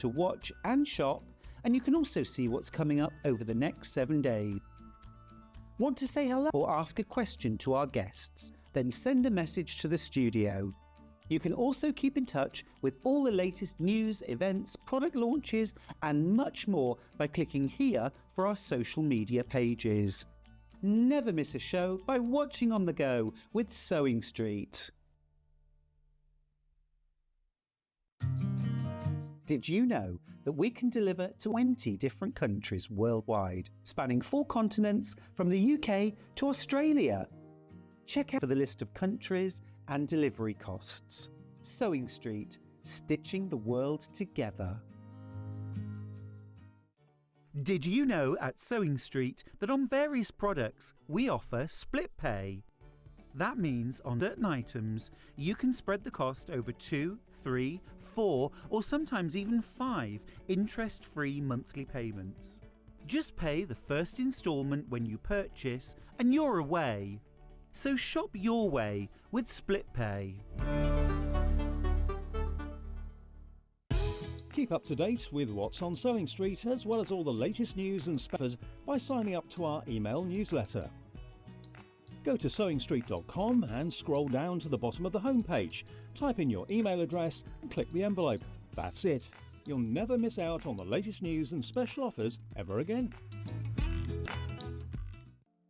to watch and shop, and you can also see what's coming up over the next 7 days. Want to say hello or ask a question to our guests? Then send a message to the studio. You can also keep in touch with all the latest news, events, product launches, and much more by clicking here for our social media pages. Never miss a show by watching on the go with Sewing Street. Did you know that we can deliver to 20 different countries worldwide, spanning 4 continents from the UK to Australia? Check out for the list of countries and delivery costs. Sewing Street, stitching the world together. Did you know at Sewing Street that on various products we offer split pay? That means on certain items you can spread the cost over 2, 3, 4 or sometimes even 5 interest-free monthly payments. Just pay the first instalment when you purchase and you're away. So shop your way with split pay. Keep up to date with what's on Sewing Street as well as all the latest news and offers by signing up to our email newsletter. Go to sewingstreet.com and scroll down to the bottom of the homepage. Type in your email address and click the envelope. That's it. You'll never miss out on the latest news and special offers ever again.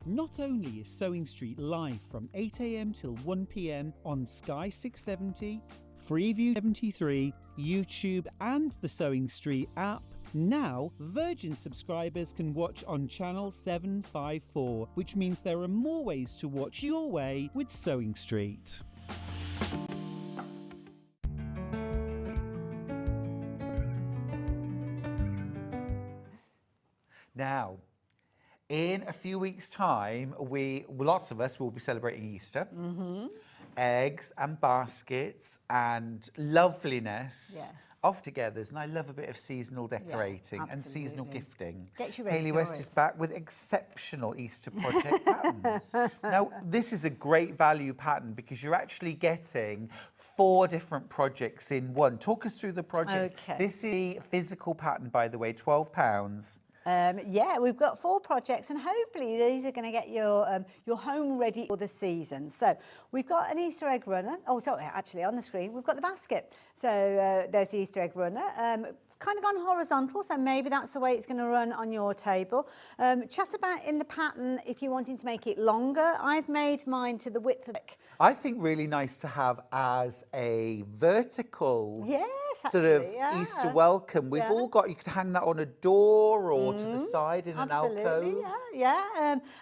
Not only is Sewing Street live from 8 AM till 1 PM on Sky 670, Freeview 73, YouTube and the Sewing Street app, now Virgin subscribers can watch on channel 754, which means there are more ways to watch your way with Sewing Street. Now, in a few weeks' time, lots of us will be celebrating Easter. Eggs and baskets and loveliness. Yes. Off togethers, and I love a bit of seasonal decorating and seasonal gifting. Gets you ready Hayley for West it. is back with exceptional Easter project patterns. Now, this is a great value pattern because you're actually getting 4 different projects in one. Talk us through the projects. Okay. This is a physical pattern, by the way, £12. Yeah, we've got 4 projects, and hopefully these are going to get your home ready for the season. So we've got an Easter egg runner. Oh, sorry, actually on the screen we've got the basket. So there's the Easter egg runner. Kind of gone horizontal, so maybe that's the way it's going to run on your table. Chat about in the pattern if you're wanting to make it longer. I've made mine to the width of it. I think really nice to have as a vertical sort of Easter welcome. We've all got, you could hang that on a door or to the side in an alcove.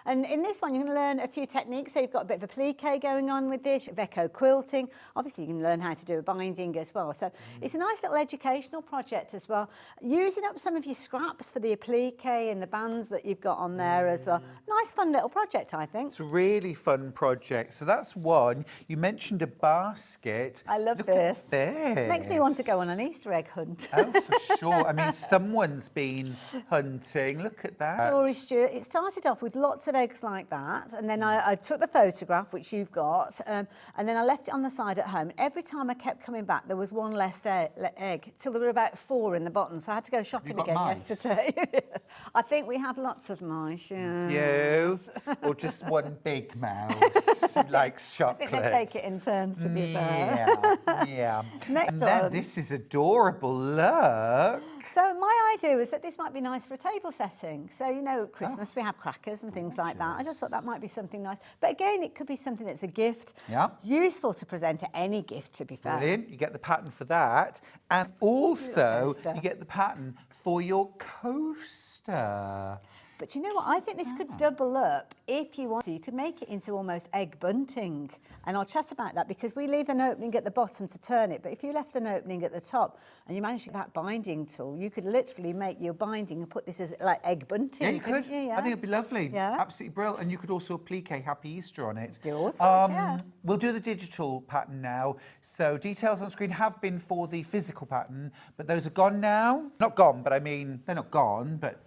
And in this one you're going to learn a few techniques. So you've got a bit of applique going on with this, echo quilting. Obviously you can learn how to do a binding as well. So it's a nice little educational project as well. Using up some of your scraps for the applique and the bands that you've got on there as well. Nice fun little project, I think. It's a really fun project. So that's one. You mentioned a basket. I love Look this. At this. Makes me want to go on an Easter egg hunt. Oh, for sure. I mean, someone's been hunting. Look at that. Story, Stuart. It started off with lots of eggs like that, and then I took the photograph, which you've got, and then I left it on the side at home. Every time I kept coming back, there was one less egg, till there were about 4 in the bottom, so I had to go shopping again yesterday. I think we have lots of mice, You? Or just one big mouse who likes chocolate. I think they take it in turns, to be fair. Yeah. Next and then one. this is adorable. Look. So my idea was that this might be nice for a table setting. So, you know, at Christmas we have crackers and things like that. I just thought that might be something nice. But again, it could be something that's a gift. Yeah. Useful to present at any gift, to be fair. Brilliant. You get the pattern for that. And also, you get the pattern for your coaster. But you know what? I think this could double up if you want to. You could make it into almost egg bunting. And I'll chat about that because we leave an opening at the bottom to turn it. But if you left an opening at the top and you managed to get that binding tool, you could literally make your binding and put this as like egg bunting. Yeah, you could. Yeah. I think it'd be lovely. Yeah. Absolutely brilliant. And you could also applique Happy Easter on it. Do also, We'll do the digital pattern now. So details on screen have been for the physical pattern, but those are gone now. Not gone, but I mean, they're not gone, but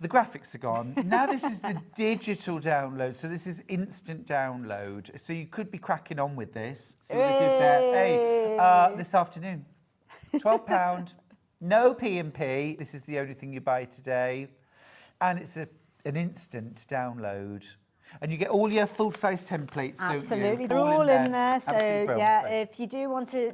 the graphics are gone. Now this is the digital download. So this is instant download. So you could be cracking on with this. See what I did there? Hey, this afternoon, £12, No P&P. This is the only thing you buy today. And it's an instant download. And you get all your full-size templates, Absolutely, don't you? they're all in there. So Absolutely yeah, brilliant. if you do want to,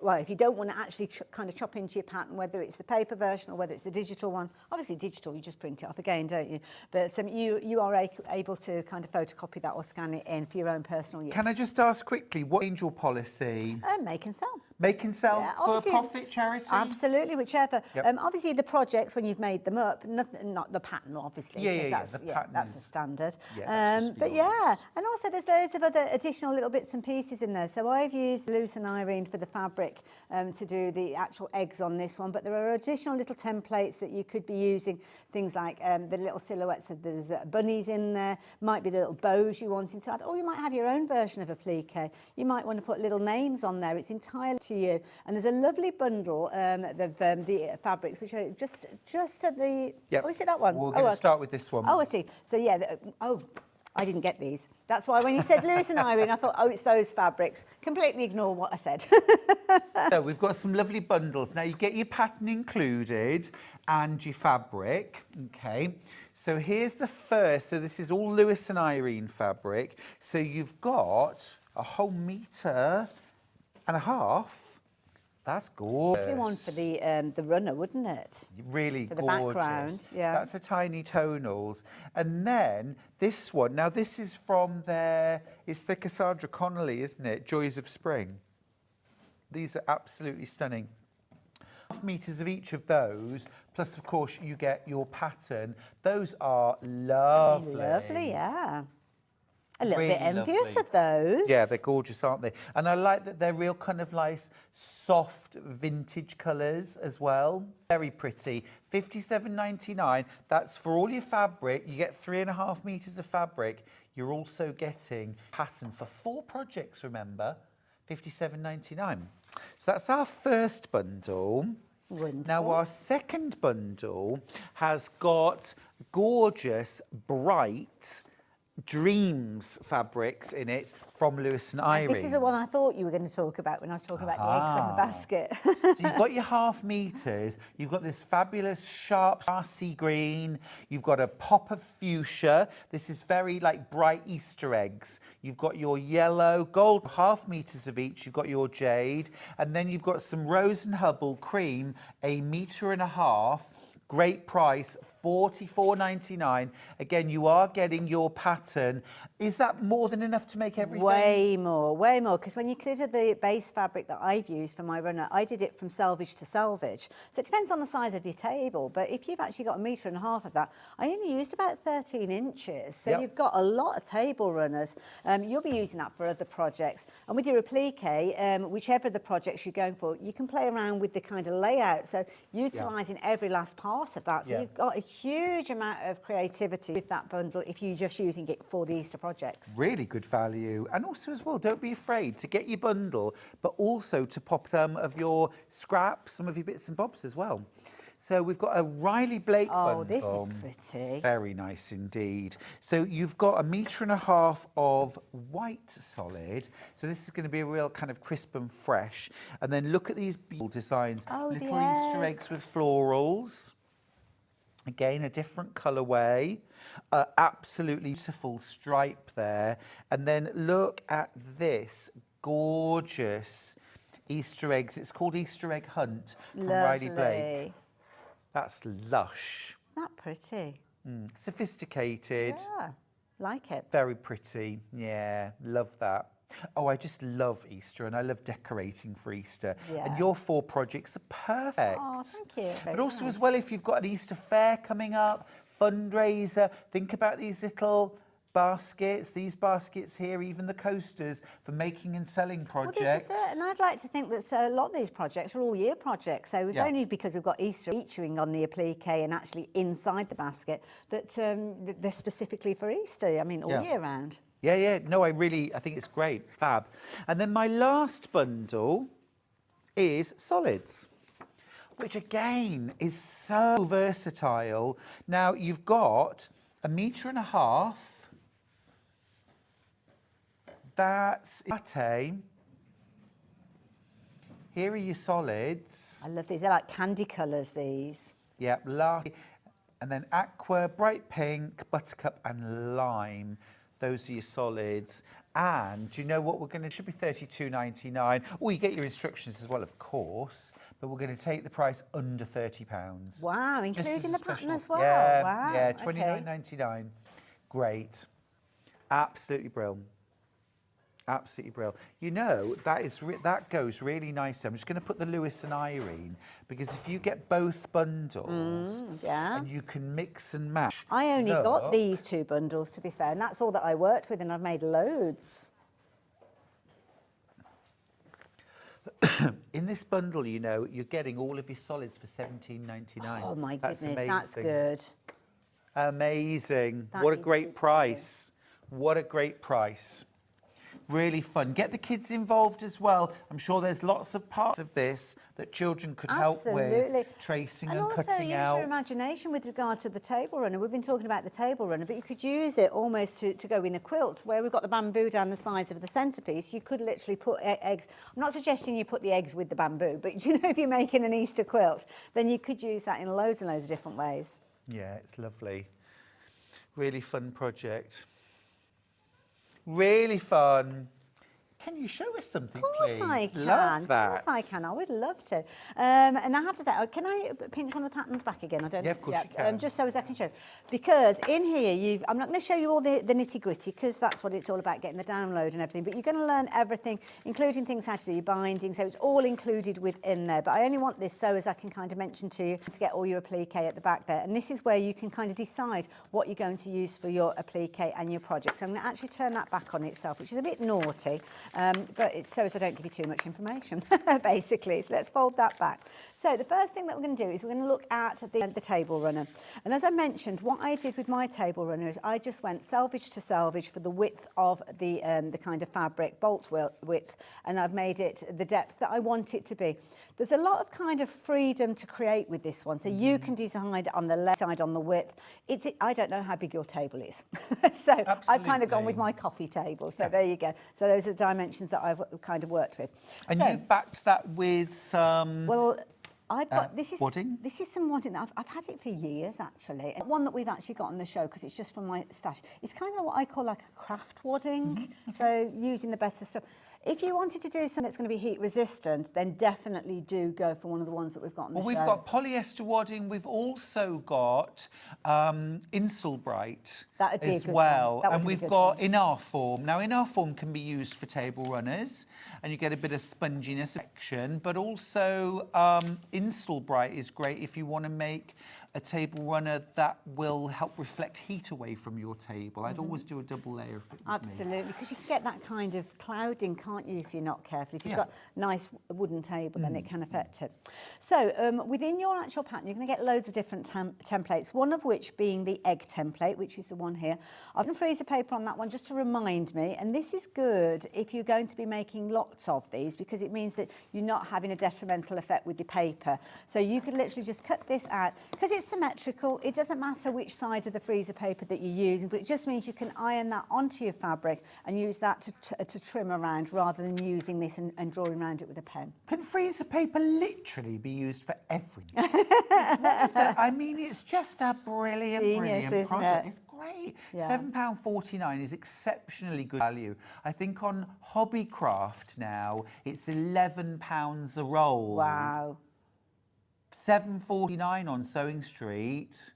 well, if you don't want to actually kind of chop into your pattern, whether it's the paper version or whether it's the digital one, obviously digital, you just print it off again, don't you? But you are able to kind of photocopy that or scan it in for your own personal use. Can I just ask quickly, what is your policy? Make and sell. Make and sell Yeah, for a obviously- profit, charity? Absolutely, whichever. Yep. Obviously, the projects when you've made them up, nothing, not the pattern, obviously. Yeah, 'cause the pattern that's a is- standard. Yeah, that's just for But yours. yeah, and also there's loads of other additional little bits and pieces in there. So I've used Lucerne for the fabric to do the actual eggs on this one, but there are additional little templates that you could be using. Things like the little silhouettes of there's bunnies in there, might be the little bows you wanting to add, or you might have your own version of applique. You might want to put little names on there. It's entirely to you. And there's a lovely bundle of the fabrics, which are just at the... Yep. Oh, is it that one? We're going to start with this one. Oh, I see. So yeah, I didn't get these. That's why when you said Lewis and Irene, I thought, oh, it's those fabrics. Completely ignore what I said. So we've got some lovely bundles. Now you get your pattern included and your fabric, okay? So here's the first. So this is all Lewis and Irene fabric. So you've got a whole metre and a half. That's gorgeous. Lovely one for the runner, wouldn't it? Really For the gorgeous. background, yeah. That's a tiny tonals. And then this one, now this is from it's the Cassandra Connolly, isn't it? Joys of Spring. These are absolutely stunning. Half metres of each of those, plus of course you get your pattern. Those are lovely. Lovely, yeah. A little Really bit envious lovely. of those. Yeah, they're gorgeous, aren't they? And I like that they're real kind of like soft vintage colours as well. Very pretty. $57.99. That's for all your fabric. You get 3.5 metres of fabric. You're also getting pattern for 4 projects, remember? $57.99. So that's our first bundle. Wonderful. Now our second bundle has got gorgeous, bright Dreams fabrics in it from Lewis and Irene. This is the one I thought you were going to talk about when I was talking about the eggs on the basket. So you've got your half metres, you've got this fabulous sharp grassy green, you've got a pop of fuchsia, this is very like bright Easter eggs, you've got your yellow, gold, half metres of each, you've got your jade, and then you've got some Rose and Hubble cream, 1.5 metres, great price, $44.99. Again, you are getting your pattern. Is that more than enough to make everything? Way more, because when you consider the base fabric that I've used for my runner, I did it from selvage to selvage. So it depends on the size of your table, but if you've actually got 1.5 meters of that, I only used about 13 inches. So Yep. you've got a lot of table runners. You'll be using that for other projects. And with your applique, whichever of the projects you're going for, you can play around with the kind of layout. So utilising every last part of that. So Yeah. you've got a huge amount of creativity with that bundle if you're just using it for the Easter projects. Really good value. And also as well, don't be afraid to get your bundle, but also to pop some of your scraps, some of your bits and bobs as well. So we've got a Riley Blake bundle. Oh, this is pretty. Very nice indeed. So you've got 1.5 meters of white solid. So this is going to be a real kind of crisp and fresh. And then look at these beautiful designs. Oh, the little Easter eggs with florals. Again, a different colourway. Absolutely beautiful stripe there. And then look at this gorgeous Easter eggs. It's called Easter Egg Hunt from Riley Blake. Lovely. That's lush. Isn't that pretty? Sophisticated. Yeah, like it. Very pretty. Yeah, love that. Oh, I just love Easter and I love decorating for Easter. Yeah. And your 4 projects are perfect. Oh, thank you. Very But also nice. as well, if you've got an Easter fair coming up, fundraiser, think about these little baskets, these baskets here, even the coasters for making and selling projects. Well, this is it, and I'd like to think that a lot of these projects are all year projects. So Yeah. only because we've got Easter featuring on the applique and actually inside the basket that they're specifically for Easter. I mean, all Yeah. year round. Yeah. No, I think it's great. Fab. And then my last bundle is solids, which again is so versatile. Now you've got 1.5 meters. That's latte. Here are your solids. I love these. They're like candy colours, these. Yep, lovely. And then aqua, bright pink, buttercup and lime. Those are your solids. And do you know what we're going to, it should be £32.99. Oh, you get your instructions as well, of course, but we're going to take the price under £30. Wow, Just including a the pattern special- as well. Yeah, Wow. yeah, okay. £29.99. Great. Absolutely brilliant. Absolutely brilliant. You know, that goes really nicely. I'm just going to put the Lewis and Irene, because if you get both bundles, yeah. and you can mix and match. I only got Look. these 2 bundles, to be fair, and that's all that I worked with, and I've made loads. In this bundle, you know, you're getting all of your solids for £17.99. Oh my That's goodness, amazing. that's good. Amazing. That What a is great good. price. What a great price. Really fun. Get the kids involved as well. I'm sure there's lots of parts of this that children could help Absolutely. with. Tracing and also cutting use out. your imagination with regard to the table runner. We've been talking about the table runner, but you could use it almost to go in a quilt. Where we've got the bamboo down the sides of the centrepiece, you could literally put eggs. I'm not suggesting you put the eggs with the bamboo, but you know, if you're making an Easter quilt, then you could use that in loads and loads of different ways. Yeah, it's lovely. Really fun project. Really fun. Can you show us something, please? Of course I can. Love that. Of course I can. I would love to. And I have to say, can I pinch one of the patterns back again? I don't. Yeah, of course you can. Just so as I can show. Because in here, I'm not going to show you all the nitty gritty, because that's what it's all about, getting the download and everything. But you're going to learn everything, including things how to do your binding. So it's all included within there. But I only want this so as I can kind of mention to you to get all your applique at the back there. And this is where you can kind of decide what you're going to use for your applique and your project. So I'm going to actually turn that back on itself, which is a bit naughty. But it's so as I don't give you too much information, basically. So let's fold that back. So the first thing that we're going to do is we're going to look at the table runner. And as I mentioned, what I did with my table runner is I just went selvage to selvage for the width of the kind of fabric, bolt width, and I've made it the depth that I want it to be. There's a lot of kind of freedom to create with this one. So you can decide on the left side on the width. I don't know how big your table is. So I've kind of gone with my coffee table. So there you go. So those are the dimensions that I've kind of worked with. And so, you've backed that with some... Well, I've got wadding? This is some wadding that I've had it for years, actually. And one that we've actually got on the show, because it's just from my stash. It's kind of what I call like a craft wadding. So using the better stuff. If you wanted to do something that's going to be heat resistant, then definitely do go for one of the ones that we've got on the show. We've got polyester wadding. We've also got Insulbright That'd be a as good well. one. That would And be a we've good got one. In Our Form. Now, In Our Form can be used for table runners, and you get a bit of sponginess action, but also Insulbright is great if you want to make a table runner that will help reflect heat away from your table. I'd always do a double layer if it was me. Absolutely, because you can get that kind of clouding, can't you, if you're not careful. If you've got a nice wooden table, then it can affect it. So within your actual pattern, you're going to get loads of different templates, one of which being the egg template, which is the one here. I've done freezer paper on that one just to remind me, and this is good if you're going to be making lots of these, because it means that you're not having a detrimental effect with the paper. So you could literally just cut this out, because it's symmetrical. It doesn't matter which side of the freezer paper that you're using, but it just means you can iron that onto your fabric and use that to trim around, rather than using this and drawing around it with a pen. Can freezer paper literally be used for everything? It's one of the, I mean, it's just a brilliant, Genius, brilliant isn't product. it? It's great. Yeah. £7.49 is exceptionally good value. I think on Hobbycraft now, it's £11 a roll. Wow. £7.49 on Sewing Street.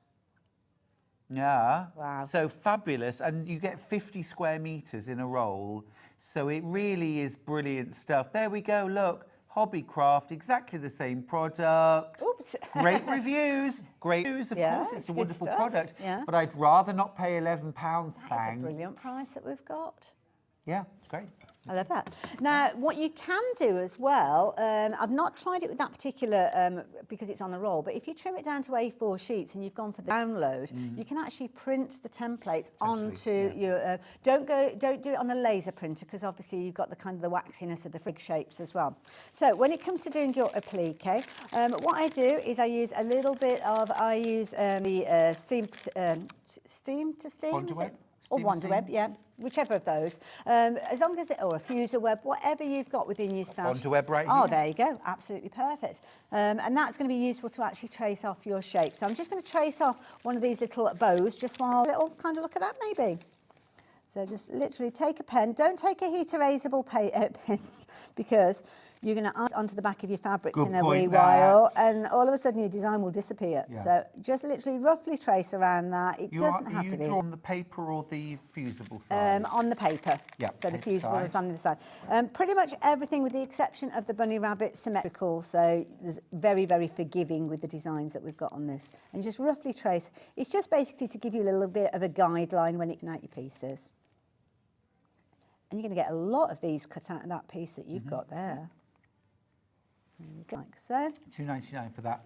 Yeah. Wow. So fabulous. And you get 50 square metres in a roll. So it really is brilliant stuff. There we go, look. Hobbycraft, exactly the same product. Oops. Great reviews. Great reviews, of Yeah, course. It's a good wonderful stuff. product. Yeah. But I'd rather not pay £11, That's thanks. a brilliant price that we've got. Yeah, it's great. I love that. Now, what you can do as well, I've not tried it with that particular, because it's on the roll, but if you trim it down to A4 sheets and you've gone for the download, you can actually print the templates onto your, don't do it on a laser printer, because obviously you've got the kind of the waxiness of the frig shapes as well. So when it comes to doing your applique, what I do is I use a little bit of, the steam to steam, Bondi is wet? it? Or Wonder Web, yeah, whichever of those. As long as or a fuser web, whatever you've got within your stash. Wonder Web right here. Oh, there you go, absolutely perfect. And that's going to be useful to actually trace off your shape. So I'm just going to trace off one of these little bows, just while a little kind of look at that maybe. So just literally take a pen. Don't take a heat erasable pen because you're going to add onto the back of your fabrics in a wee while, and all of a sudden your design will disappear. Yeah. So just literally roughly trace around that. It doesn't have to be. You draw on the paper or the fusible side? On the paper. Yeah. So the fusible is on the side. Pretty much everything with the exception of the bunny rabbit symmetrical. So there's very, very forgiving with the designs that we've got on this. And just roughly trace. It's just basically to give you a little bit of a guideline when it's out your pieces. And you're going to get a lot of these cut out of that piece that you've got there. Like so. $2.99 for that.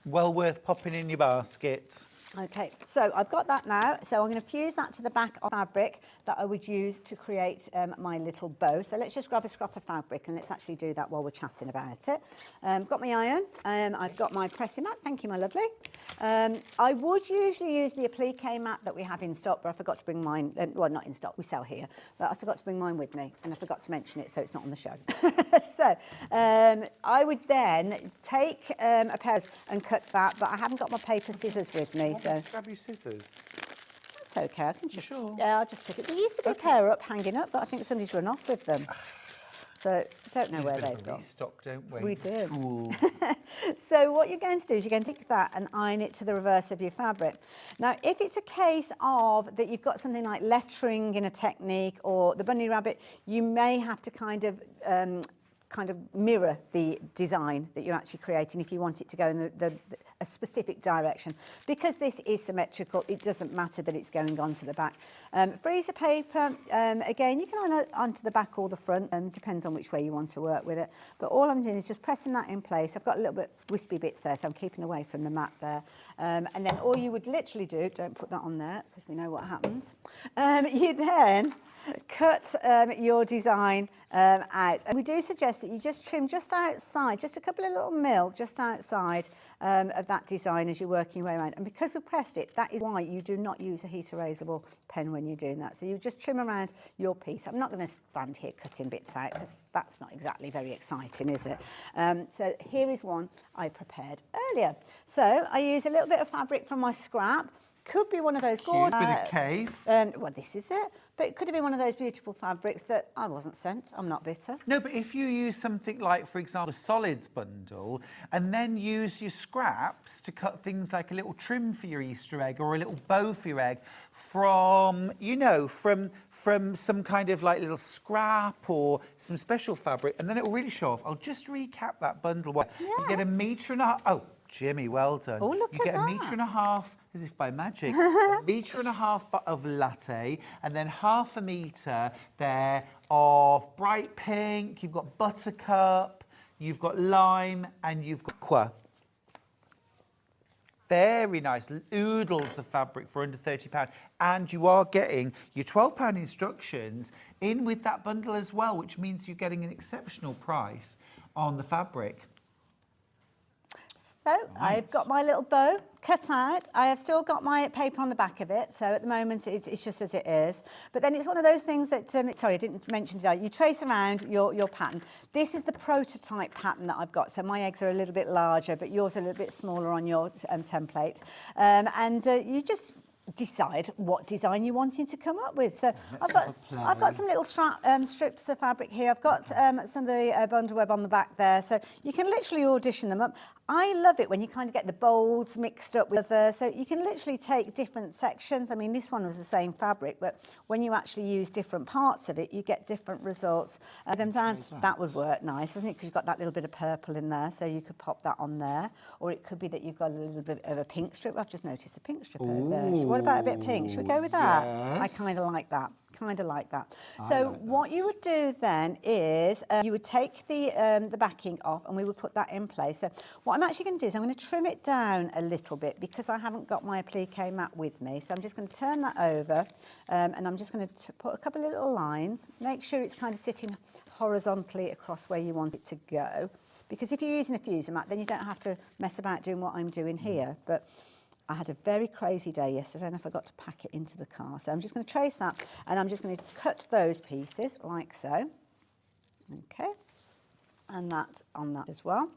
Well worth popping in your basket. Okay, so I've got that now. So I'm going to fuse that to the back of fabric that I would use to create my little bow. So let's just grab a scrap of fabric and let's actually do that while we're chatting about it. I've got my iron, I've got my pressing mat. Thank you, my lovely. I would usually use the applique mat that we have in stock, but I forgot to bring mine. Well, not in stock, we sell here, but I forgot to bring mine with me and I forgot to mention it, so it's not on the show. So I would then take a pair and cut that, but I haven't got my paper scissors with me. So grab your scissors. That's okay, I can just... Sure. Yeah, I'll just put it. There used to be a pair up, hanging up, but I think somebody's run off with them. So I don't know where they've gone. Restock, don't we? We do. Tools. So what you're going to do is you're going to take that and iron it to the reverse of your fabric. Now, if it's a case of that you've got something like lettering in a technique or the bunny rabbit, you may have to kind of mirror the design that you're actually creating if you want it to go in a specific direction. Because this is symmetrical, it doesn't matter that it's going onto the back. Freezer paper, again, you can iron it onto the back or the front, depends on which way you want to work with it. But all I'm doing is just pressing that in place. I've got a little bit wispy bits there, so I'm keeping away from the mat there. And then all you would literally do, don't put that on there because we know what happens. You then cut your design out. And we do suggest that you just trim just outside, just a couple of little mil just outside of that design as you're working your way around. And because we've pressed it, that is why you do not use a heat erasable pen when you're doing that. So you just trim around your piece. I'm not going to stand here cutting bits out because that's not exactly very exciting, is it? So here is one I prepared earlier. So I use a little bit of fabric from my scrap. Could be one of those gorgeous... Bit of cave. Well, this is it. But it could have been one of those beautiful fabrics that I wasn't sent. I'm not bitter. No, but if you use something like, for example, a solids bundle, and then use your scraps to cut things like a little trim for your Easter egg or a little bow for your egg from, you know, from some kind of like little scrap or some special fabric, and then it will really show off. I'll just recap that bundle. Yeah. You get 1.5 meters. Oh, Jimmy, well done. Oh, look you at get that. 1.5 meters, as if by magic, 1.5 meters of latte, and then 0.5 meter there of bright pink. You've got buttercup, you've got lime, and you've got aqua. Very nice oodles of fabric for under £30. And you are getting your £12 instructions in with that bundle as well, which means you're getting an exceptional price on the fabric. So I've got my little bow cut out. I have still got my paper on the back of it. So at the moment, it's just as it is. But then it's one of those things that, sorry, I didn't mention today. You trace around your pattern. This is the prototype pattern that I've got. So my eggs are a little bit larger, but yours are a little bit smaller on your template. You just decide what design you're wanting to come up with. So I've got some little strips of fabric here. I've got some of the Bondi web on the back there. So you can literally audition them up. I love it when you kind of get the bolds mixed up with so you can literally take different sections. I mean, this one was the same fabric, but when you actually use different parts of it, you get different results. Them down, that would work nice, wouldn't it? Because you've got that little bit of purple in there, so you could pop that on there. Or it could be that you've got a little bit of a pink strip. I've just noticed a pink strip over there. What about a bit pink? Should we go with that? Yes. I kind of like that. So what you would do then is you would take the backing off and we would put that in place. So what I'm actually going to do is I'm going to trim it down a little bit because I haven't got my applique mat with me. So I'm just going to turn that over and I'm just going to put a couple of little lines. Make sure it's kind of sitting horizontally across where you want it to go. Because if you're using a fuser mat, then you don't have to mess about doing what I'm doing here. But I had a very crazy day yesterday and I forgot to pack it into the car. So I'm just going to trace that and I'm just going to cut those pieces like so. Okay, and that on that as well.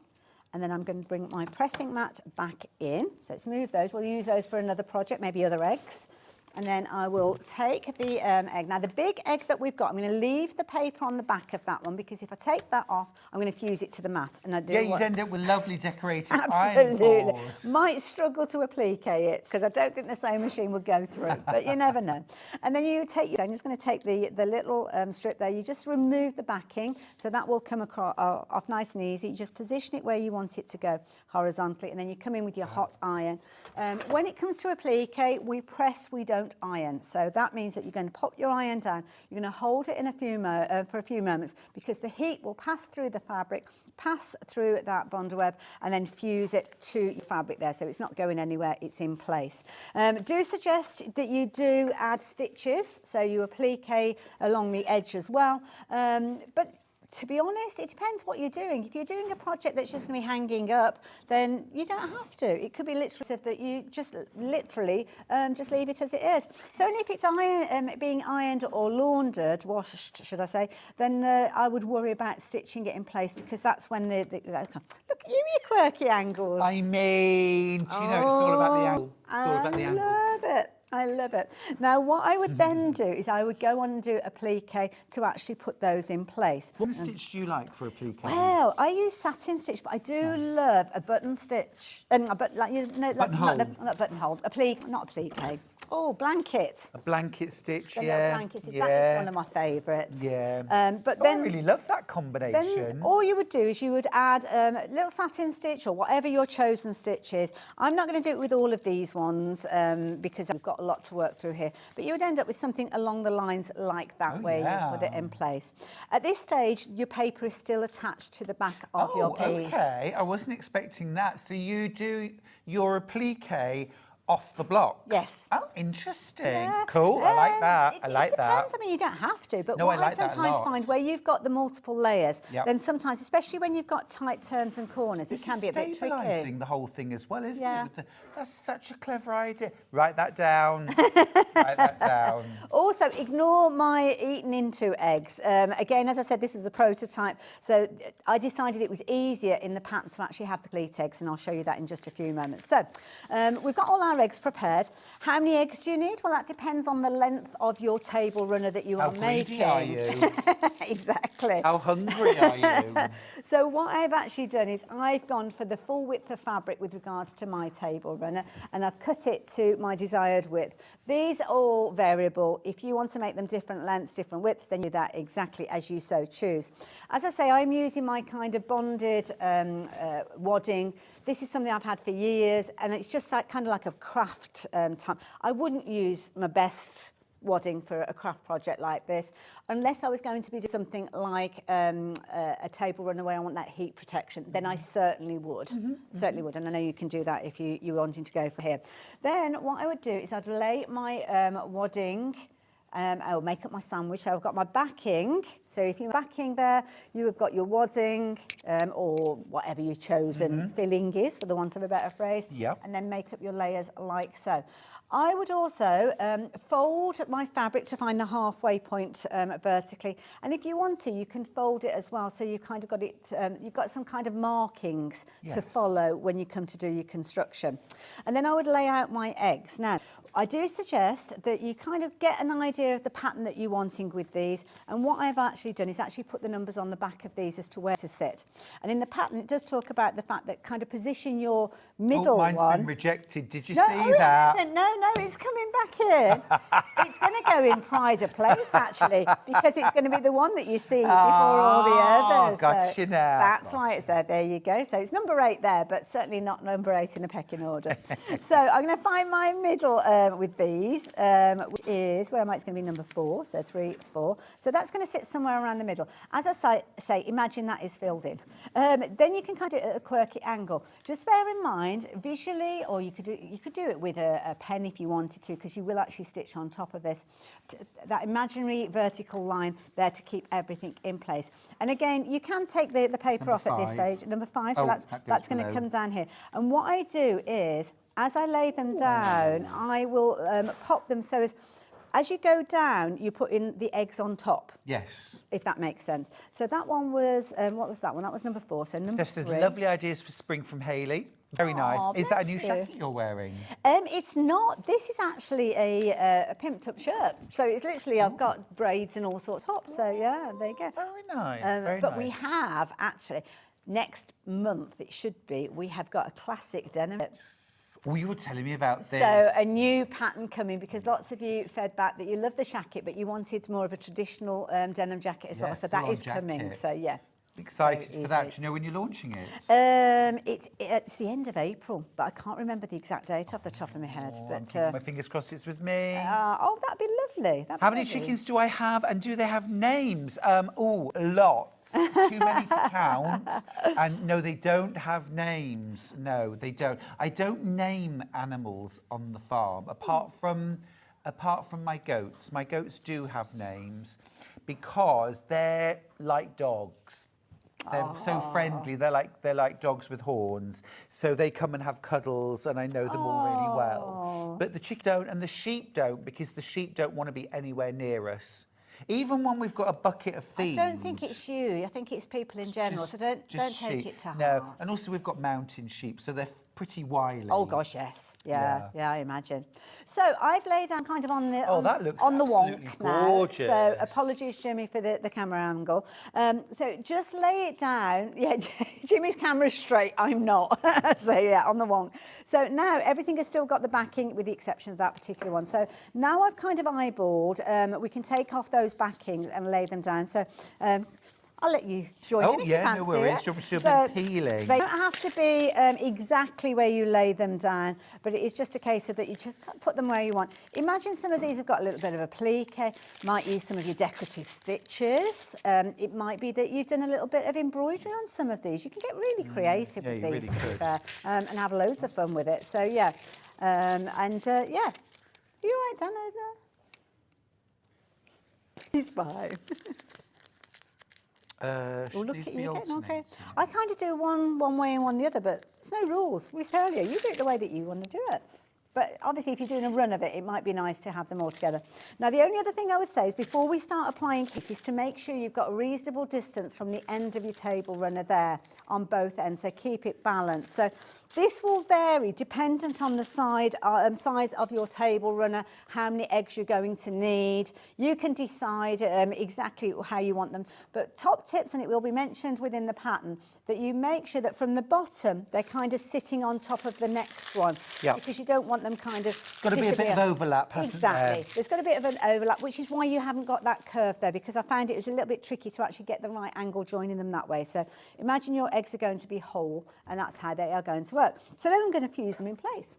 And then I'm going to bring my pressing mat back in. So let's move those. We'll use those for another project, maybe other eggs. And then I will take the egg. Now, the big egg that we've got, I'm going to leave the paper on the back of that one because if I take that off, I'm going to fuse it to the mat. And I do you'd end up with lovely decorated iron absolutely. board. Might struggle to applique it because I don't think the sewing machine would go through, but you never know. And then you take, I'm just going to take the little strip there. You just remove the backing, so that will come across, off nice and easy. You just position it where you want it to go horizontally, and then you come in with your hot iron. When it comes to applique, we press, we don't iron. So that means that you're going to pop your iron down, you're going to hold it in for a few moments because the heat will pass through the fabric, pass through that Bondi web and then fuse it to your fabric there. So it's not going anywhere, it's in place. Do suggest that you do add stitches, so you applique along the edge as well. But to be honest, it depends what you're doing. If you're doing a project that's just going to be hanging up, then you don't have to. It could be literally that you just literally just leave it as it is. So only if it's being ironed or laundered, washed, should I say, then I would worry about stitching it in place because that's when look at you, your quirky angles. I mean, do you know, it's all about the angle. It's all about the angle. I love it. I love it. Now, what I would then do is I would go on and do applique to actually put those in place. What stitch do you like for applique? Well, I use satin stitch, but I do love a button stitch. Not buttonhole, applique, not applique. Oh, blanket. A blanket stitch, The yeah. blanket stitch, that is one of my favourites. Yeah. But then, I really love that combination. Then all you would do is you would add a little satin stitch or whatever your chosen stitch is. I'm not going to do it with all of these ones because I've got a lot to work through here. But you would end up with something along the lines like that where you put it in place. At this stage, your paper is still attached to the back of your piece. Okay. I wasn't expecting that. So you do your applique off the block? Yes. Oh, interesting. Yeah. Cool. I like that. It depends. I mean, you don't have to, but what I sometimes find where you've got the multiple layers, then sometimes, especially when you've got tight turns and corners, it can be a bit tricky. Stabilising the whole thing as well, isn't it? That's such a clever idea. Write that down. Write that down. Also, ignore my eaten into eggs. Again, as I said, this was a prototype, so I decided it was easier in the pattern to actually have the pleat eggs, and I'll show you that in just a few moments. So, we've got all our eggs prepared. How many eggs do you need? Well, that depends on the length of your table runner that you are making. How greedy are you? Exactly. How hungry are you? So what I've actually done is I've gone for the full width of fabric with regards to my table runner, and I've cut it to my desired width. These are all variable. If you want to make them different lengths, different widths, then you do that exactly as you so choose. As I say, I'm using my kind of bonded wadding. This is something I've had for years, and it's just like kind of like a craft type. I wouldn't use my best wadding for a craft project like this, unless I was going to be doing something like a table runner where I want that heat protection, then I certainly would. Certainly would, and I know you can do that if you're wanting to go for here. Then what I would do is I'd lay my wadding, I will make up my sandwich. So I've got my backing. So if you're backing there, you have got your wadding or whatever your chosen filling is, for the want of a better phrase. And then make up your layers like so. I would also fold my fabric to find the halfway point vertically. And if you want to, you can fold it as well. So you've kind of got it, you've got some kind of markings to follow when you come to do your construction. And then I would lay out my eggs. Now, I do suggest that you kind of get an idea of the pattern that you're wanting with these. And what I've actually done is actually put the numbers on the back of these as to where to sit. And in the pattern, it does talk about the fact that kind of position your middle one. Mine's been rejected. Did you see that? No, it's coming back in. It's going to go in pride of place, actually, because it's going to be the one that you see before all the others. Gotcha so now. That's why it's there. There you go. So it's number 8 there, but certainly not number 8 in the pecking order. So I'm going to find my middle with these, which is, where am I? It's going to be number 4, so 3, 4. So that's going to sit somewhere around the middle. As I say, imagine that is filled in. Then you can kind of do it at a quirky angle. Just bear in mind, visually, or you could do it with a pen if you wanted to, because you will actually stitch on top of this. That imaginary vertical line there to keep everything in place. And again, you can take the paper off at this stage, number 5, so that's going to come down here. And what I do is as I lay them down, I will pop them so as you go down, you put in the eggs on top. Yes. If that makes sense. So that one was, what was that one? That was number 4. So number 3. There's lovely ideas for spring from Hayley. Very nice. Is that a new bless you. jacket you're wearing? It's not. This is actually a pimped up shirt. So it's literally, I've got braids and all sorts of tops. So yeah, there you go. Very nice. But we have actually, next month it should be, we have got a classic denim. Well, you were telling me about this. So a new pattern coming, because lots of you fed back that you love the jacket, but you wanted more of a traditional denim jacket as well. So that is coming. So yeah. Excited for that. Do you know when you're launching it? It's the end of April, but I can't remember the exact date off the top of my head. I'm keeping my fingers crossed it's with me. Oh, that'd be lovely. How many chickens do I have, and do they have names? Oh, lots. Too many to count. And no, they don't have names. No, they don't. I don't name animals on the farm, apart from my goats. My goats do have names because they're like dogs. They're so friendly. They're like dogs with horns. So they come and have cuddles, and I know them all really well. But the chick don't, and the sheep don't, because the sheep don't want to be anywhere near us. Even when we've got a bucket of feed. I don't think it's you. I think it's people in general. So don't take it to heart. No, and also we've got mountain sheep, so they're pretty wily. Oh gosh, yes, yeah, I imagine. So I've laid down kind of on the that looks on the absolutely wonk now. gorgeous. So apologies, Jimmy, for the camera angle. So just lay it down. Yeah, Jimmy's camera's straight. I'm not. So yeah, on the wonk. So now everything has still got the backing, with the exception of that particular one. So now I've kind of eyeballed. We can take off those backings and lay them down. So. I'll let you join in if you fancy no worries. She'll be peeling. They don't have to be exactly where you lay them down, but it is just a case of that you just put them where you want. Imagine some of these have got a little bit of applique, might use some of your decorative stitches. It might be that you've done a little bit of embroidery on some of these. You can get really creative with these, really to be could. fair, and have loads of fun with it. So yeah, yeah. Are you all right, Dan, over there? He's fine. Look at you getting okay. I kind of do one way and one the other, but there's no rules. We tell you do it the way that you want to do it. But obviously, if you're doing a run of it, it might be nice to have them all together. Now, the only other thing I would say is before we start applying kit is to make sure you've got a reasonable distance from the end of your table runner there on both ends, so keep it balanced. So this will vary dependent on the size of your table runner, how many eggs you're going to need. You can decide exactly how you want them. But top tips, and it will be mentioned within the pattern, that you make sure that from the bottom, they're kind of sitting on top of the next one. Yeah. Because you don't want them kind of... Got to be a bit of overlap, hasn't there? Exactly. There's got a bit of an overlap, which is why you haven't got that curve there, because I found it was a little bit tricky to actually get the right angle joining them that way. So imagine your eggs are going to be whole, and that's how they are going to work. So then I'm going to fuse them in place.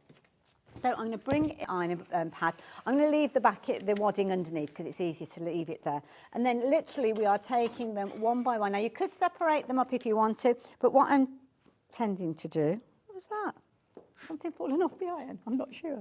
So I'm going to bring the iron pad. I'm going to leave the wadding underneath because it's easier to leave it there. And then literally we are taking them one by one. Now you could separate them up if you want to, but what I'm tending to do, what was that? Something falling off the iron, I'm not sure.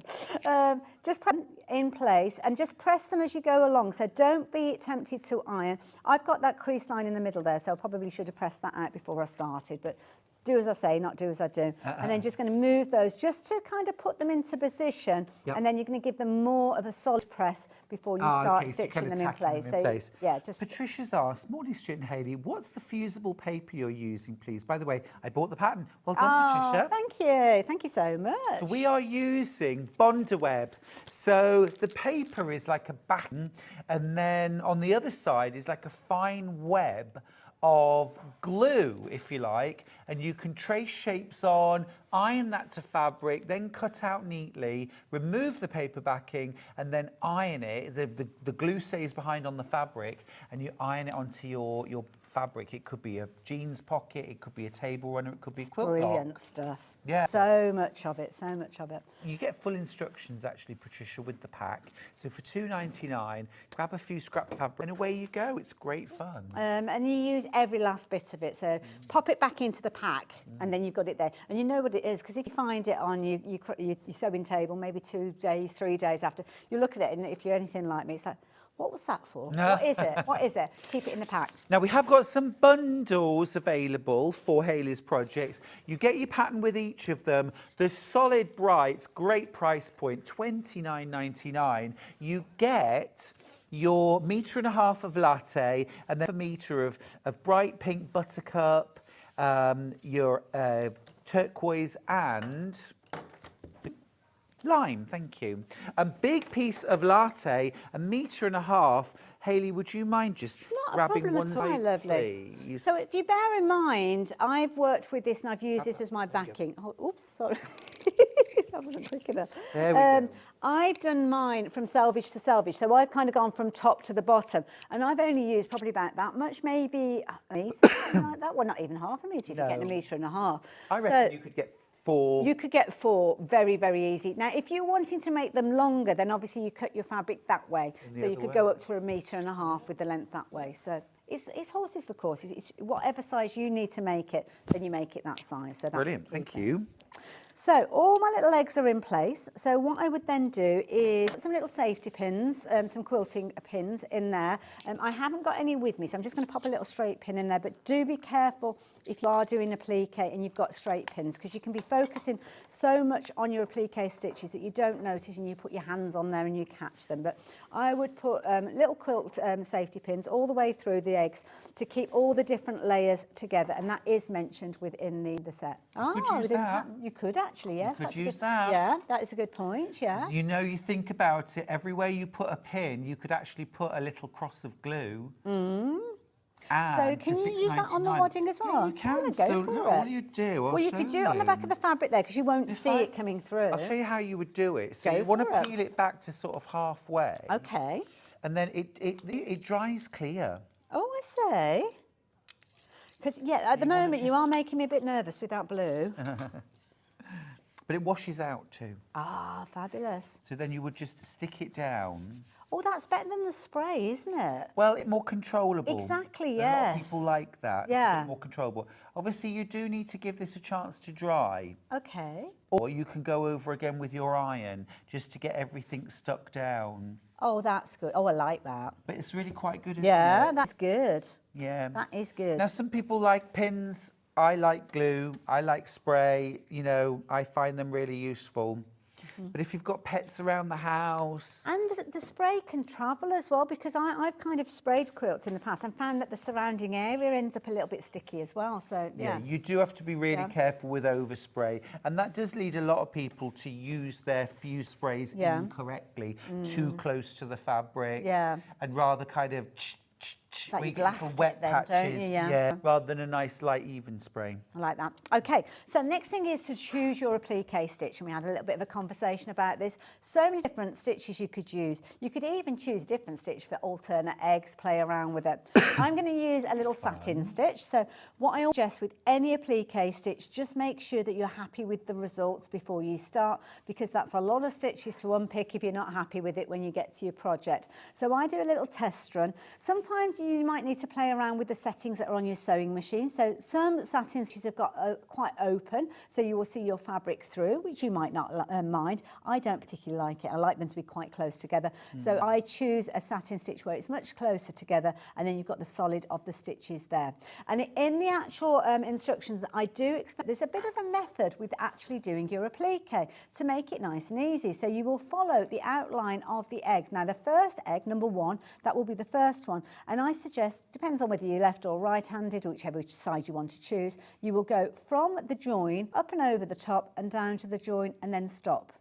Just put them in place and just press them as you go along. So don't be tempted to iron. I've got that crease line in the middle there, so I probably should have pressed that out before I started. But do as I say, not do as I do. And then just going to move those just to kind of put them into position. Yep. And then you're going to give them more of a solid press before you start stitching them in place. Yeah, just... Patricia's asked, morning Stuart and Hayley, what's the fusible paper you're using, please? By the way, I bought the pattern. Well done, Patricia. Thank you. Thank you so much. So we are using Bondi Web. So the paper is like a batten, and then on the other side is like a fine web of glue, if you like, and you can trace shapes on, iron that to fabric, then cut out neatly, remove the paper backing, and then iron it. The glue stays behind on the fabric, and you iron it onto your fabric. It could be a jeans pocket, it could be a table runner, it could be a quilt block. Brilliant stuff. Yeah. So much of it, so much of it. You get full instructions, actually, Patricia, with the pack. So for $2.99, grab a few scrap fabric, and away you go. It's great fun. And you use every last bit of it. So pop it back into the pack, and then you've got it there. And you know what it is, because if you find it on your sewing table, maybe 2 days, 3 days after, you look at it, and if you're anything like me, it's like, What was that for? What is it? What is it? Keep it in the pack. Now, we have got some bundles available for Hayley's projects. You get your pattern with each of them. The Solid Brights, great price point, $29.99. You get your 1.5 meters of latte and then a metre of bright pink buttercup, your turquoise and lime, thank you. A big piece of latte, 1.5 meters. Hayley, would you mind just grabbing one side, please? So if you bear in mind, I've worked with this and I've used this as my backing. Oh, oops, sorry. That wasn't quick enough. There we go. I've done mine from selvage to selvage, so I've kind of gone from top to the bottom, and I've only used probably about that much, maybe a metre, like that. Well, not even half a metre, if you're getting 1.5 meters. I reckon you could get 4. You could get 4 very, very easy. Now, if you're wanting to make them longer, then obviously you cut your fabric that way. So you could go up to 1.5 meters with the length that way. So it's horses for courses. It's whatever size you need to make it, then you make it that size. So that's brilliant, thank you. So all my little legs are in place. So what I would then do is put some little safety pins, some quilting pins in there. I haven't got any with me, so I'm just going to pop a little straight pin in there. But do be careful if you are doing applique and you've got straight pins, because you can be focusing so much on your applique stitches that you don't notice and you put your hands on there and you catch them. But I would put little quilt safety pins all the way through the eggs to keep all the different layers together, and that is mentioned within the set. You could use that. You could actually, yes. You could use that. Yeah, that is a good point, yeah. You know, you think about it, everywhere you put a pin, you could actually put a little cross of glue. So can you use that on the wadding as well? Yeah, you can. Go So for look, it. all you do, well, you could do it on the back of the fabric there, because you won't see it coming through. I'll show you how you would do it. So Go you want for to it. peel it back to sort of halfway. Okay. And then it dries clear. Oh, I say. Because, yeah, at the moment you are making me a bit nervous without blue. But it washes out too. Ah, fabulous. So then you would just stick it down. Oh, that's better than the spray, isn't it? Well, it's more controllable. Exactly, A lot of yes. people like that. Yeah. It's a bit more controllable. Obviously, you do need to give this a chance to dry. Okay. Or you can go over again with your iron just to get everything stuck down. Oh, that's good. Oh, I like that. But it's really quite good, isn't Yeah, it? that's good. Yeah. That is good. Now, some people like pins. I like glue. I like spray. You know, I find them really useful. But if you've got pets around the house... And the spray can travel as well, because I've kind of sprayed quilts in the past and found that the surrounding area ends up a little bit sticky as well. So, yeah. You do have to be really careful with overspray. And that does lead a lot of people to use their fuse sprays incorrectly, too close to the fabric. Yeah. And rather kind of... Like we you get little blast wet it then, patches, don't you? Yeah. rather than a nice light even spray. I like that. Okay, so next thing is to choose your applique stitch, and we had a little bit of a conversation about this. So many different stitches you could use. You could even choose a different stitch for alternate eggs, play around with it. I'm going to use a little satin stitch. So what I suggest with any applique stitch, just make sure that you're happy with the results before you start, because that's a lot of stitches to unpick if you're not happy with it when you get to your project. So I do a little test run. Sometimes you might need to play around with the settings that are on your sewing machine. So some satin stitches have got quite open, so you will see your fabric through, which you might not mind. I don't particularly like it. I like them to be quite close together. So I choose a satin stitch where it's much closer together, and then you've got the solid of the stitches there. And in the actual instructions, I do expect there's a bit of a method with actually doing your applique to make it nice and easy. So you will follow the outline of the egg. Now the first egg, number 1, that will be the first one. And I suggest, depends on whether you're left or right-handed, or whichever side you want to choose, you will go from the join up and over the top and down to the join and then stop.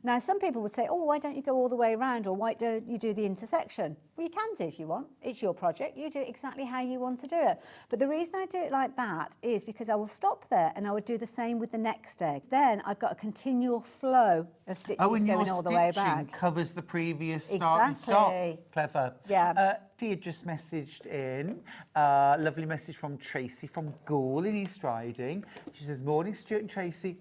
Now, some people would say, oh, why don't you go all the way around, or why don't you do the intersection? Well, you can do if you want. It's your project. You do it exactly how you want to do it. But the reason I do it like that is because I will stop there and I would do the same with the next egg. Then I've got a continual flow of stitches going all the way back. And your covers the previous start and stop. Clever. Yeah. She had just messaged in, lovely message from Tracy from Gaul in East Riding. She says, morning, Stuart and Tracy.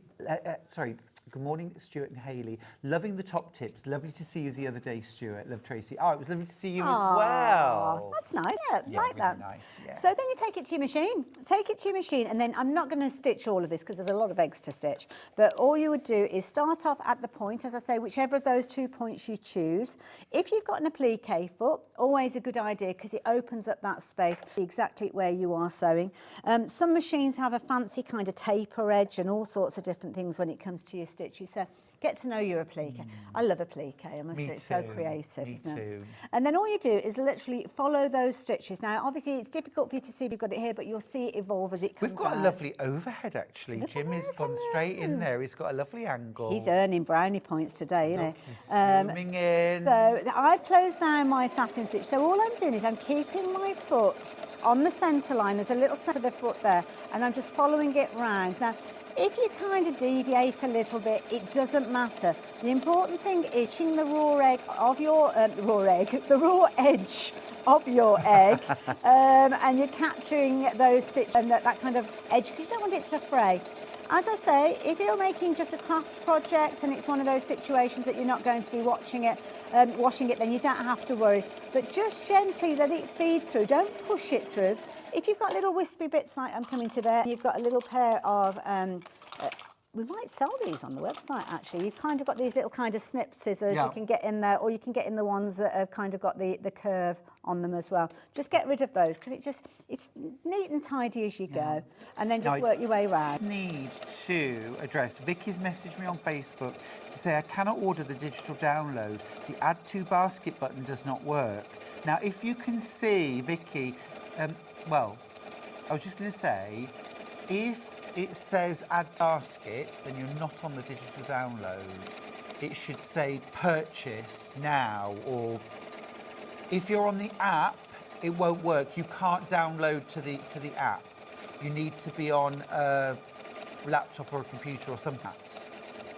good morning, Stuart and Hayley. Loving the top tips. Lovely to see you the other day, Stuart. Love, Tracy. Oh, it was lovely to see you as well. That's nice. Yeah, Yeah, like really that. nice, yeah. So then you take it to your machine. Take it to your machine, and then I'm not going to stitch all of this because there's a lot of eggs to stitch. But all you would do is start off at the point, as I say, whichever of those 2 points you choose. If you've got an applique foot, always a good idea because it opens up that space exactly where you are sewing. Some machines have a fancy kind of taper edge and all sorts of different things when it comes to your stitches. So get to know your applique. I love applique, I must say, it's so creative. Me isn't it? too. And then all you do is literally follow those stitches. Now, obviously, it's difficult for you to see we've got it here, but you'll see it evolve as it comes We've got out. a lovely overhead, actually. Look Jim at has that, gone isn't straight in it? there. He's got a lovely angle. He's earning brownie points today, you know. Look, he's zooming in. So I've closed down my satin stitch. So all I'm doing is I'm keeping my foot on the centre line. There's a little centre of the foot there, and I'm just following it round. Now, if you kind of deviate a little bit, it doesn't matter. The important thing is hitting the raw egg of your the raw edge of your egg, and you're capturing those stitches and that kind of edge because you don't want it to fray. As I say, if you're making just a craft project and it's one of those situations that you're not going to be washing it, then you don't have to worry. But just gently let it feed through. Don't push it through. If you've got little wispy bits like I'm coming to there, you've got a little pair of, we might sell these on the website actually. You've kind of got these little kind of snip scissors you can get in there, or you can get in the ones that have kind of got the curve on them as well. Just get rid of those because it's neat and tidy as you go, and then just work your way around. I need to address, Vicky's messaged me on Facebook to say I cannot order the digital download. The add to basket button does not work. Now, if you can see, Vicky, well, I was just going to say, if it says add basket, then you're not on the digital download. It should say purchase now, or if you're on the app, it won't work. You can't download to the app. You need to be on a laptop or a computer or something.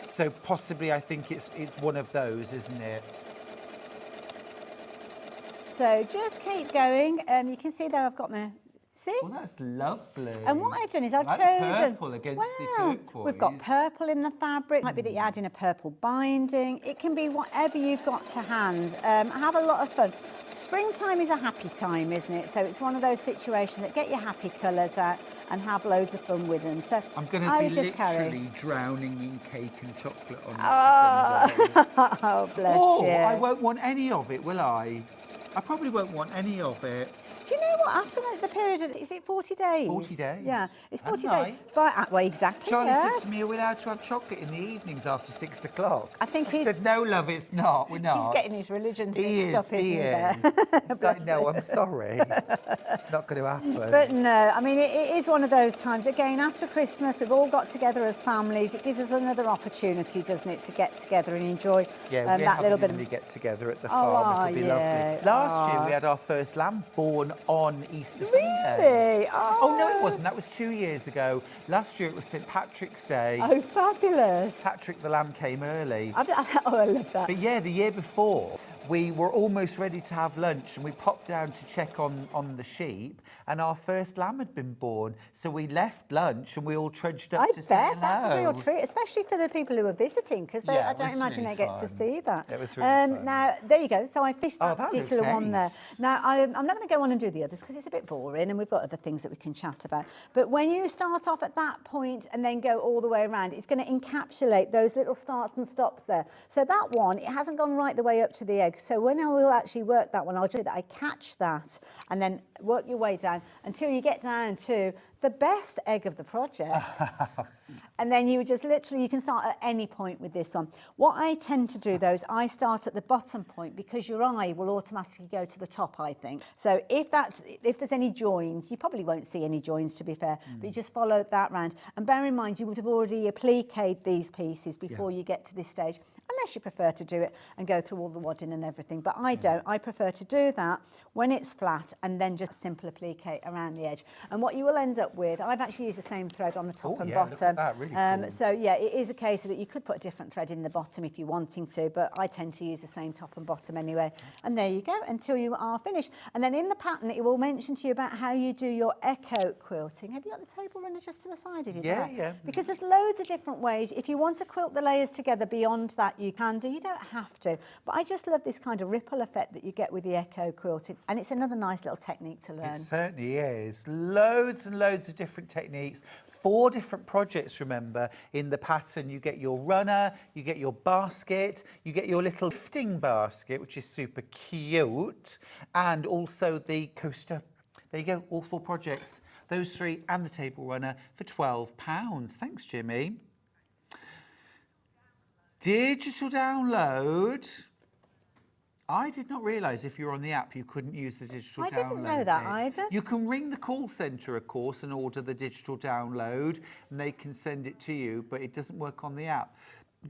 So possibly, I think it's one of those, isn't it? So just keep going. You can see there I've got my, see? Well, that's lovely. And what I've done is I've like chosen purple against the turquoise. We've got purple in the fabric. It might be that you add in a purple binding. It can be whatever you've got to hand. Have a lot of fun. Springtime is a happy time, isn't it? So it's one of those situations that get your happy colours out and have loads of fun with them. So I'm going to be literally drowning in cake and chocolate on Easter Sunday. Oh, bless you. I won't want any of it, will I? I probably won't want any of it. Do you know what? After the period of, is it 40 days? 40 days. Yeah, it's 40 days. Nights. But, well, exactly. Charlie yes. said to me, are we allowed to have chocolate in the evenings after 6 o'clock? I think I said, no, love, it's not. We're not. He's getting his religions He mixed up, isn't he? It's like, no, I'm sorry. It's not going to happen. But no, I mean, it is one of those times. Again, after Christmas, we've all got together as families. It gives us another opportunity, doesn't it, to get together and enjoy that little bit of... we get together at the farm. It'll be lovely. Last year, we had our first lamb born on Easter Sunday. Really? Oh, no, it wasn't. That was 2 years ago. Last year, it was St. Patrick's Day. Oh, fabulous. Patrick the lamb came early. I love that. But yeah, the year before, we were almost ready to have lunch and we popped down to check on the sheep and our first lamb had been born. So we left lunch and we all trudged up to say hello. I bet that's a real treat, especially for the people who are visiting, because I don't imagine they get to see that. It was really fun. Now, there you go. So I fished that particular one there. Nice. Now, I'm not going to go on and do the others because it's a bit boring and we've got other things that we can chat about. But when you start off at that point and then go all the way around, it's going to encapsulate those little starts and stops there. So that one, it hasn't gone right the way up to the egg. So when I will actually work that one, I'll do that. I catch that and then work your way down until you get down to the best egg of the project. And then you just literally, you can start at any point with this one. What I tend to do though is I start at the bottom point because your eye will automatically go to the top, I think. So if there's any joins, you probably won't see any joins to be fair, but you just follow that round. And bear in mind, you would have already appliqued these pieces before you get to this stage, unless you prefer to do it and go through all the wadding and everything. But I don't. I prefer to do that when it's flat and then just simple applique around the edge. And what you will end up up with, I've actually used the same thread on the top and yeah, bottom. look at that, really cool. So yeah, it is a case that you could put a different thread in the bottom if you're wanting to, but I tend to use the same top and bottom anyway. And there you go, until you are finished. And then in the pattern, it will mention to you about how you do your echo quilting. Have you got the table runner just to the side of you there? Yeah. Because there's loads of different ways. If you want to quilt the layers together beyond that, you can do. You don't have to. But I just love this kind of ripple effect that you get with the echo quilting. And it's another nice little technique to learn. It certainly is. Loads and loads of different techniques. 4 different projects, remember, in the pattern. You get your runner, you get your basket, you get your little lifting basket, which is super cute, and also the coaster. There you go, all 4 projects. Those 3 and the table runner for £12. Thanks, Jimmy. Digital download. I did not realise if you were on the app you couldn't use the digital download. I didn't know that bit. either. You can ring the call centre, of course, and order the digital download, and they can send it to you, but it doesn't work on the app.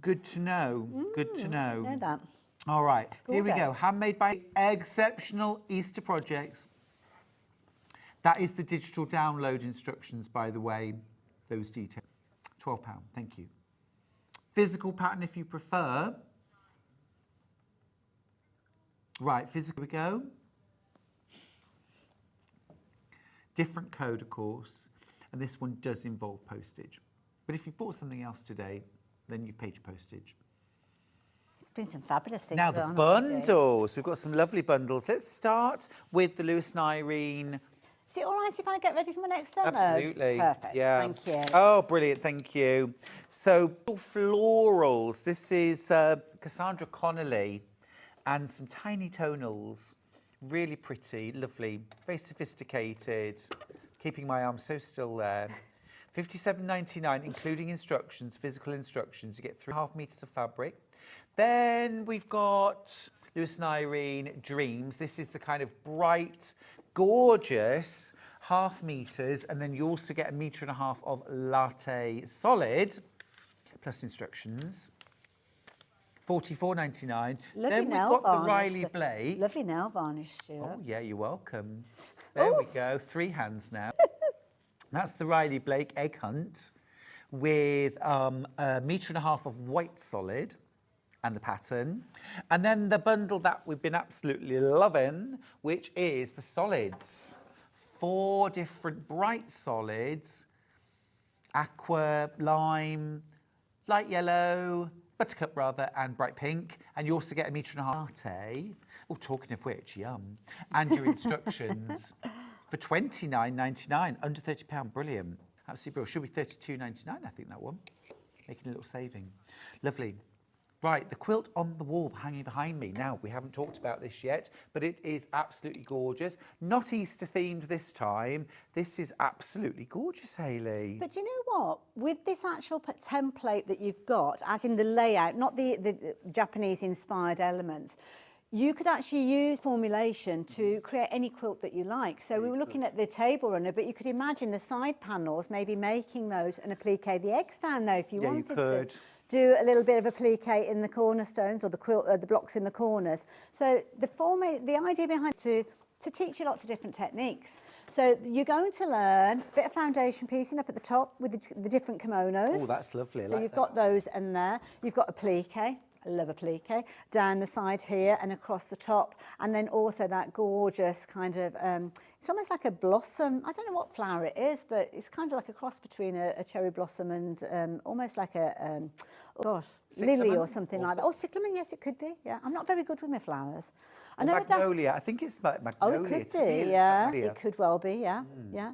Good to know. Good to know. Know that. All right, here we day. go. Handmade by Exceptional Easter Projects. That is the digital download instructions, by the way, those details. £12, thank you. Physical pattern if you prefer. Right, physical, we go. Different code, of course, and this one does involve postage. But if you've bought something else today, then you've paid your postage. There's been some fabulous things. Now the bundles. We've got some lovely bundles. Let's start with the Lewis and Irene. Is it all right if I get ready for my next demo? Absolutely. Perfect. Yeah. Thank you. Oh, brilliant. Thank you. So florals. This is Cassandra Connolly and some tiny tonals. Really pretty, lovely, very sophisticated. Keeping my arm so still there. £57.99, including instructions, physical instructions. You get 3.5 metres of fabric. Then we've got Lewis and Irene Dreams. This is the kind of bright, gorgeous ½ meters, and then you also get 1.5 meters of latte solid, plus instructions. £44.99. Then we've got the Riley Blake. Lovely nail varnish, Stuart. Oh yeah, you're welcome. There we go, 3 hands now. That's the Riley Blake Egg Hunt with 1.5 meters of white solid and the pattern. And then the bundle that we've been absolutely loving, which is the solids. 4 different bright solids, aqua, lime, light yellow, buttercup rather, and bright pink. And you also get 1.5 meters latte. Oh, talking of which, yum. And your instructions for £29.99, under £30, brilliant. Absolutely brilliant. Should be £32.99, I think, that one. Making a little saving. Lovely. Right, the quilt on the wall hanging behind me. Now, we haven't talked about this yet, but it is absolutely gorgeous. Not Easter themed this time. This is absolutely gorgeous, Hayley. But you know what? With this actual template that you've got, as in the layout, not the Japanese-inspired elements, you could actually use formulation to create any quilt that you like. So we were looking at the table runner, but you could imagine the side panels, maybe making those and applique the eggs down there if you wanted to. Do a little bit of applique in the cornerstones or the quilt, the blocks in the corners. So the idea behind it is to teach you lots of different techniques. So you're going to learn a bit of foundation piecing up at the top with the different kimonos. Oh, that's lovely. So you've got those in there. You've got applique. I love applique, down the side here and across the top, and then also that gorgeous kind of, it's almost like a blossom. I don't know what flower it is, but it's kind of like a cross between a cherry blossom and almost like a, lily or something like that. Oh, cyclamen, yes, it could be, yeah. I'm not very good with my flowers. I know magnolia, I think it's magnolia. Oh, it could be, yeah. It could well be, yeah, yeah.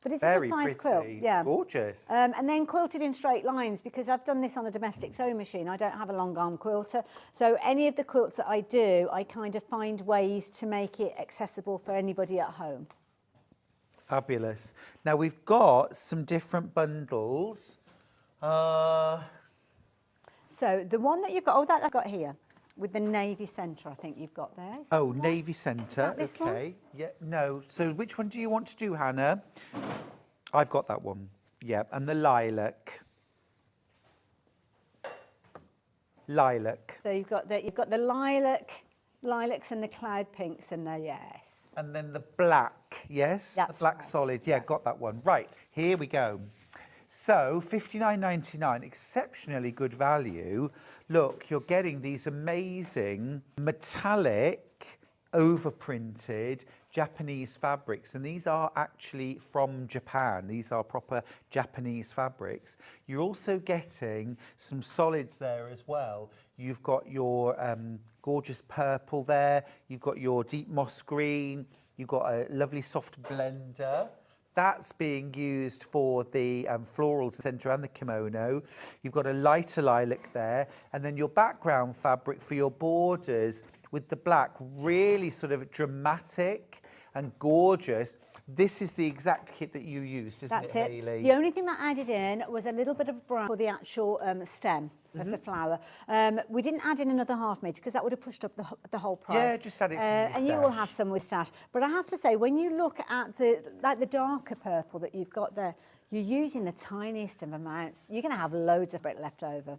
But it's very a good size pretty. quilt, yeah. Gorgeous. And then quilted in straight lines, because I've done this on a domestic sewing machine. I don't have a long arm quilter. So any of the quilts that I do, I kind of find ways to make it accessible for anybody at home. Fabulous. Now we've got some different bundles. So the one that you've got, that I've got here, with the navy centre, I think you've got there. Oh, navy centre, this okay. one? Yeah, no. So which one do you want to do, Hannah? I've got that one. Yeah, and the lilac. Lilac. So you've got the lilacs and the cloud pinks in there, yes. And then the black, yes? That's the black right. solid, yeah, got that one. Right, here we go. So, $59.99, exceptionally good value. Look, you're getting these amazing metallic, overprinted Japanese fabrics, and these are actually from Japan. These are proper Japanese fabrics. You're also getting some solids there as well. You've got your gorgeous purple there. You've got your deep moss green. You've got a lovely soft blender. That's being used for the florals centre and the kimono. You've got a lighter lilac there. And then your background fabric for your borders with the black, really sort of dramatic and gorgeous. This is the exact kit that you used, isn't it, Hayley? The only thing that I added in was a little bit of brown for the actual stem of the flower. We didn't add in another half metre because that would have pushed up the whole price. Yeah, just add it from your and you will have some with stash. But I have to say, when you look at the darker purple that you've got there, you're using the tiniest of amounts. You're going to have loads of it left over.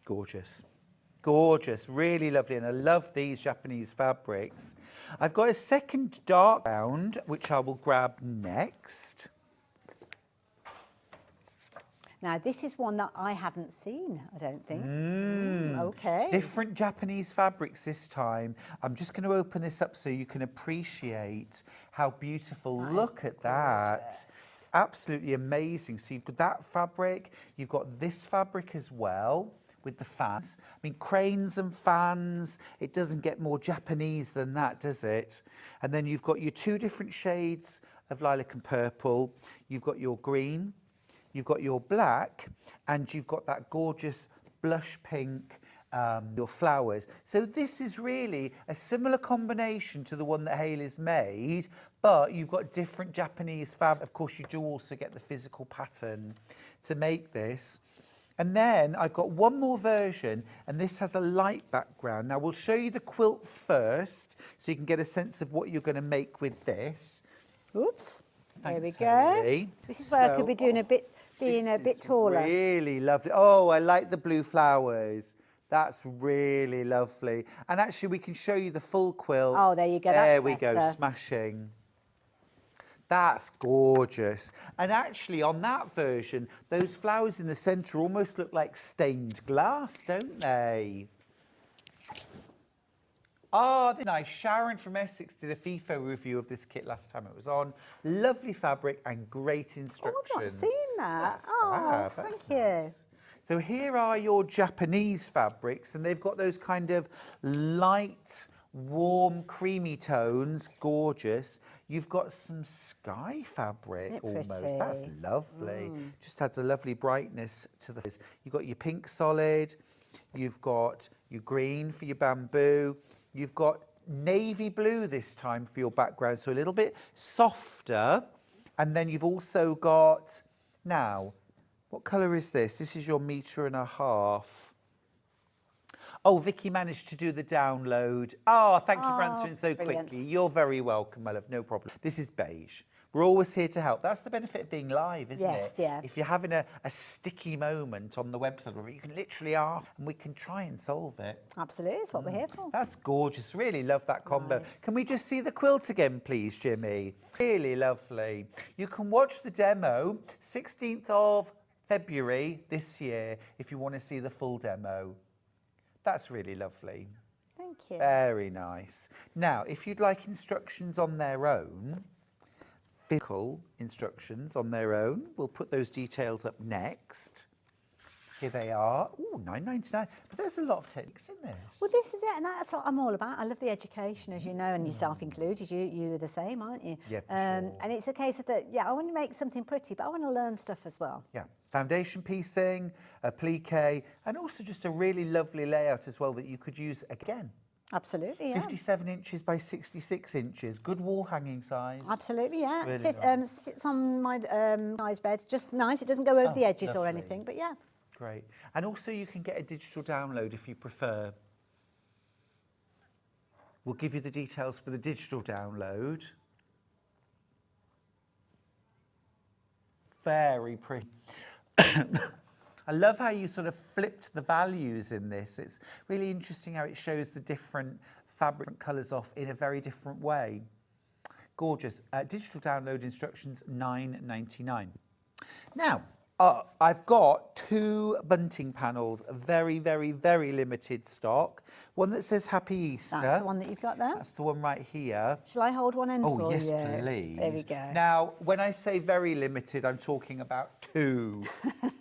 Gorgeous. Gorgeous, really lovely, and I love these Japanese fabrics. I've got a second dark round, which I will grab next. Now, this is one that I haven't seen, I don't think. Okay. Different Japanese fabrics this time. I'm just going to open this up so you can appreciate how beautiful. Look at that. Absolutely amazing. So you've got that fabric, you've got this fabric as well, with the fans. I mean, cranes and fans, it doesn't get more Japanese than that, does it? And then you've got your two different shades of lilac and purple. You've got your green, you've got your black, and you've got that gorgeous blush pink, your flowers. So this is really a similar combination to the one that Hayley's made, but you've got different Japanese fabric. Of course, you do also get the physical pattern to make this. And then I've got one more version, and this has a light background. Now, we'll show you the quilt first, so you can get a sense of what you're going to make with this. Oops. There we Thanks, go. Hayley. This is where I could be doing a bit, being a bit taller. Really lovely. Oh, I like the blue flowers. That's really lovely. And actually, we can show you the full quilt. Oh, there you go. There That's we go, better. smashing. That's gorgeous. And actually, on that version, those flowers in the centre almost look like stained glass, don't they? Ah, oh, nice. Sharon from Essex did a FIFO review of this kit last time it was on. Lovely fabric and great instructions. Oh, I've not seen that. That's fab. That's thank you. nice. So here are your Japanese fabrics, and they've got those kind of light, warm, creamy tones, gorgeous. You've got some sky fabric almost. Pretty? That's lovely. Just adds a lovely brightness to the. You've got your pink solid. You've got your green for your bamboo. You've got navy blue this time for your background, so a little bit softer. And then you've also got, now, what colour is this? This is your 1.5 meters. Oh, Vicky managed to do the download. Oh, thank you for answering so brilliant. quickly. You're very welcome, my love, no problem. This is beige. We're always here to help. That's the benefit of being live, isn't it? Yes, yeah. If you're having a sticky moment on the website, you can literally ask and we can try and solve it. Absolutely, that's what we're here for. That's gorgeous. Really love that combo. Nice. Can we just see the quilt again, please, Jimmy? Really lovely. You can watch the demo 16th of February this year if you want to see the full demo. That's really lovely. Thank you. Very nice. Now, if you'd like instructions on their own, physical instructions on their own, we'll put those details up next. Here they are. Ooh, $9.99. But there's a lot of techniques in this. Well, this is it, and that's what I'm all about. I love the education, as you know, and yourself included. You're the same, aren't you? Yeah, for sure. And it's a case of that, yeah, I want to make something pretty, but I want to learn stuff as well. Yeah, foundation piecing, applique, and also just a really lovely layout as well that you could use again. Absolutely, yeah. 57 inches by 66 inches. Good wall hanging size. Absolutely, yeah. Really nice. Sits on my size bed. Just nice. It doesn't go over the edges or lovely. anything, but yeah. Great. And also you can get a digital download if you prefer. We'll give you the details for the digital download. Very pretty. I love how you sort of flipped the values in this. It's really interesting how it shows the different fabric colours off in a very different way. Gorgeous. Digital download instructions, £9.99. Now, I've got 2 bunting panels, very, very, very limited stock. One that says Happy Easter. That's the one that you've got there? That's the one right here. Shall I hold one end for you? Oh, yes, please. There we go. Now, when I say very limited, I'm talking about 2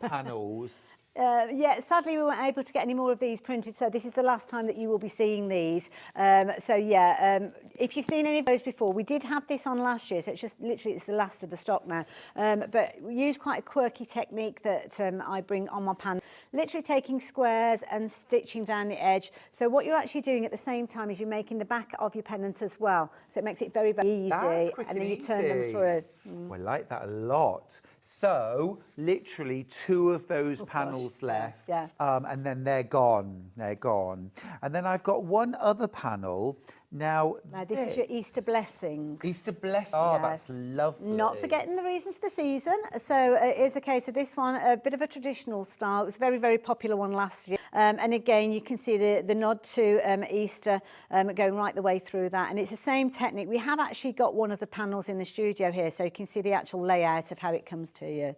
panels. Yeah, sadly we weren't able to get any more of these printed, so this is the last time that you will be seeing these. If you've seen any of those before, we did have this on last year, so it's just literally it's the last of the stock now. But we use quite a quirky technique that I bring on my pan, literally taking squares and stitching down the edge. So what you're actually doing at the same time is you're making the back of your pennant as well, so it makes it very, very easy. That's quick and then you easy. turn them through. I like that a lot. So, literally 2 of those panels left, yeah. And then they're gone. They're gone. And then I've got one other panel. Now This is your Easter blessings. Easter blessings. Oh, Yes. that's lovely. Not forgetting the reason for the season. So it is a case of this one, a bit of a traditional style. It was a very, very popular one last year. And again, you can see the nod to Easter going right the way through that. And it's the same technique. We have actually got one of the panels in the studio here, so you can see the actual layout of how it comes to you.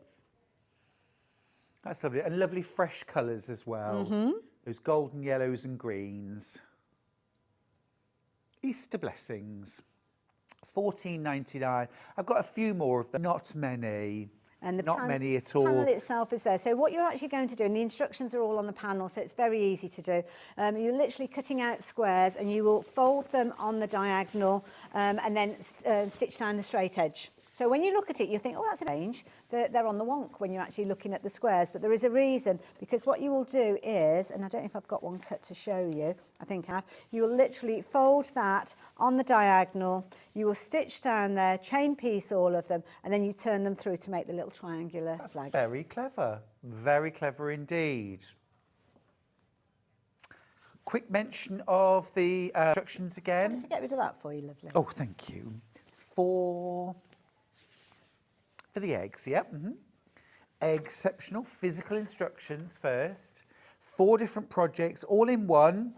That's lovely. And lovely fresh colours as well. Those golden yellows and greens. Easter blessings, £14.99. I've got a few more of them, not many. And not many at all. The panel itself is there. So what you're actually going to do, and the instructions are all on the panel, so it's very easy to do. You're literally cutting out squares and you will fold them on the diagonal and then stitch down the straight edge. So when you look at it, you think, oh, that's a range. They're on the wonk when you're actually looking at the squares, but there is a reason, because what you will do is, and I don't know if I've got one cut to show you, I think I have, you will literally fold that on the diagonal, you will stitch down there, chain piece all of them, and then you turn them through to make the little triangular flags. Very clever indeed. Quick mention of the instructions again. I'm going to get rid of that for you, lovely. Oh, thank you. For the eggs, yep. Exceptional physical instructions first. 4 different projects, all in one.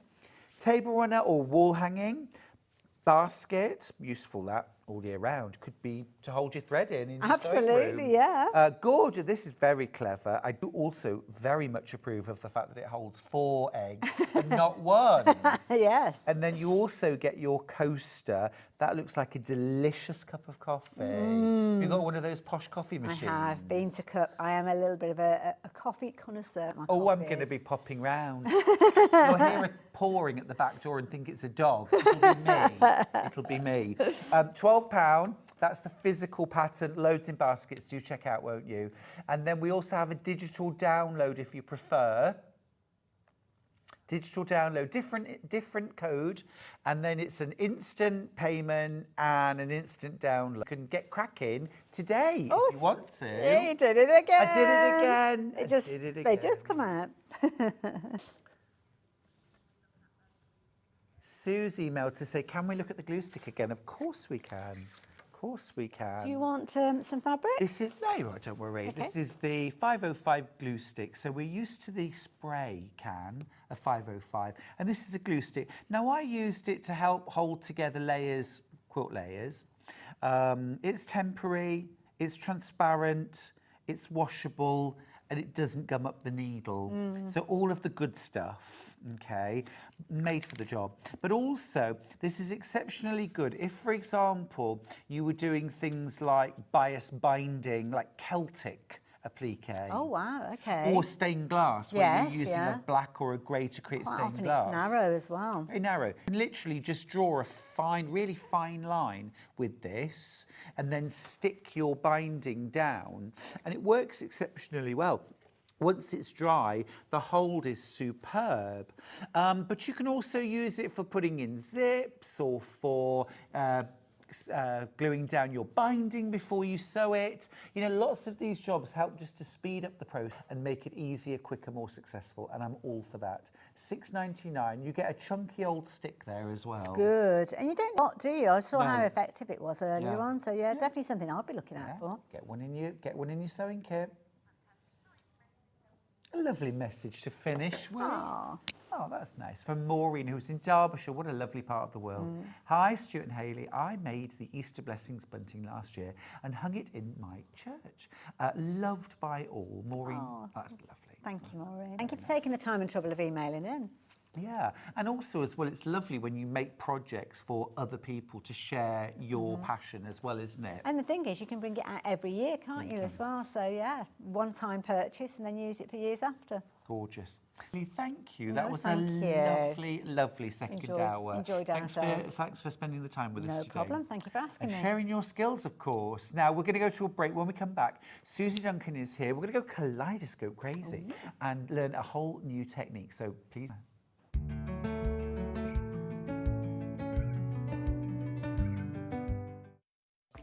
Table runner or wall hanging. Basket, useful that all year round. Could be to hold your thread in your sewing room. Absolutely, yeah. Gorgeous, this is very clever. I do also very much approve of the fact that it holds 4 eggs and not 1. Yes. And then you also get your coaster. That looks like a delicious cup of coffee. Have you got one of those posh coffee machines? I have been to cup. I am a little bit of a coffee connoisseur. Oh, I'm going to be popping round. You'll hear it pouring at the back door and think it's a dog. It'll be me. It'll be me. £12. That's the physical pattern. Loads in baskets. Do check out, won't you? And then we also have a digital download if you prefer. Digital download, different code, and then it's an instant payment and an instant download. You can get cracking today if you want to. Yeah, you did it again. I did it again. They just come out. Sue's emailed to say, can we look at the glue stick again? Of course we can. Of course we can. Do you want some fabric? This is, no, don't worry. Okay. This is the 505 glue stick. So we're used to the spray can, a 505, and this is a glue stick. Now I used it to help hold together layers, quilt layers. It's temporary, it's transparent, it's washable, and it doesn't gum up the needle. So all of the good stuff, okay, made for the job. But also, this is exceptionally good. If, for example, you were doing things like bias binding, like Celtic applique. Oh, wow, okay. Or stained glass, where Yes, you're using a black or a grey to create Quite stained often glass. it's narrow as well. Very narrow. You can literally just draw a fine, really fine line with this and then stick your binding down, and it works exceptionally well. Once it's dry, the hold is superb. But you can also use it for putting in zips or for gluing down your binding before you sew it. You know, lots of these jobs help just to speed up the process and make it easier, quicker, more successful, and I'm all for that. £6.99, you get a chunky old stick there as well. It's good. And you don't not, do you? I saw No. how effective it was earlier on, so yeah, definitely something I'll be looking out Yeah. for. Get one in your sewing kit. A lovely message to finish with. Aww. Oh, that's nice. From Maureen, who's in Derbyshire. What a lovely part of the world. Hi, Stuart and Hayley. I made the Easter Blessings bunting last year and hung it in my church. Loved by all. Maureen, that's lovely. Thank you, Maureen. Thank you for taking the time and trouble of emailing in. Yeah, and also as well, it's lovely when you make projects for other people to share your passion as well, isn't it? And the thing is, you can bring it out every year, can't you, as well? So, yeah, one-time purchase and then use it for years after. Gorgeous. Thank you. That was a lovely, lovely second hour. Enjoyed ourselves. Thanks for spending the time with us today. No problem. Thank you for asking and me. sharing your skills, of course. Now, we're going to go to a break. When we come back, Susie Duncan is here. We're going to go Kaleidoscope crazy and learn a whole new technique. So please...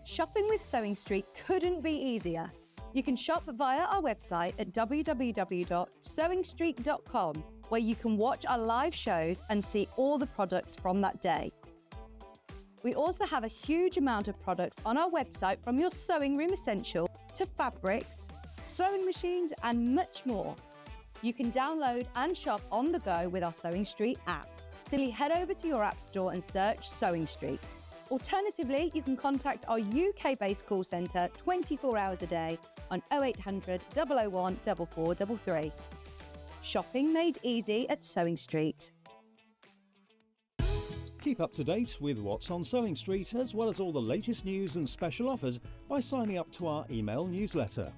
Shopping with Sewing Street couldn't be easier. You can shop via our website at www.sewingstreet.com, where you can watch our live shows and see all the products from that day. We also have a huge amount of products on our website, from your sewing room essential to fabrics, sewing machines and much more. You can download and shop on the go with our Sewing Street app. Simply head over to your app store and search Sewing Street. Alternatively, you can contact our UK-based call centre 24 hours a day on 0800 001 4433. Shopping made easy at Sewing Street. Keep up to date with what's on Sewing Street, as well as all the latest news and special offers, by signing up to our email newsletter.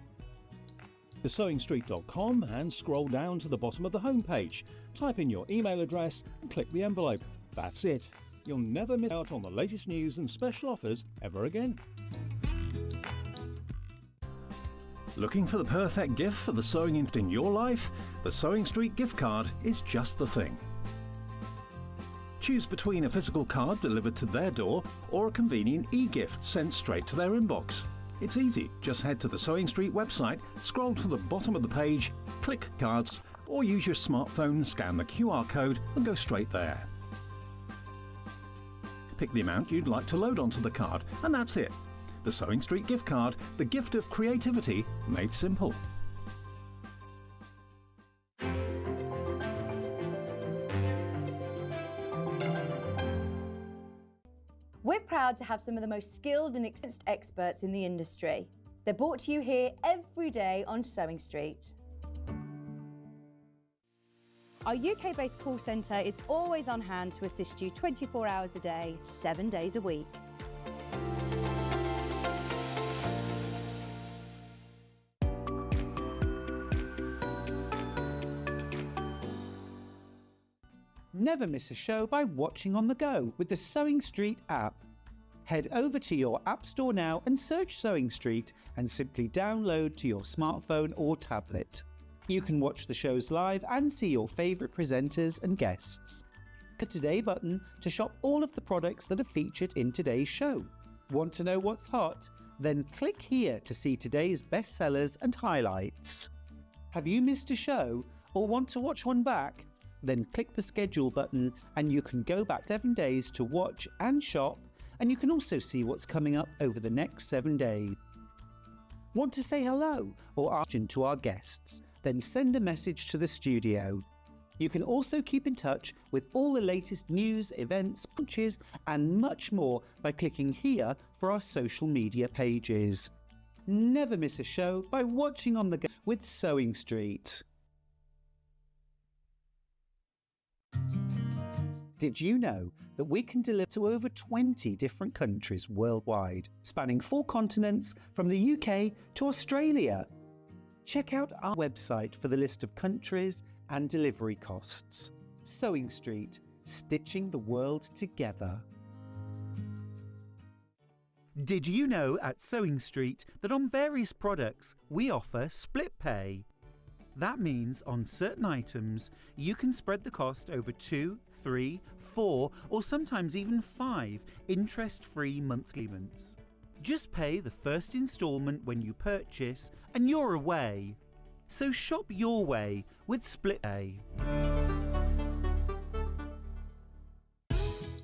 To sewingstreet.com and scroll down to the bottom of the homepage. Type in your email address and click the envelope. That's it. You'll never miss out on the latest news and special offers ever again. Looking for the perfect gift for the sewing interest in your life? The Sewing Street gift card is just the thing. Choose between a physical card delivered to their door or a convenient e-gift sent straight to their inbox. It's easy. Just head to the Sewing Street website, scroll to the bottom of the page, click Cards, or use your smartphone, scan the QR code and go straight there. Pick the amount you'd like to load onto the card, and that's it. The Sewing Street gift card, the gift of creativity made simple. We're proud to have some of the most skilled and experienced experts in the industry. They're brought to you here every day on Sewing Street. Our UK-based call centre is always on hand to assist you 24 hours a day, 7 days a week. Never miss a show by watching on the go with the Sewing Street app. Head over to your app store now and search Sewing Street and simply download to your smartphone or tablet. You can watch the shows live and see your favourite presenters and guests. Click the Today button to shop all of the products that are featured in today's show. Want to know what's hot? Then click here to see today's bestsellers and highlights. Have you missed a show or want to watch one back? Then click the schedule button and you can go back 7 days to watch and shop, and you can also see what's coming up over the next 7 days. Want to say hello or ask to our guests? Then send a message to the studio. You can also keep in touch with all the latest news, events, launches and much more by clicking here for our social media pages. Never miss a show by watching on the go with Sewing Street. Did you know that we can deliver to over 20 different countries worldwide, spanning 4 continents from the UK to Australia? Check out our website for the list of countries and delivery costs. Sewing Street, stitching the world together. Did you know at Sewing Street that on various products we offer split pay? That means on certain items you can spread the cost over 2, 3, 4 or sometimes even 5 interest-free monthly payments. Just pay the first instalment when you purchase and you're away. So shop your way with Split Pay.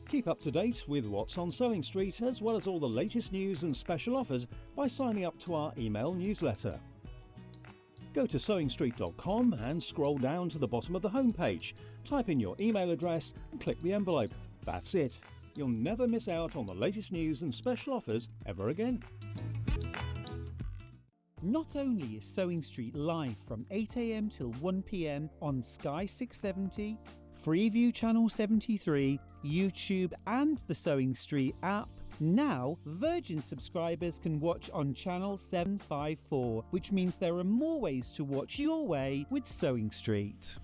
Keep up to date with what's on Sewing Street, as well as all the latest news and special offers, by signing up to our email newsletter. Go to sewingstreet.com and scroll down to the bottom of the homepage. Type in your email address and click the envelope. That's it. You'll never miss out on the latest news and special offers ever again. Not only is Sewing Street live from 8 AM till 1 PM on Sky 670, Freeview Channel 73, YouTube and the Sewing Street app, now Virgin subscribers can watch on Channel 754, which means there are more ways to watch your way with Sewing Street.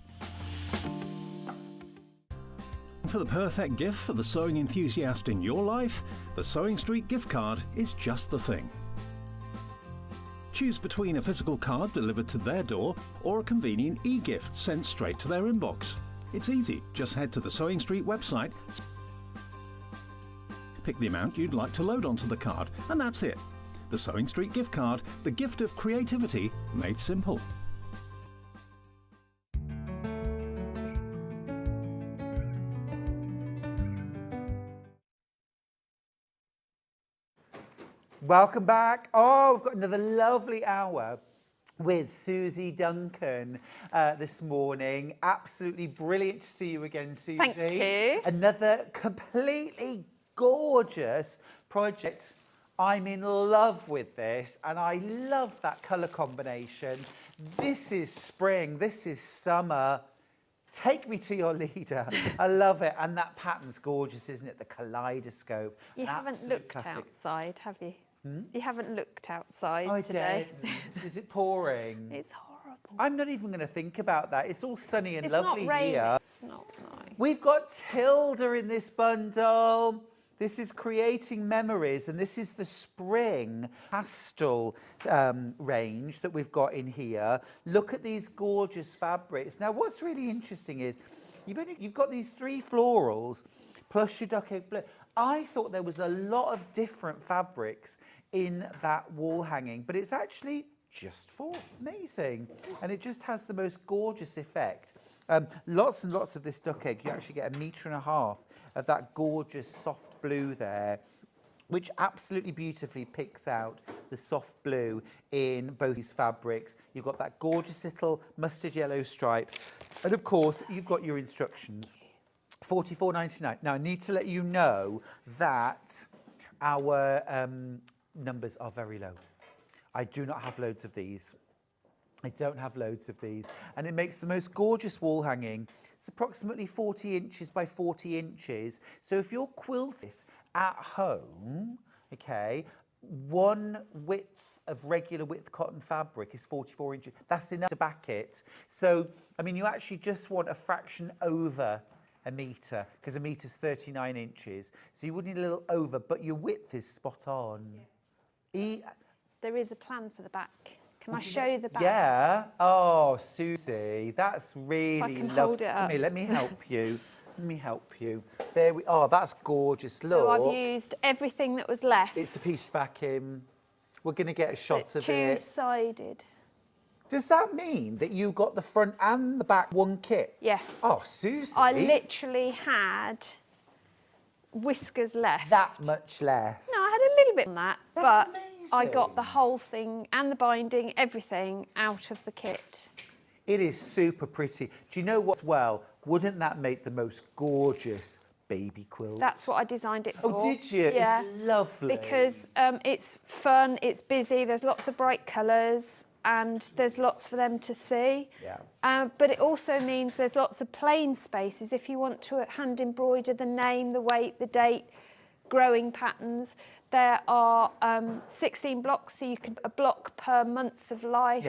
For the perfect gift for the sewing enthusiast in your life, the Sewing Street gift card is just the thing. Choose between a physical card delivered to their door or a convenient e-gift sent straight to their inbox. It's easy, just head to the Sewing Street website, pick the amount you'd like to load onto the card, and that's it. The Sewing Street gift card, the gift of creativity made simple. Welcome back. Oh, we've got another lovely hour with Susie Duncan this morning. Absolutely brilliant to see you again, Susie. Thank you. Another completely gorgeous project. I'm in love with this, and I love that colour combination. This is spring, this is summer. Take me to your leader. I love it. And that pattern's gorgeous, isn't it? The Kaleidoscope. You haven't looked outside, have you? You haven't looked outside today. Is it pouring? It's horrible. I'm not even going to think about that. It's all sunny and lovely not raining. here. It's not nice. We've got Tilda in this bundle. This is Creating Memories, and this is the spring pastel range that we've got in here. Look at these gorgeous fabrics. Now, what's really interesting is you've got these 3 florals plus your duck egg blue. I thought there was a lot of different fabrics in that wall hanging, but it's actually just 4. Amazing. And it just has the most gorgeous effect. Lots and lots of this duck egg. You actually get 1.5 meters of that gorgeous soft blue there, which absolutely beautifully picks out the soft blue in both these fabrics. You've got that gorgeous little mustard yellow stripe. And of course, you've got your instructions. $44.99. Now, I need to let you know that our numbers are very low. I do not have loads of these. I don't have loads of these. And it makes the most gorgeous wall hanging. It's approximately 40 inches by 40 inches. So if you're quilting this at home, okay, one width of regular width cotton fabric is 44 inches. That's enough to back it. So, I mean, you actually just want a fraction over 1 meter, because 1 meter is 39 inches. So you would need a little over, but your width is spot on. Yeah. There is a plan for the back. Can I show you the back? Yeah. Oh, Susie, that's really lovely. I can hold it up. Come here, let me help you. Let me help you. There we are. Oh, that's gorgeous. Look. So I've used everything that was left. It's a piece back in. We're going to get a shot of it. Two-sided. Does that mean that you got the front and the back one kit? Yeah. Oh, Susie. I literally had whiskers left. That much left. No, I had a little bit on that. That's but amazing. I got the whole thing and the binding, everything out of the kit. It is super pretty. Do you know what as well? Wouldn't that make the most gorgeous baby quilt? That's what I designed it for. Oh, did you? Yeah. It's lovely. Because it's fun, it's busy, there's lots of bright colours, and there's lots for them to see. Yeah. But it also means there's lots of plain spaces if you want to hand embroider the name, the weight, the date, growing patterns. There are 16 blocks, so you can a block per month of life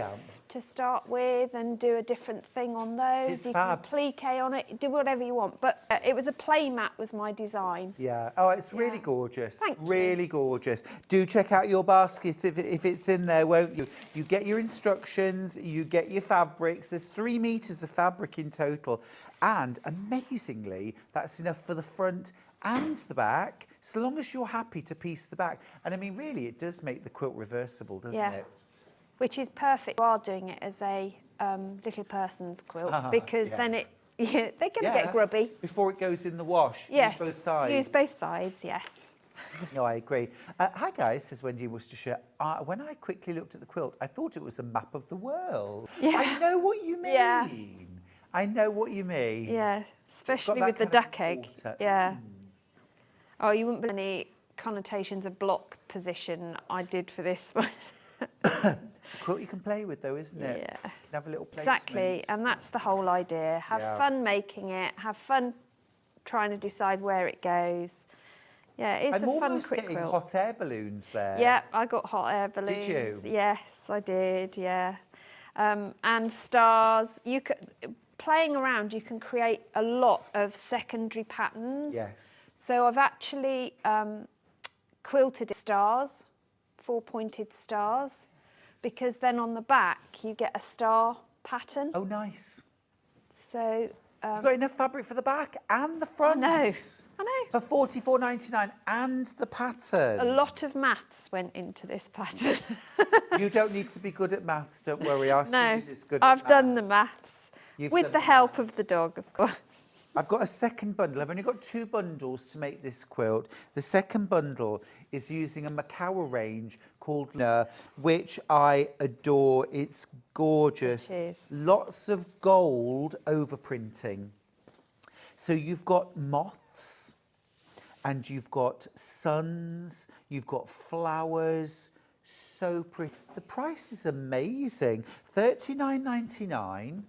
to start with, and do a different thing on those. It's you fab. can applique on it, do whatever you want. But it was a play mat was my design. Yeah. Oh, it's really gorgeous. Thank you. Really gorgeous. Do check out your basket if it's in there, won't you? You get your instructions, you get your fabrics. There's 3 meters of fabric in total. And amazingly, that's enough for the front and the back, so long as you're happy to piece the back. And I mean, really, it does make the quilt reversible, doesn't it? Which is perfect. You are doing it as a little person's quilt, because then they're going to get grubby. Before it goes in the wash, Yes. use both sides. Use both sides, yes. No, I agree. Hi guys, says Wendy in Worcestershire. When I quickly looked at the quilt, I thought it was a map of the world. Yeah. I know what you mean. Yeah. I know what you mean. Yeah, especially that with the kind of duck egg. water. Yeah. Oh, you wouldn't believe any connotations of block position I did for this one. It's a quilt you can play with though, isn't it? Yeah. You can have a little placement. Exactly, and that's the whole idea. Have fun making it, have fun trying to decide where it goes. Yeah, it's I'm a fun almost quick getting quilt. hot air balloons there. Yeah, I got hot air balloons. Did you? Yes, I did, yeah. And stars. Playing around, you can create a lot of secondary patterns. Yes. So I've actually quilted stars, 4-pointed stars, because then on the back you get a star pattern. Oh, nice. So You've got enough fabric for the back and the front. I know. For £44.99 and the pattern. A lot of maths went into this pattern. You don't need to be good at maths, don't worry. Our No, Suze is good I've at done the maths. You've With done the the help of the dog, of course. I've got a second bundle. I've only got 2 bundles to make this quilt. The second bundle is using a Macawa range called which I adore. It's gorgeous. It is. Lots of gold overprinting. So you've got moths and you've got suns, you've got flowers. So pretty. The price is amazing. $39.99.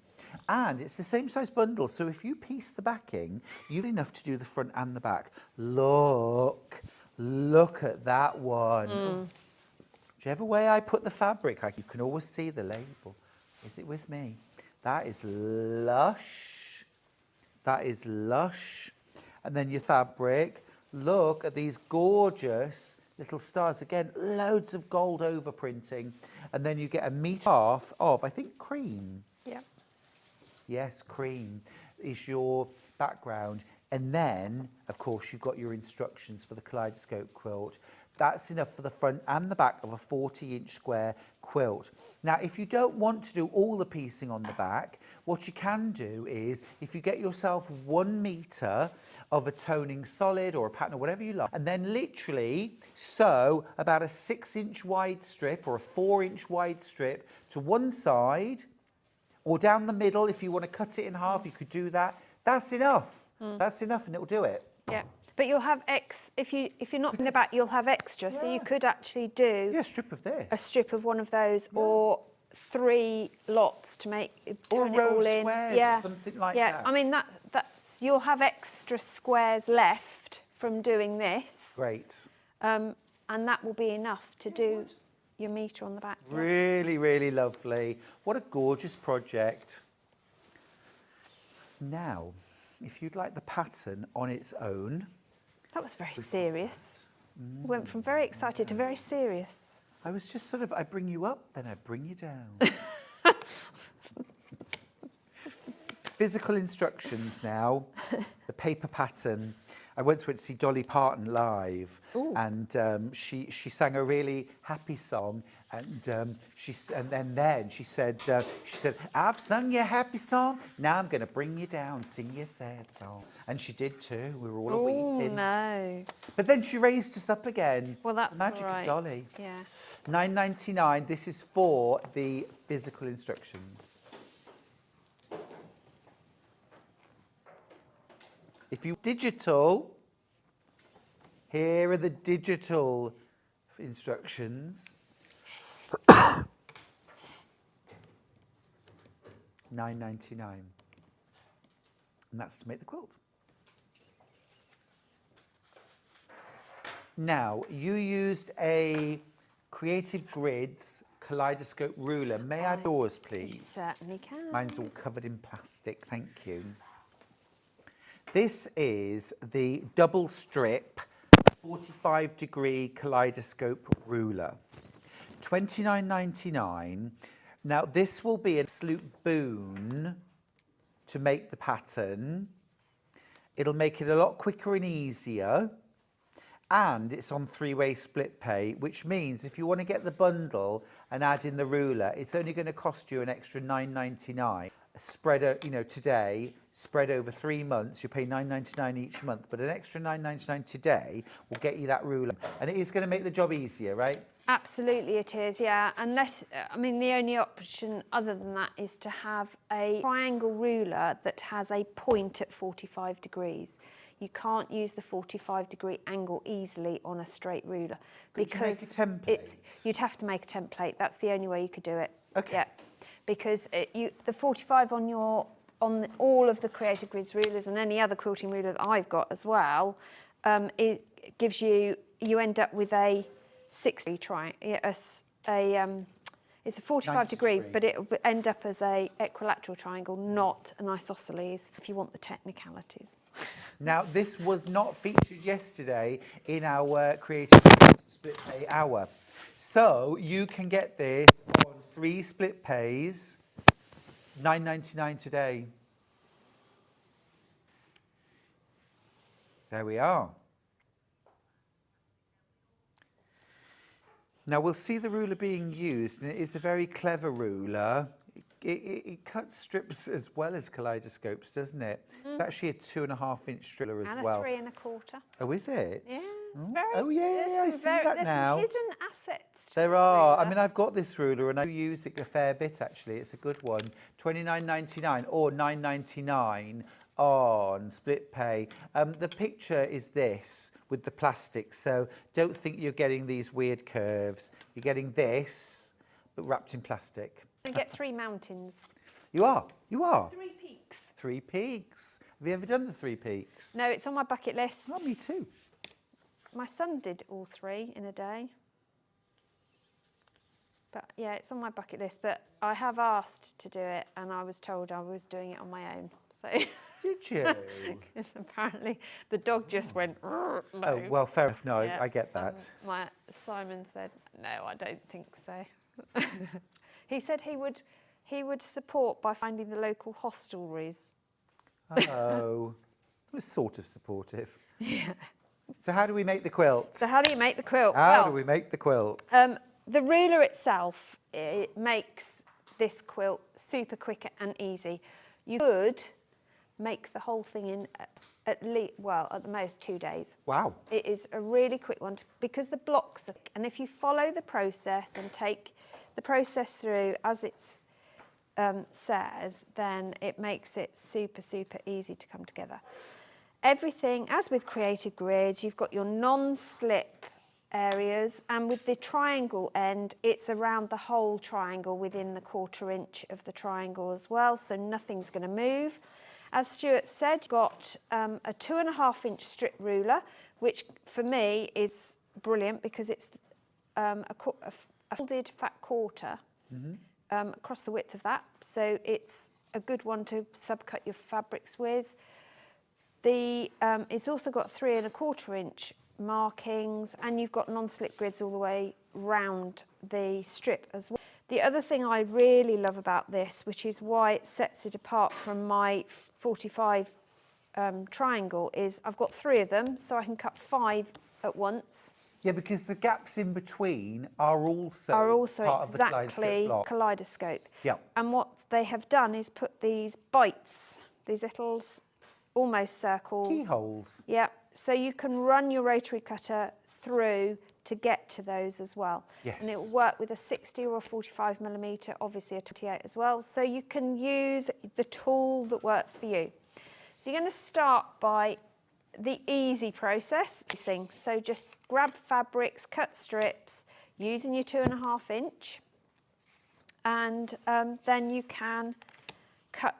And it's the same size bundle, so if you piece the backing, you've enough to do the front and the back. Look at that one. Whichever way I put the fabric, you can always see the label. Is it with me? That is lush. That is lush. And then your fabric. Look at these gorgeous little stars. Again, loads of gold overprinting. And then you get a metre half of, I think, cream. Yeah. Yes, cream is your background. And then, of course, you've got your instructions for the Kaleidoscope quilt. That's enough for the front and the back of a 40-inch square quilt. Now, if you don't want to do all the piecing on the back, what you can do is, if you get yourself 1 metre of a toning solid or a pattern or whatever you like, and then literally sew about a 6-inch wide strip or a 4-inch wide strip to one side, or down the middle. If you want to cut it in half, you could do that. That's enough. That's enough, and it'll do it. Yeah, but you'll have if you're not in the back, you'll have extra. So you could actually do a strip of this, a strip of one of those, or 3 lots to make or a turn it row all of in. squares Yeah, or something like yeah. that. I mean that's you'll have extra squares left from doing this. Great. And that will be enough to do your metre on the back. Yeah. Really, really lovely. What a gorgeous project. Now, if you'd like the pattern on its own. That was very serious. We went from very excited to very serious. I was just sort of, I bring you up, then I bring you down. Physical instructions now, the paper pattern. I once went to see Dolly Parton live, and she sang a really happy song, and then she said, "I've sung your happy song, now I'm going to bring you down, sing your sad song," and she did too. We were all weeping. No. But then she raised us up again. Well, that's the magic all right. of Dolly. Yeah. $9.99. This is for the physical instructions. If you digital, here are the digital instructions. $9.99. And that's to make the quilt. Now, you used a Creative Grids Kaleidoscope ruler. May I have yours, please? You certainly can. Mine's all covered in plastic, thank you. This is the double strip 45-degree Kaleidoscope ruler. $29.99. Now, this will be an absolute boon to make the pattern. It'll make it a lot quicker and easier. And it's on 3-way split pay, which means if you want to get the bundle and add in the ruler, it's only going to cost you an extra $9.99. Spread, today, spread over 3 months, you pay £9.99 each month, but an extra £9.99 today will get you that ruler. And it is going to make the job easier, right? Absolutely it is, yeah. Unless, I mean, the only option other than that is to have a triangle ruler that has a point at 45 degrees. You can't use the 45-degree angle easily on a straight ruler because you'd have to make a template. That's the only way you could do it. Okay. Yeah, because the 45 on all of the Creative Grids rulers and any other quilting ruler that I've got as well, it gives you end up with a 60 triangle. It's a 45-degree, but it will end up as a equilateral triangle, not an isosceles, if you want the technicalities. Now, this was not featured yesterday in our Creative Grids split pay hour. So you can get this on 3 split pays, £9.99 today. There we are. Now we'll see the ruler being used, and it is a very clever ruler. It cuts strips as well as Kaleidoscopes, doesn't it? It's actually a 2.5-inch strip ruler as well. And a 3.25. Oh, is it? Yeah, it's I see that now. There's some hidden assets. There are. I mean, I've got this ruler and I use it a fair bit actually. It's a good one. £29.99 or £9.99 on split pay. The picture is this with the plastic, so don't think you're getting these weird curves. You're getting this, but wrapped in plastic. You get 3 mountains. You are. 3 peaks. 3 peaks. Have you ever done the 3 peaks? No, it's on my bucket list. Oh, me too. My son did all 3 in a day. But yeah, it's on my bucket list. But I have asked to do it, and I was told I was doing it on my own. So. Did you? Because apparently the dog just went. No. Oh well, fair enough. No, Yeah. I get that. My Simon said, "No, I don't think so." He said he would support by finding the local hostelries. Oh, it was sort of supportive. Yeah. So how do we make the quilt? So how do you make the quilt? How do we make the quilt? The ruler itself, it makes this quilt super quick and easy. You could make the whole thing in at the most 2 days. Wow. It is a really quick one because the blocks are, and if you follow the process and take the process through as it says, then it makes it super, super easy to come together. Everything, as with Creative Grids, you've got your non-slip areas, and with the triangle end, it's around the whole triangle within the 1/4 inch of the triangle as well, so nothing's going to move. As Stuart said, you've got a 2.5-inch strip ruler, which for me is brilliant because it's a folded fat quarter across the width of that, so it's a good one to subcut your fabrics with. It's also got 3.25 inch markings, and you've got non-slip grids all the way round the strip as well. The other thing I really love about this, which is why it sets it apart from my 45 triangle, is I've got 3 of them, so I can cut 5 at once. Yeah, because the gaps in between are also part of the Kaleidoscope. Yeah. And what they have done is put these bites, these little almost circles. Keyholes. Yeah, so you can run your rotary cutter through to get to those as well. Yes. And it will work with a 60 or a 45mm, obviously a 28 as well. So you can use the tool that works for you. So you're going to start by the easy process. So just grab fabrics, cut strips using your 2.5 inch, and then you can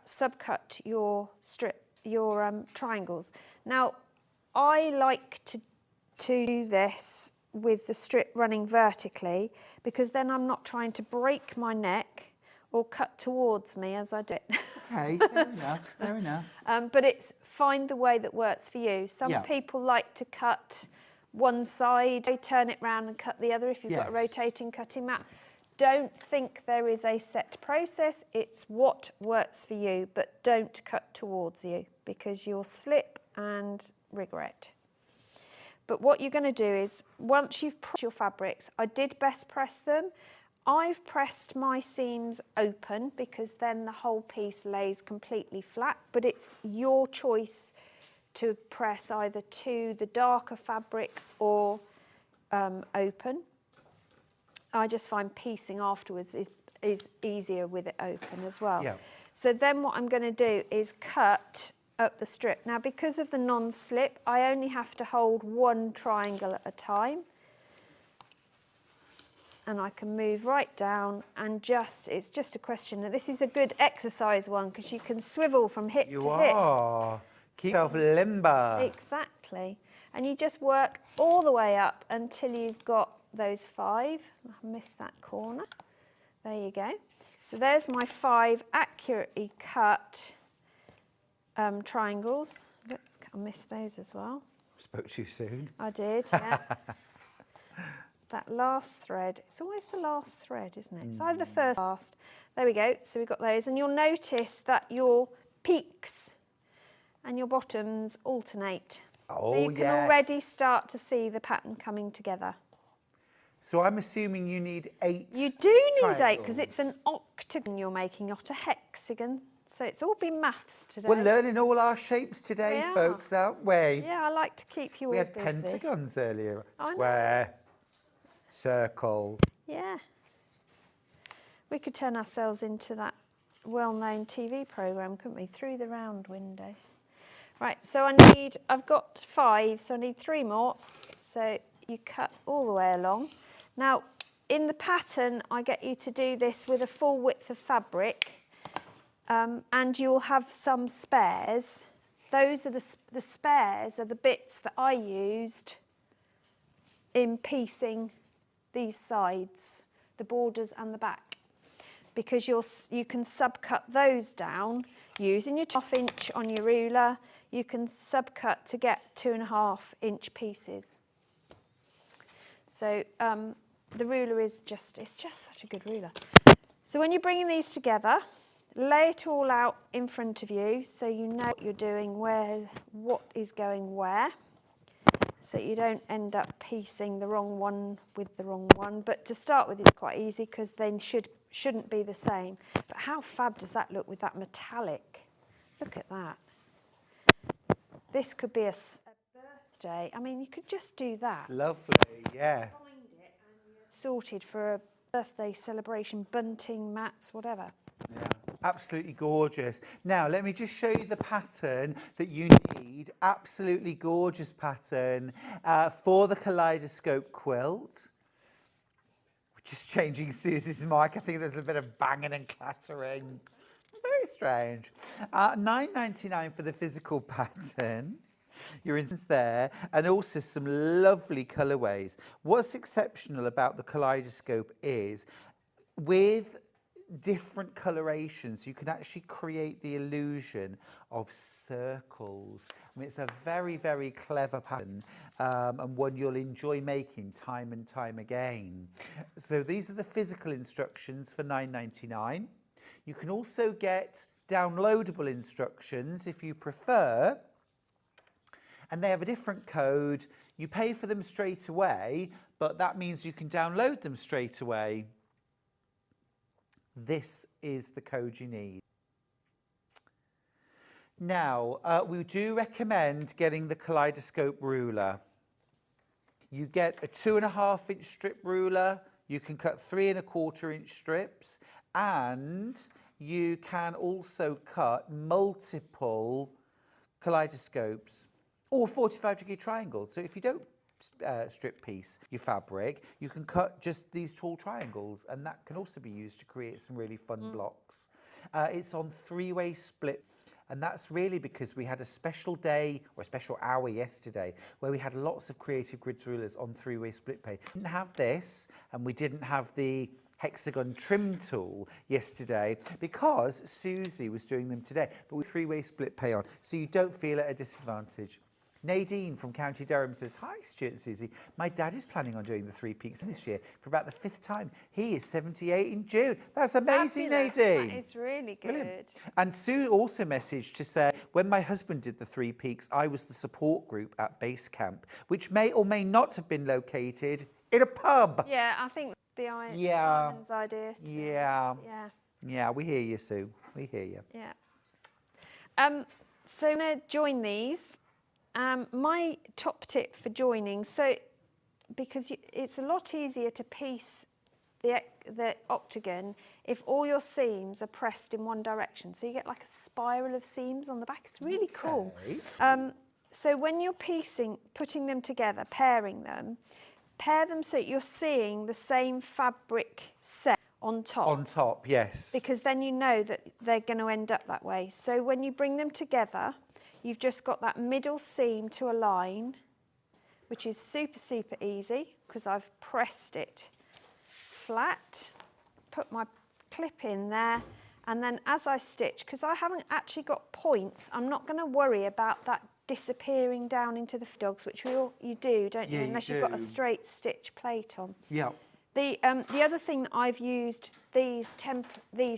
subcut your triangles. Now, I like to do this with the strip running vertically because then I'm not trying to break my neck or cut towards me as I do it. Okay, fair enough, fair enough. But it's find the way that works for you. Some people like to cut one side, they turn it round and cut the other if you've got a rotating cutting mat. Don't think there is a set process, it's what works for you, but don't cut towards you because you'll slip and regret. But what you're going to do is, once you've pressed your fabrics, I did best press them. I've pressed my seams open because then the whole piece lays completely flat, but it's your choice to press either to the darker fabric or open. I just find piecing afterwards is easier with it open as well. Yeah. So then what I'm going to do is cut up the strip. Now because of the non-slip, I only have to hold one triangle at a time. And I can move right down and it's just a question. Now, this is a good exercise one because you can swivel from hip to hip. You are. Keep yourself limber. Exactly. And you just work all the way up until you've got those 5. I missed that corner. There you go. So there's my 5 accurately cut triangles. Look, I missed those as well. Spoke too soon. I did, yeah. That last thread, it's always the last thread, isn't it? It's either the first or last. There we go, so we've got those. And you'll notice that your peaks and your bottoms alternate. Oh, so you can already start to see the pattern coming together. So I'm assuming you need 8 You do need 8 triangles. because it's an octagon you're making, not a hexagon. So it's all been maths today. We're learning all our shapes today, We are. folks, aren't we? Yeah, I like to keep you all We had busy. pentagons earlier. I know. Square, circle. Yeah. We could turn ourselves into that well-known TV programme, couldn't we? Through the Round Window. Right, so I've got 5, so I need 3 more. So you cut all the way along. Now, in the pattern, I get you to do this with a full width of fabric, and you'll have some spares. Those are the spares are the bits that I used in piecing these sides, the borders and the back, because you can subcut those down using your 1/2 inch on your ruler. You can subcut to get 2.5 inch pieces. So the ruler it's just such a good ruler. So when you're bringing these together, lay it all out in front of you so you know what you're doing, what is going where, so you don't end up piecing the wrong one with the wrong one. But to start with, it's quite easy because they shouldn't be the same. But how fab does that look with that metallic? Look at that. This could be a birthday. I mean, you could just do that. Lovely, yeah. Find it and you're sorted for a birthday celebration, bunting, mats, whatever. Yeah, absolutely gorgeous. Now, let me just show you the pattern that you need. Absolutely gorgeous pattern for the Kaleidoscope quilt. We're just changing Susie's mic. I think there's a bit of banging and clattering. Very strange. $9.99 for the physical pattern. Your instance there, and also some lovely colourways. What's exceptional about the Kaleidoscope is with different colorations, you can actually create the illusion of circles. I mean, it's a very, very clever pattern, and one you'll enjoy making time and time again. So these are the physical instructions for $9.99. You can also get downloadable instructions if you prefer, and they have a different code. You pay for them straight away, but that means you can download them straight away. This is the code you need. Now, we do recommend getting the Kaleidoscope ruler. You get a 2.5 inch strip ruler. You can cut 3.25 inch strips, and you can also cut multiple kaleidoscopes or 45-degree triangles. So if you don't strip piece your fabric, you can cut just these tall triangles, and that can also be used to create some really fun blocks. It's on 3-way split, and that's really because we had a special day or a special hour yesterday where we had lots of creative grids rulers on 3-way split pay. We didn't have this, and we didn't have the hexagon trim tool yesterday because Susie was doing them today, but with 3-way split pay on, so you don't feel at a disadvantage. Nadine from County Durham says, "Hi, Stuart and Susie. My dad is planning on doing the 3 peaks this year for about the 5th time. He is 78 in June." That's amazing, Fabulous. Nadine. That is really good. Brilliant. And Sue also messaged to say, when my husband did the 3 peaks, I was the support group at base camp, which may or may not have been located in a pub. Yeah, I think Simon's idea. Yeah. Yeah. Yeah, we hear you, Sue. We hear you. Yeah. So I'm going to join these. My top tip for joining, because it's a lot easier to piece the octagon if all your seams are pressed in one direction. So you get like a spiral of seams on the back. It's really cool. So when you're putting them together, pairing them, pair them so you're seeing the same fabric set on top. On top, yes. Because then you know that they're going to end up that way. So when you bring them together, you've just got that middle seam to align, which is super, super easy because I've pressed it flat, put my clip in there, and then as I stitch, because I haven't actually got points, I'm not going to worry about that disappearing down into the dogs, which you do, don't you? Unless you've got a straight stitch plate on. Yeah. The other thing that I've used these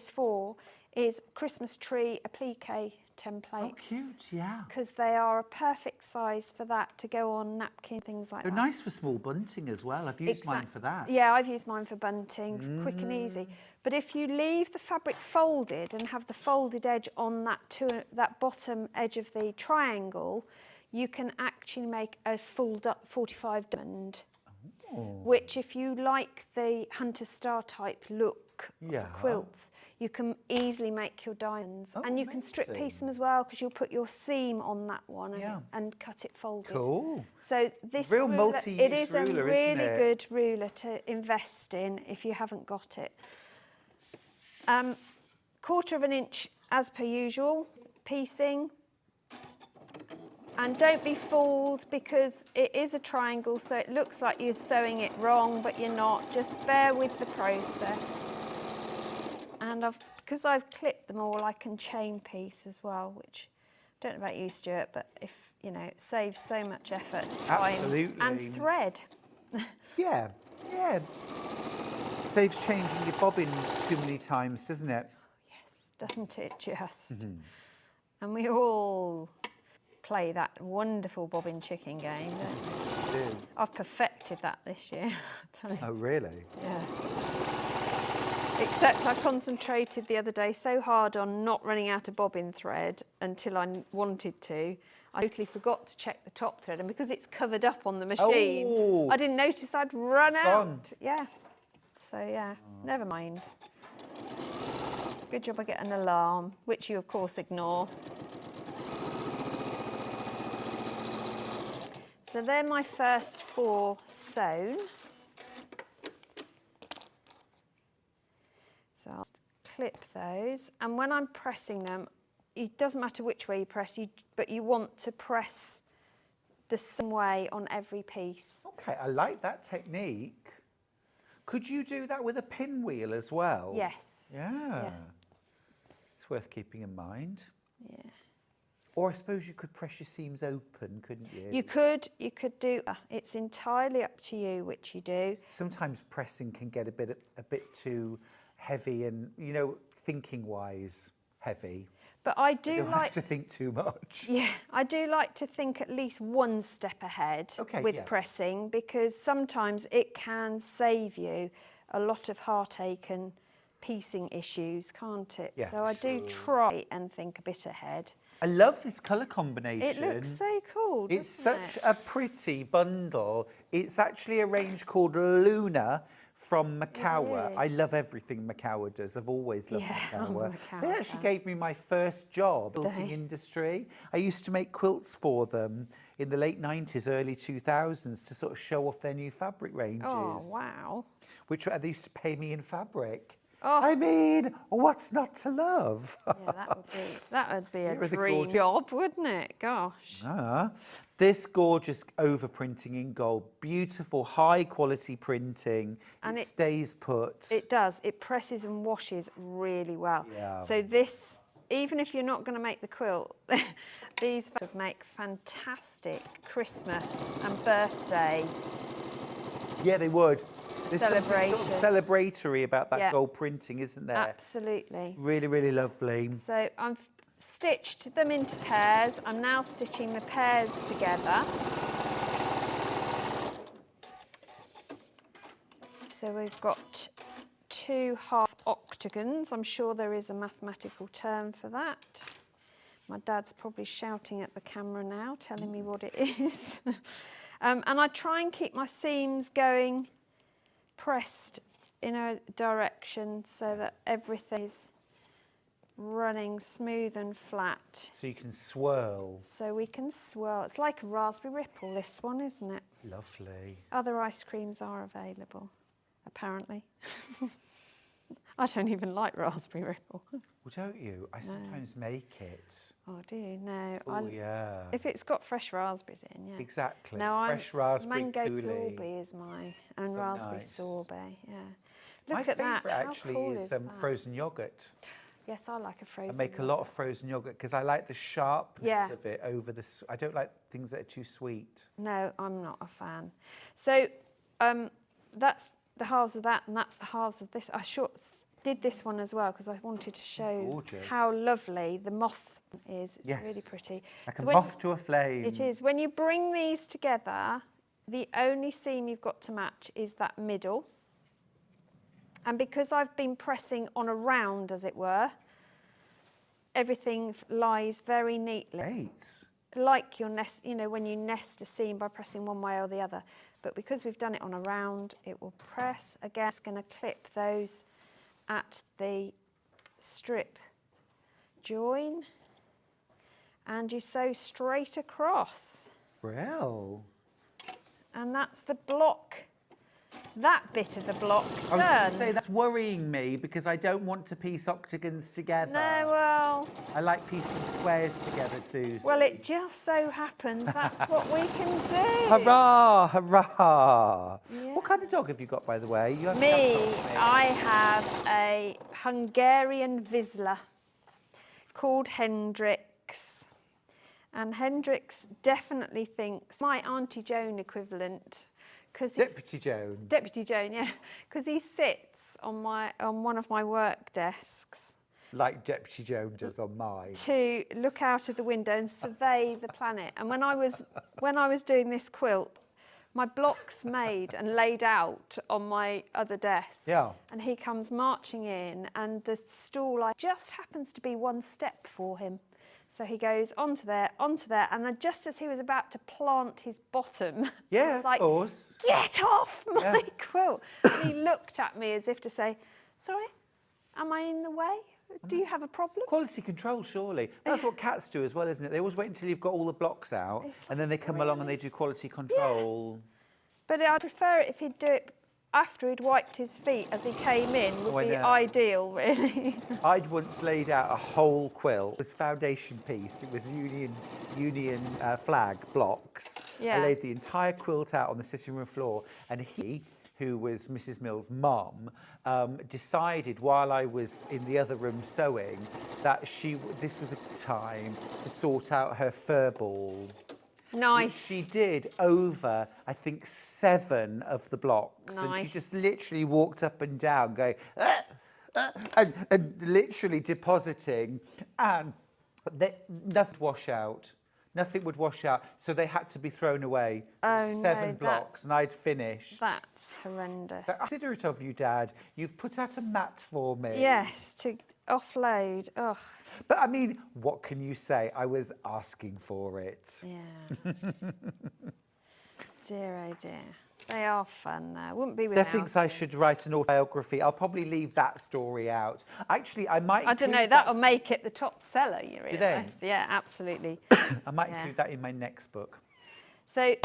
for is Christmas tree applique templates. Oh, cute, yeah. Because they are a perfect size for that to go on napkin, things like They're that. nice for small bunting as well. I've used mine for that. Yeah, I've used mine for bunting, quick and easy. But if you leave the fabric folded and have the folded edge on that bottom edge of the triangle, you can actually make a full 45 diamond. Which, if you like the Hunter Star type look for quilts, you can easily make your diamonds. And you can strip piece them as well, because you'll put your seam on that one and cut it folded. Cool. So this Real ruler, multi-use it is ruler, a really isn't it? good ruler to invest in if you haven't got it. 1/4 of an inch as per usual, piecing. And don't be fooled, because it is a triangle, so it looks like you're sewing it wrong, but you're not. Just bear with the process. And because I've clipped them all, I can chain piece as well, which I don't know about you, Stuart, but it saves so much effort, time, and thread. Yeah. Saves changing your bobbin too many times, doesn't it? Yes, doesn't it just? And we all play that wonderful bobbin chicken game, don't we? We do. I've perfected that this year. Oh, really? Yeah. Except I concentrated the other day so hard on not running out of bobbin thread until I wanted to. I totally forgot to check the top thread, and because it's covered up on the machine, I didn't notice I'd run out. Gone. Yeah. So yeah, never mind. Good job I get an alarm, which you of course ignore. So they're my first 4 sewn. So I'll clip those, and when I'm pressing them, it doesn't matter which way you press, but you want to press the same way on every piece. Okay, I like that technique. Could you do that with a pinwheel as well? Yes. Yeah. It's worth keeping in mind. Yeah. Or I suppose you could press your seams open, couldn't you? You could do. It's entirely up to you which you do. Sometimes pressing can get a bit too heavy, and thinking-wise heavy. But I You do don't like have to think too much. Yeah, I do like to think at least one step ahead with pressing, because sometimes it can save you a lot of heartache and piecing issues, can't it? Yeah, so I do try and think a bit ahead. I love this colour combination. It looks so cool, doesn't It's such a pretty bundle. It's actually a range called Luna from Macawa. I love everything Macawa does. I've always loved Macawa. They actually gave me my first job in the quilting industry. I used to make quilts for them in the late 90s, early 2000s to sort of show off their new fabric ranges. Oh, wow. Which they used to pay me in fabric. Oh. I mean, what's not to love? Yeah, that would be a dream job, wouldn't it? Gosh. This gorgeous overprinting in gold, beautiful high quality printing, and it stays put. It does. It presses and washes really well. Yeah. So this, even if you're not going to make the quilt, these would make fantastic Christmas and birthday. Yeah, they would. There's celebration. something sort of celebratory about that gold printing, isn't there? Absolutely. Really, really lovely. So I've stitched them into pairs. I'm now stitching the pairs together. So we've got 2 half octagons. I'm sure there is a mathematical term for that. My dad's probably shouting at the camera now, telling me what it is. And I try and keep my seams going pressed in a direction so that everything is running smooth and flat. So you can swirl. So we can swirl. It's like a raspberry ripple, this one, isn't it? Lovely. Other ice creams are available, apparently. I don't even like raspberry ripple. Well, don't you? I sometimes make it. Oh, do you? No. Oh, yeah. If it's got fresh raspberries in, yeah. Exactly. No, Fresh raspberry mango coulis. sorbet is mine, and raspberry nice. sorbet, yeah. My Look at that. favourite How actually cool is that? frozen yoghurt. Yes, I like a frozen. I make a lot of frozen yoghurt because I like the sharpness Yeah. of it over the. I don't like things that are too sweet. No, I'm not a fan. So that's the halves of that, and that's the halves of this. I did this one as well because I wanted to show Gorgeous. how lovely the moth is. It's Yes. really pretty. Like So a when- moth to a flame. It is. When you bring these together, the only seam you've got to match is that middle. And because I've been pressing on a round, as it were, everything lies very neatly. Great. Like your nest, you know, when you nest a seam by pressing one way or the other. But because we've done it on a round, it will press. Again, it's going to clip those at the strip join. And you sew straight across. Well. And that's the block, that bit of the block I was going done. to say that's worrying me because I don't want to piece octagons together. No, well, I like piecing squares together, Susie. well, it just so happens that's what we can do. Hurrah! Hurrah! Yeah. What kind of dog have you got, by the way? You have Me, a couple. I have a Hungarian Vizsla called Hendrix. And Hendrix definitely thinks my Auntie Joan equivalent. Deputy Joan. Deputy Joan, yeah. Because he sits on one of my work desks Like Deputy Joan does on mine. to look out of the window and survey the planet. And when I was doing this quilt, my block's made and laid out on my other desk. Yeah. And he comes marching in, and the stool just happens to be one step for him. So he goes onto there, and then just as he was about to plant his bottom, I Yeah, was like, of course. "Get off my Yeah. quilt!" And he looked at me as if to say, "Sorry, am I in the way? Do you have a problem?" Quality control, surely. That's what cats do as well, isn't it? They always wait until you've got all the blocks out, It's and then they come along and they do quality control. But I'd prefer it if he'd do it after he'd wiped his feet as he came in. Oh, I Would be know. ideal, really. I'd once laid out a whole quilt. It was foundation pieced. It was Union flag blocks. Yeah. I laid the entire quilt out on the sitting room floor, and he, who was Mrs. Mill's mum, decided while I was in the other room sewing that this was a time to sort out her fur ball. Nice. She did over, I think, 7 of the blocks. And she Nice. just literally walked up and down going, and literally depositing. And nothing would wash out. Nothing would wash out. So they had to be thrown away. Oh, no, 7 blocks, and I'd finished. That's horrendous. So considerate of you, Dad. You've put out a mat for me. Yes, to offload. Ugh, But I mean, what can you say? I was asking for it. yeah. Dear, oh dear. They are fun, though. Wouldn't be Steph without. thinks I should write an autobiography. I'll probably leave that story out. Actually, I might. I don't know, include that'll that make it the top seller, you think? realise. Yeah, absolutely. I might yeah. include that in my next book. So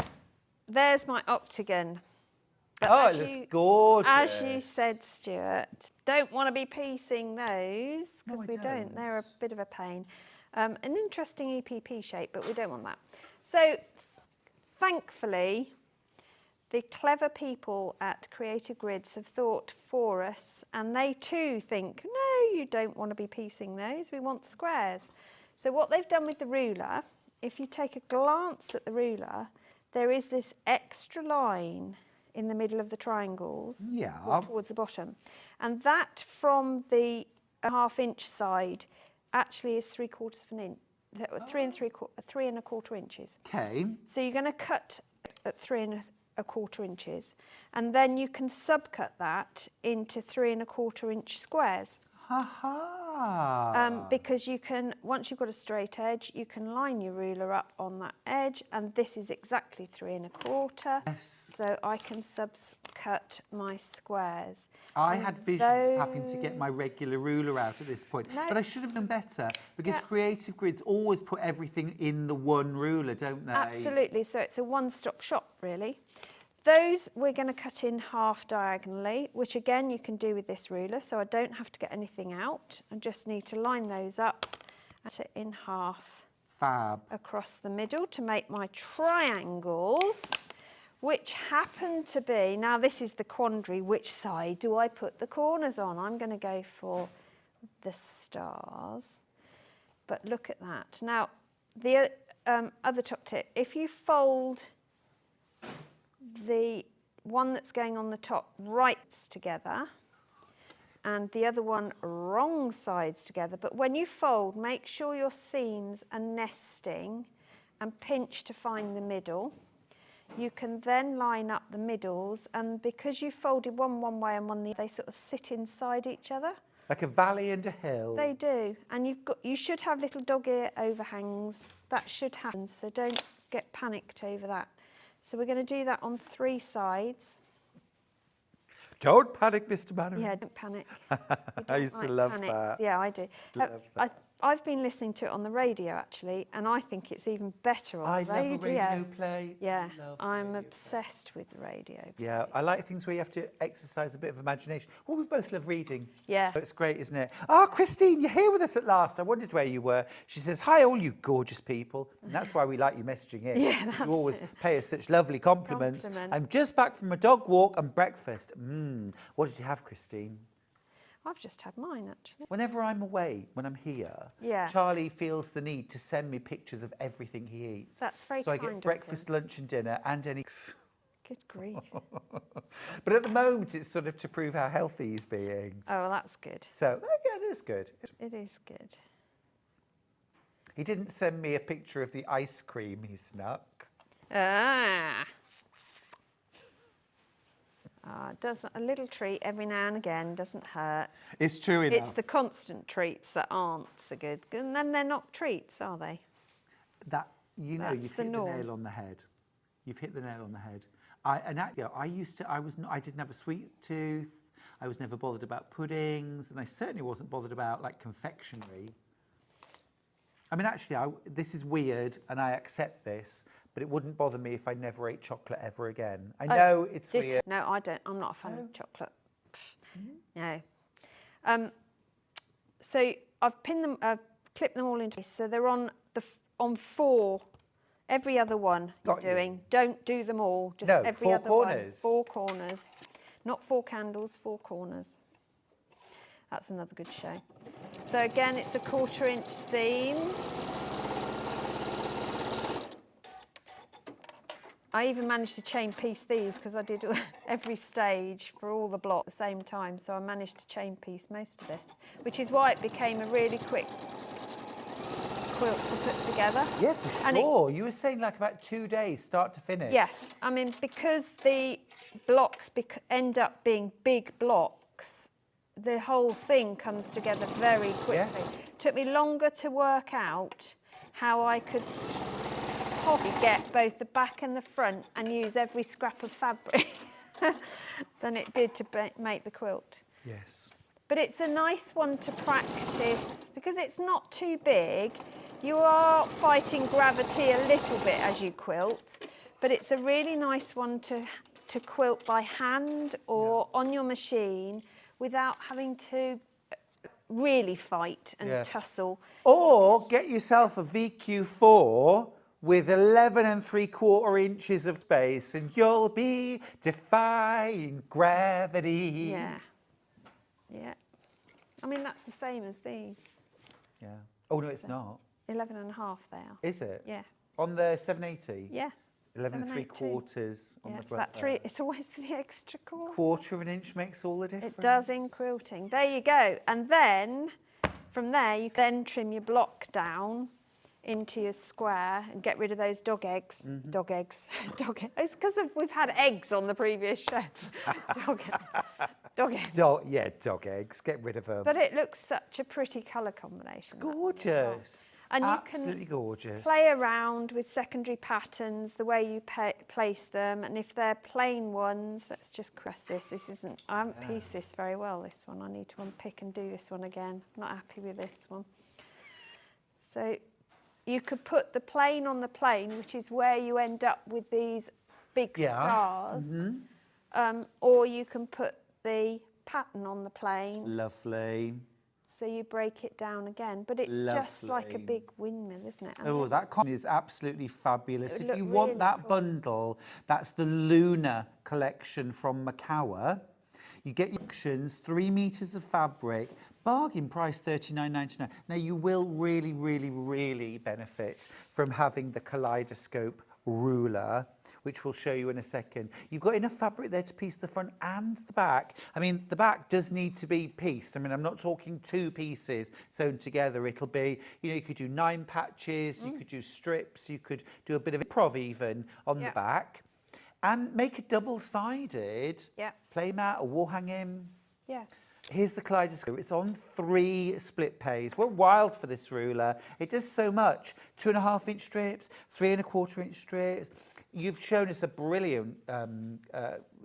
there's my octagon. But Oh, as it looks you- gorgeous. As you said, Stuart, don't want to be piecing those No, because I we don't. They're a don't. bit of a pain. An interesting EPP shape, but we don't want that. So thankfully, the clever people at Creative Grids have thought for us, and they too think, no, you don't want to be piecing those. We want squares. So what they've done with the ruler, if you take a glance at the ruler, there is this extra line in the middle of the triangles, Yeah. or towards the bottom, and that from the 1/2 inch side actually is 3/4 of an inch, 3 and 3/4 inches. Okay. So you're going to cut at 3 and 3¼ inches, and then you can subcut that into 3¼ inch squares. Because you can, once you've got a straight edge, you can line your ruler up on that edge, and this is exactly 3¼ Yes. So I can subcut my squares. I And had visions of having to get my regular ruler out at this point, No. but I should have done better, because Yeah. Creative Grids always put everything in the one ruler, don't they? Absolutely, so it's a one-stop shop really. Those we're going to cut in half diagonally, which again you can do with this ruler, so I don't have to get anything out. I just need to line those up and cut it in half Fab. across the middle to make my triangles, which happen to be, now this is the quandary, which side do I put the corners on? I'm going to go for the stars, but look at that. Now, the other top tip, if you fold the one that's going on the top rights together and the other one wrong sides together, but when you fold, make sure your seams are nesting and pinch to find the middle. You can then line up the middles, and because you folded one way and one the other, they sort of sit inside each other. Like a valley and a hill. They do, and you should have little dog ear overhangs. That should happen, so don't get panicked over that. So we're going to do that on 3 sides. Don't panic, Mr. Mannering. Yeah, don't panic. I used to love that. Yeah, I do. Love that. I've been listening to it on the radio actually, and I think it's even better on the radio. I love a radio play. Yeah, I love I'm radio obsessed with the radio play. Yeah, I like things where you have to exercise a bit of imagination. Well, we both love reading. Yeah. So it's great, isn't it? Ah, Christine, you're here with us at last. I wondered where you were. She says, hi, all you gorgeous people. And that's why we like you messaging in. Yeah, You that's always it. pay us such lovely compliments. Compliment. I'm just back from a dog walk and breakfast. What did you have, Christine? I've just had mine actually. Whenever I'm away, when I'm here, Yeah. Charlie feels the need to send me pictures of everything he eats. That's very So I kind get of breakfast, him. lunch and dinner and any... Good grief. But at the moment, it's sort of to prove how healthy he's being. Oh, well, that's good. So, yeah, it is good. It is good. He didn't send me a picture of the ice cream he snuck. Doesn't a little treat every now and again doesn't hurt. It's true enough. It's the constant treats that aren't so good, and then they're not treats, are they? That, you know, That's you've the hit norm. the nail on the head. You've hit the nail on the head. I didn't have a sweet tooth. I was never bothered about puddings, and I certainly wasn't bothered about like confectionery. I mean, actually, this is weird, and I accept this, but it wouldn't bother me if I never ate chocolate ever again. I know it's weird. No, I don't. I'm not a fan of chocolate. No. So I've pinned them, clipped them all into. So they're on on 4. Every other one Got you're you. doing. Don't do them all. Just No, every 4 other corners. one. 4 corners. Not 4 candles. 4 corners. That's another good show. So again, it's a 1/4 inch seam. I even managed to chain piece these because I did every stage for all the blocks at the same time. So I managed to chain piece most of this, which is why it became a really quick quilt to put together. Yeah, for And sure. You were saying like about 2 days, start to finish. Yeah, I mean, because the blocks end up being big blocks, the whole thing comes together very quickly. Yes. Took me longer to work out how I could possibly get both the back and the front and use every scrap of fabric than it did to make the quilt. Yes. But it's a nice one to practice because it's not too big. You are fighting gravity a little bit as you quilt, but it's a really nice one to quilt by hand or on your machine without having to really fight and tussle. Or get yourself a VQ4 with 11 3/4 inches of space and you'll be defying gravity. Yeah. Yeah. I mean, that's the same as these. Yeah. Oh, no, it's not. 11.5 they are. Is it? Yeah. On the 780? Yeah. 11 782. 3/4 on Yeah, the it's that front. it's always the extra quarter. 1/4 of an inch makes all the difference. It does in quilting. There you go. And then from there you can then trim your block down into your square and get rid of those dog eggs. Dog eggs. Dog eggs. It's because we've had eggs on the previous show. Dog eggs. Dog eggs. Get rid of them. But it looks such a pretty colour combination. Gorgeous. And Absolutely you can gorgeous. play around with secondary patterns, the way you place them, and if they're plain ones, let's just press this. This isn't, I haven't pieced this very well, this one. I need to unpick and do this one again. Not happy with this one. So you could put the plain on the plain, which is where you end up with these big stars, or you can put the pattern on the plain. Lovely. So you break it down again, but it's just like a big windmill, isn't it? And oh, that is absolutely fabulous. If you want really that cool. bundle, that's the Lunar collection from Macau. You get your options, 3 meters of fabric, bargain price $39.99. Now you will really, really, really benefit from having the Kaleidoscope ruler, which we'll show you in a second. You've got enough fabric there to piece the front and the back. I mean, the back does need to be pieced. I mean, I'm not talking 2 pieces sewn together. It'll be, you know, you could do 9 patches, you could do strips, you could do a bit of improv even on the back, and make a double-sided playmat or wall hanging. yeah. Here's the Kaleidoscope. It's on 3 split pays. We're wild for this ruler. It does so much. 2.5 inch strips, 3 1/4 inch strips. You've shown us a brilliant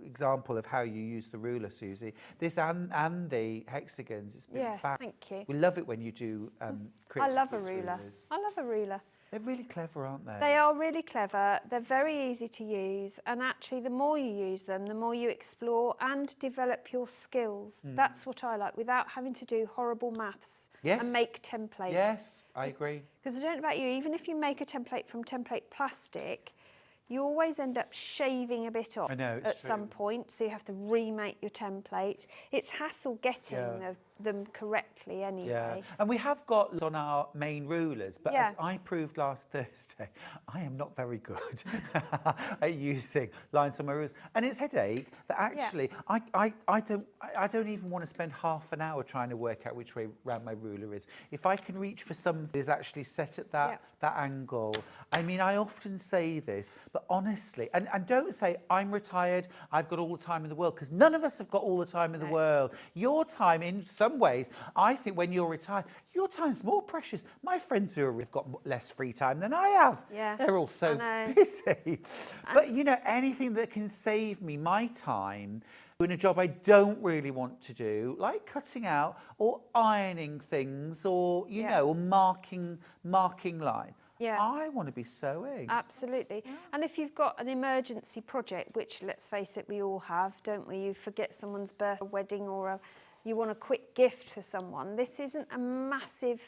example of how you use the ruler, Susie. This and the hexagons. It's been fab. Thank you. We love it when you do I love a Grids ruler. rulers. I love a ruler. They're really clever, aren't they? They are really clever. They're very easy to use, and actually the more you use them, the more you explore and develop your skills. That's what I like, without having to do horrible maths and make templates. Yes, I agree. Because I don't know about you, even if you make a template from template plastic, you always end up shaving a bit off at some point, so you have to remake your template. It's hassle getting them correctly anyway. Yeah. And we have got on our main rulers, but as I proved last Thursday, I am not very good at using lines on my rulers. And it's a headache that actually I don't even want to spend half an hour trying to work out which way round my ruler is. If I can reach for something that is actually set at that angle. I mean, I often say this, but honestly, and don't say I'm retired, I've got all the time in the world, because none of us have got all the time in the world. Your time, in some ways, I think when you're retired, your time's more precious. My friends who have got less free time than I have, they're all so busy. But you know, anything that can save me my time doing a job I don't really want to do, like cutting out or ironing things, or you know, or marking lines. I want to be sewing. Absolutely. And if you've got an emergency project, which let's face it, we all have, don't we? You forget someone's birthday, wedding, or you want a quick gift for someone. This isn't a massive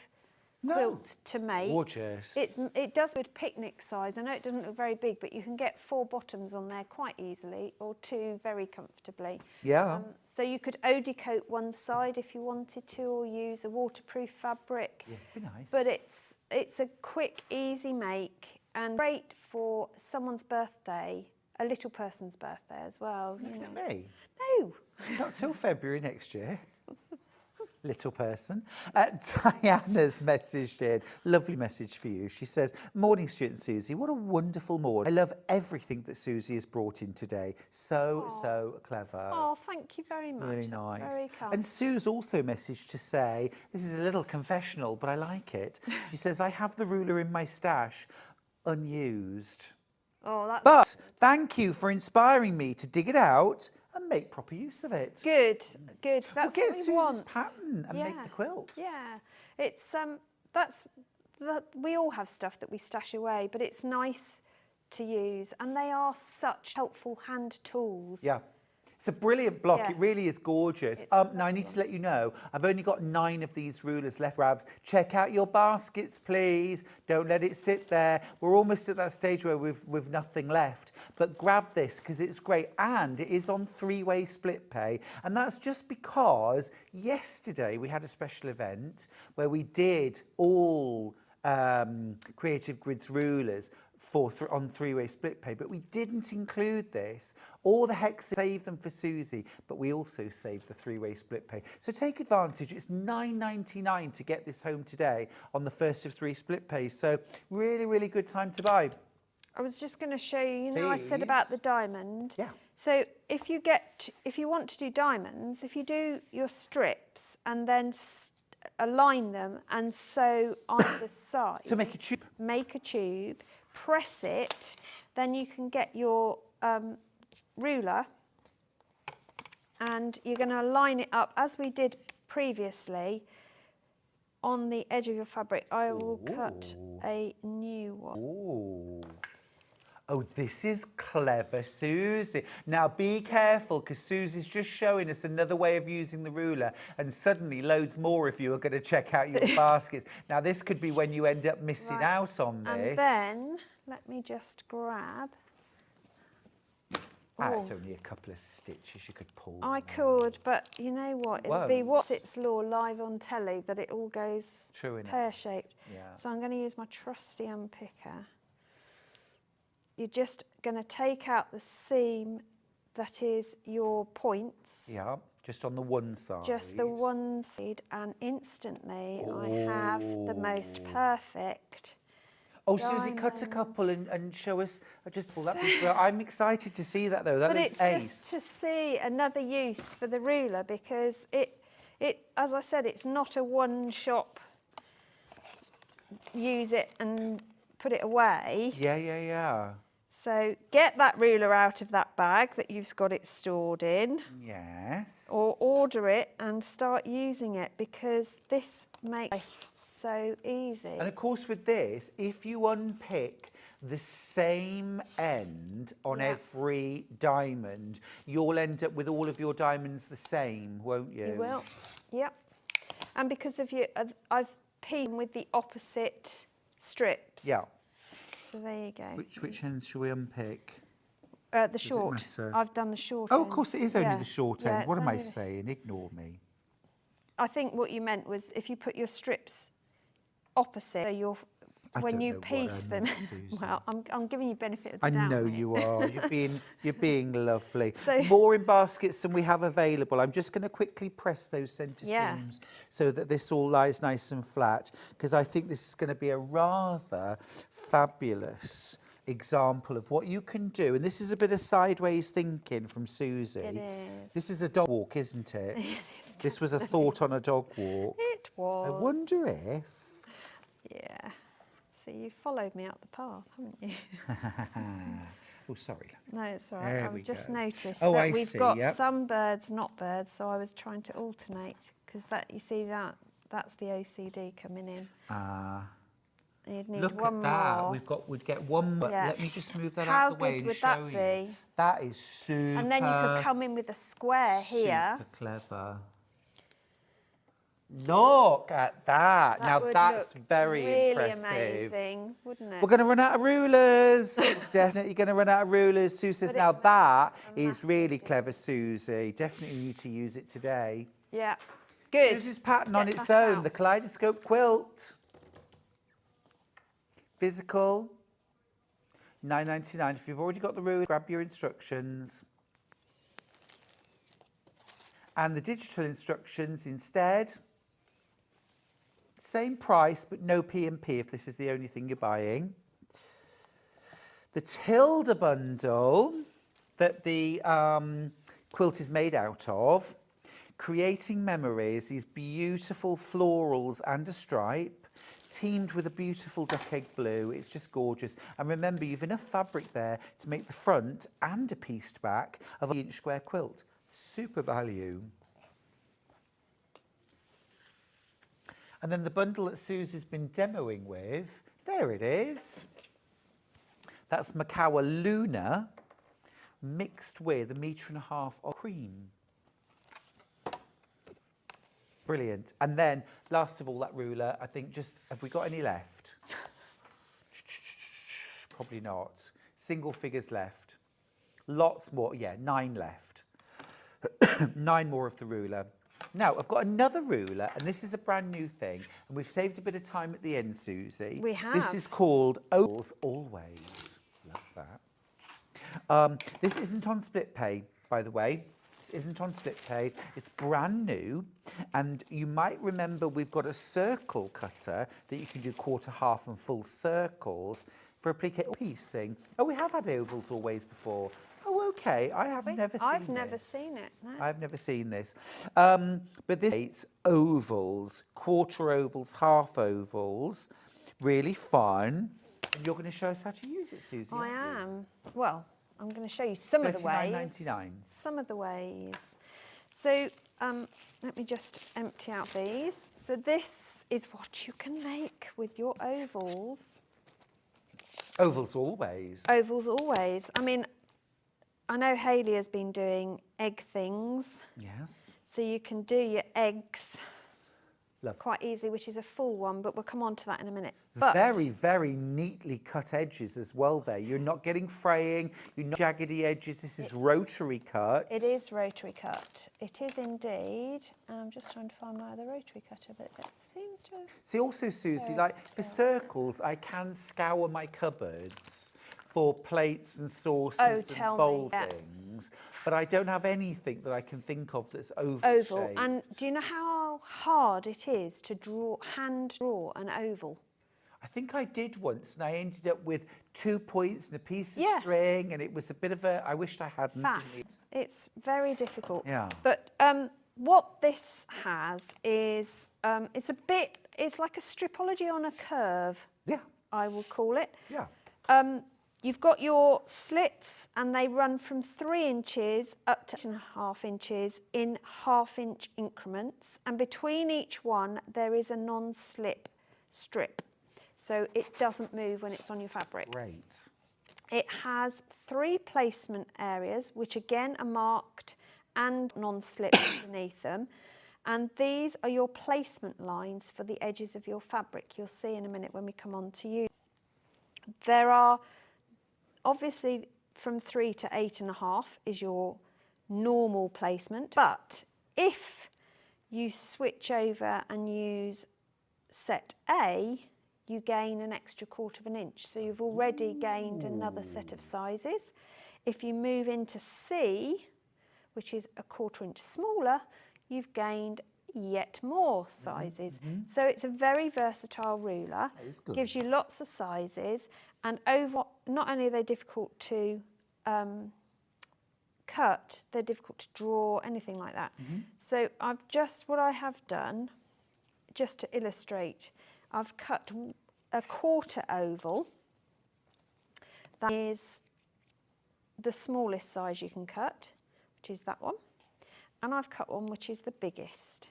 quilt to make. Gorgeous. It does with picnic size. I know it doesn't look very big, but you can get 4 bottoms on there quite easily, or 2 very comfortably. Yeah. So you could eau-de-coat one side if you wanted to, or use a waterproof fabric. Yeah, it'd be nice. But it's a quick, easy make, and great for someone's birthday, a little person's birthday as well. Looking at me? No. Not till February next year. Little person. Diana's messaged in. Lovely message for you. She says, morning, Stuart and Susie. What a wonderful morning. I love everything that Susie has brought in today. So clever. Oh, thank you very much. Really That's nice. very kind. And Sue's also messaged to say, this is a little confessional, but I like it. She says, I have the ruler in my stash, unused. Oh, that's But thank you for inspiring me to dig it out and make proper use of it. good. That's We'll get what we Susie's want. pattern and make the quilt. Yeah, it's we all have stuff that we stash away, but it's nice to use, and they are such helpful hand tools. Yeah. It's a brilliant block. Yeah. It really is gorgeous. It's Now, I need to let you know, I've only got 9 of these rulers left, grabs. Check out your baskets, please. Don't let it sit there. We're almost at that stage where we've nothing left. But grab this, because it's great. And it is on 3-way split pay. And that's just because yesterday we had a special event where we did all Creative Grids rulers on three-way split pay, but we didn't include this. All the hexes, save them for Susie, but we also saved the three-way split pay. So take advantage. It's £9.99 to get this home today on the first of 3 split pays. So really, really good time to buy. I was just going to show you, you know, I said about the diamond. Yeah. So if you want to do diamonds, if you do your strips and then align them and sew on the side. So make a tube. Make a tube, press it, then you can get your ruler and you're going to line it up as we did previously on the edge of your fabric. I will cut a new one. Ooh. Oh, this is clever, Susie. Now be careful, because Susie's just showing us another way of using the ruler, and suddenly loads more of you are going to check out your baskets. Now this could be when you end up missing out on this. And then, let me just grab. That's only a couple of stitches you could pull. I could, but you know what? It'll be what's its law live on telly, that it all goes pear-shaped. Yeah. So I'm going to use my trusty unpicker. You're just going to take out the seam that is your points. Yeah, just on the one side. Just the one side, and instantly I have the most perfect. Oh, Susie, cut a couple and show us. I'm excited to see that though. That but looks it's ace. just to see another use for the ruler, because it, as I said, it's not a one-shop. Use it and put it away. Yeah. So get that ruler out of that bag that you've got it stored in. Yes. Or order it and start using it, because this makes it so easy. And of course with this, if you unpick the same end on every diamond, you'll end up with all of your diamonds the same, won't you? You will, yep. And because of you, I've pieced with the opposite strips. Yeah. So there you go. Which ends shall we unpick? The short. I've done the short end. Oh, of course it is only the short end. Yeah, what am I saying? Ignore me. I think what you meant was if you put your strips opposite, so you're, when you piece them. Well, I'm giving you benefit of the doubt. I know you are. You're being lovely. So, more in baskets than we have available. I'm just going to quickly press those centre seams so that this all lies nice and flat, because I think this is going to be a rather fabulous example of what you can do. And this is a bit of sideways thinking from Susie. It is. This is a dog walk, isn't it? It is. This was a thought on a dog walk. It was. I wonder if... Yeah. So you followed me up the path, haven't you? Oh, sorry. No, it's all right. I've just noticed Oh, that I we've see, got yep. some birds, not birds, so I was trying to alternate, because that, you see, that's the OCD coming in. You'd need Look one at that. more. We'd get one more. Yeah. Let me just move that How out of the way good and would show that you. be? That is super. And then you could come in with a square here. Super clever. Look at that. Now would that's look very really impressive. amazing, wouldn't it? We're going to run out of rulers. Definitely going to run out of rulers. Sue says, now that is really clever, Susie. Definitely need to use it today. Yeah. Good. Susie's pattern Get on its that own, out. the Kaleidoscope quilt. Physical, £9.99. If you've already got the ruler, grab your instructions. And the digital instructions instead, same price, but no P&P if this is the only thing you're buying. The Tilda bundle that the quilt is made out of, creating memories, these beautiful florals and a stripe, teamed with a beautiful duck egg blue. It's just gorgeous. And remember, you've enough fabric there to make the front and a pieced back of an 1 inch square quilt. Super value. And then the bundle that Susie's been demoing with, there it is. That's Macawa Luna mixed with 1.5 meters of cream. Brilliant. And then, last of all, that ruler, I think just, have we got any left? Probably not. Single figures left. Lots more, yeah, 9 left. 9 more of the ruler. Now, I've got another ruler, and this is a brand new thing, and we've saved a bit of time at the end, Susie. We have. This is called Ovals Always. Love that. This isn't on split pay, by the way. This isn't on split pay. It's brand new, and you might remember we've got a circle cutter that you can do quarter, half, and full circles for applique piecing. Oh, we have had Ovals Always before. Oh, okay. I've never seen it. No. I've never seen this. But this is ovals, quarter ovals, half ovals. Really fun. And you're going to show us how to use it, Susie. I am. Well, I'm going to show you some of the ways. $39.99. Some of the ways. So let me just empty out these. So this is what you can make with your ovals. Ovals Always. Ovals Always. I mean, I know Hayley has been doing egg things. Yes. So you can do your eggs Love. quite easily, which is a full one, but we'll come on to that in a minute. Very, very neatly cut edges as well there. You're not getting fraying, you're not jaggedy edges. This is rotary cut. It is rotary cut. It is indeed. I'm just trying to find my other rotary cutter, but it seems to have... See, also, Susie, like for circles, I can scour my cupboards for plates and saucers and bowl things, but I don't have anything that I can think of that's oval shaped. And do you know how hard it is to hand draw an oval? I think I did once, and I ended up with 2 points and a piece of Yeah. string, and it was a bit of a, I wished I hadn't. Faff. It's very difficult. Yeah. But what this has is, it's like a stripology on a curve, Yeah, I will call it. yeah. You've got your slits, and they run from 3 inches up to 8.5 inches in half-inch increments. And between each one, there is a non-slip strip. So it doesn't move when it's on your fabric. Great. It has 3 placement areas, which again are marked and non-slip underneath them. And these are your placement lines for the edges of your fabric. You'll see in a minute when we come on to you. There are obviously from 3 to 8.5 is your normal placement. But if you switch over and use set A, you gain an extra 1/4 inch. So you've already gained another set of sizes. If you move into C, which is a 1/4 inch smaller, you've gained yet more sizes. So it's a very versatile ruler. That is good. Gives you lots of sizes, and not only are they difficult to cut, they're difficult to draw, anything like that. So what I have done, just to illustrate, I've cut a 1/4 oval. That is the smallest size you can cut, which is that one. And I've cut one which is the biggest.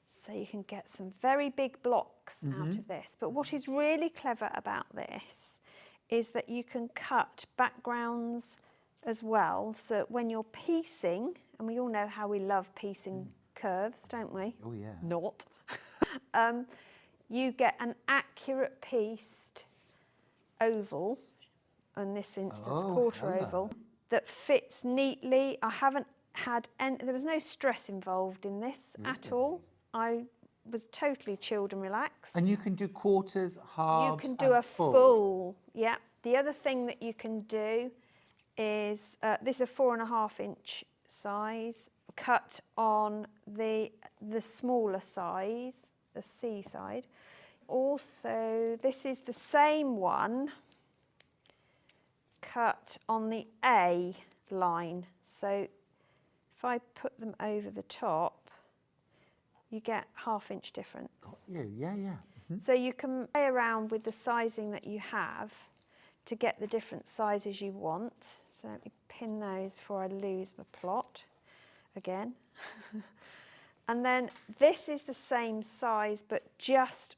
So you can get some very big blocks out of this. But what is really clever about this is that you can cut backgrounds as well. So when you're piecing, and we all know how we love piecing curves, don't we? Oh, yeah. Not. You get an accurate pieced oval, in this instance, 1/4 oval, that fits neatly. I haven't had there was no stress involved in this at all. I was totally chilled and relaxed. And you can do quarters, halves, You can do a full. Yeah. The other thing that you can do is, this is a 4.5 inch size, cut on the smaller size, the C side. Also, this is the same one cut on the A line. So if I put them over the top, you get 1/2 inch difference. Got you, yeah, yeah. So you can play around with the sizing that you have to get the different sizes you want. So let me pin those before I lose my plot again. And then this is the same size, but just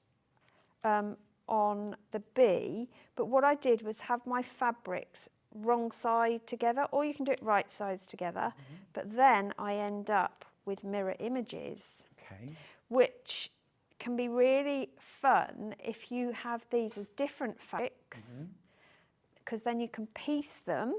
on the B. But what I did was have my fabrics wrong side together, or you can do it right sides together. But then I end up with mirror images, which can be really fun if you have these as different fabrics, because then you can piece them,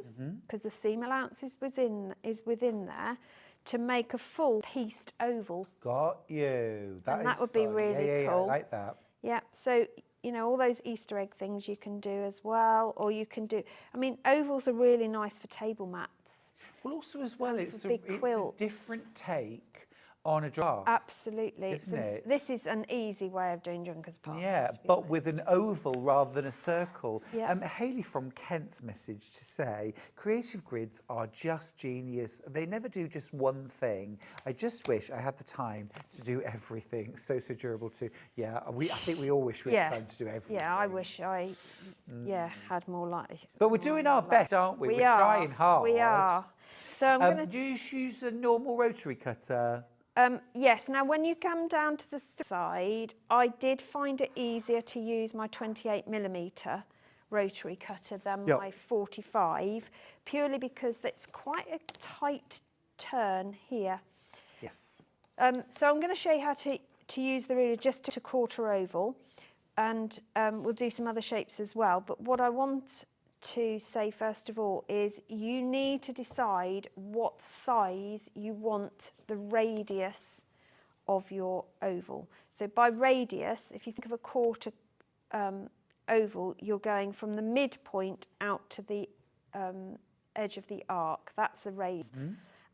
because the seam allowance is within there, to make a full pieced oval. Got you. That would be fun. really yeah, cool. I like that. Yeah, so, you know, all those Easter egg things you can do as well, or you can do, I mean, ovals are really nice for table mats. Well, also as well, And it's for a, big it's a quilts. different take on a draft. Absolutely. Isn't it? This is an easy way of doing junkers park. Yeah, to be but with honest. an oval rather than a circle. Yeah. Hayley from Kent's message to say, creative grids are just genius. They never do just one thing. I just wish I had the time to do everything. So durable too. Yeah, I think we all wish we had time to do everything. Yeah, I wish I had more like. But we're doing our best, aren't we? We We're are. trying hard. We are. So I'm going to. Do you use a normal rotary cutter? Yes, now when you come down to the side, I did find it easier to use my 28mm rotary cutter than my 45, purely because it's quite a tight turn here. Yes. So I'm going to show you how to use the ruler just to quarter oval, and we'll do some other shapes as well. But what I want to say first of all is you need to decide what size you want the radius of your oval. So by radius, if you think of a quarter oval, you're going from the midpoint out to the edge of the arc. That's a radius.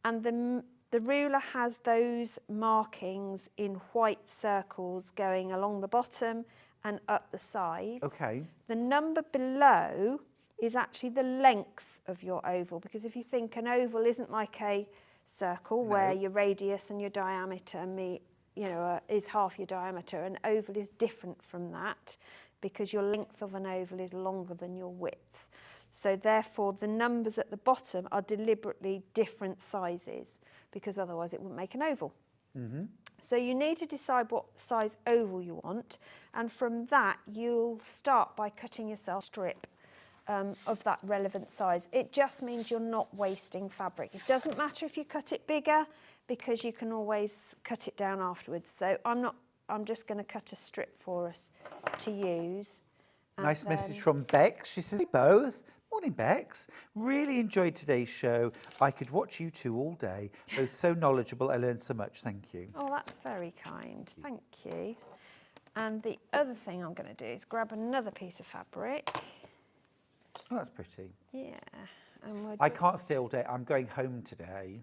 And the ruler has those markings in white circles going along the bottom and up the sides. Okay. The number below is actually the length of your oval, because if you think an oval isn't like a circle where your radius and your diameter meet, you know, is half your diameter. An oval is different from that because your length of an oval is longer than your width. So therefore the numbers at the bottom are deliberately different sizes, because otherwise it wouldn't make an oval. So you need to decide what size oval you want, and from that you'll start by cutting yourself a strip of that relevant size. It just means you're not wasting fabric. It doesn't matter if you cut it bigger, because you can always cut it down afterwards. So I'm just going to cut a strip for us to use. Nice message from Bex. She says, "Hey both. Morning, Bex. Really enjoyed today's show. I could watch you two all day. Both so knowledgeable. I learned so much. Thank you." Oh, that's very kind. Thank you. And the other thing I'm going to do is grab another piece of fabric. Oh, that's pretty. Yeah. And we'll I can't stay all day. I'm going home today.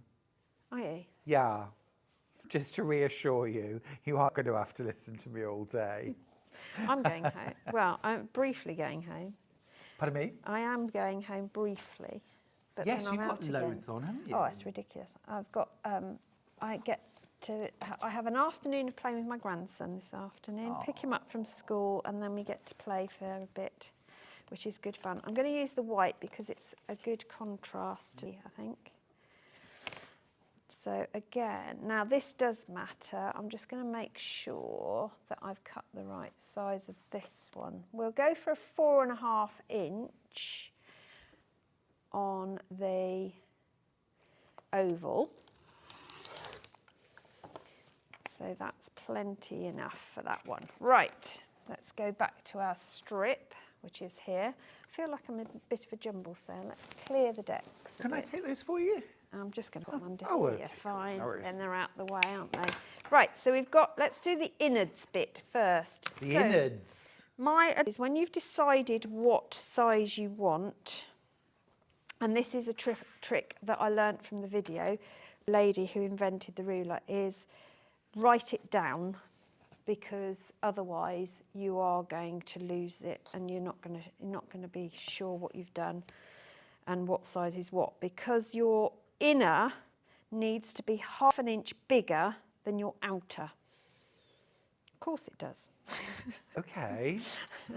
Are you? Yeah. Just to reassure you, you aren't going to have to listen to me all day. I'm going home. Well, I'm briefly going home. Pardon me? I am going home briefly. But Yes, then I'm you've got out again. loads on, haven't you? Oh, it's ridiculous. I've got, I have an afternoon of playing with my grandson this afternoon, pick him up from school, and then we get to play for a bit, which is good fun. I'm going to use the white because it's a good contrast, I think. So again, now this does matter. I'm just going to make sure that I've cut the right size of this one. We'll go for a 4.5 inch on the oval. So that's plenty enough for that one. Right, let's go back to our strip, which is here. I feel like I'm in a bit of a jumble, so let's clear the decks. Can I take those for you? I'm just going to put them under oh, here. okay. Fine, No worries. then they're out the way, aren't they? Right, so we've got, let's do the innards bit first. The innards. My is when you've decided what size you want, and this is a trick that I learnt from the video, the lady who invented the ruler, is write it down, because otherwise you are going to lose it and you're not going to be sure what you've done and what size is what, because your inner needs to be 1/2 inch bigger than your outer. Of course it does. Okay.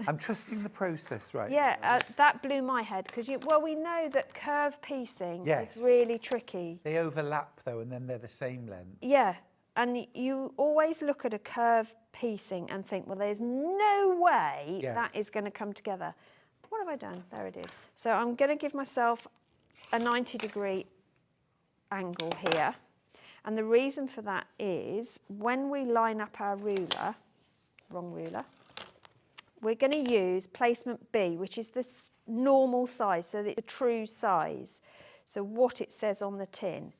I'm trusting the process right Yeah, now. that blew my head, because we know that curve piecing Yes. is really tricky. They overlap though, and then they're the same length. Yeah, and you always look at a curve piecing and think, well, there's no way that is going to come together. What have I done? There it is. So I'm going to give myself a 90-degree angle here. And the reason for that is when we line up our ruler, wrong ruler, we're going to use placement B, which is the normal size, so the true size. So what it says on the tin.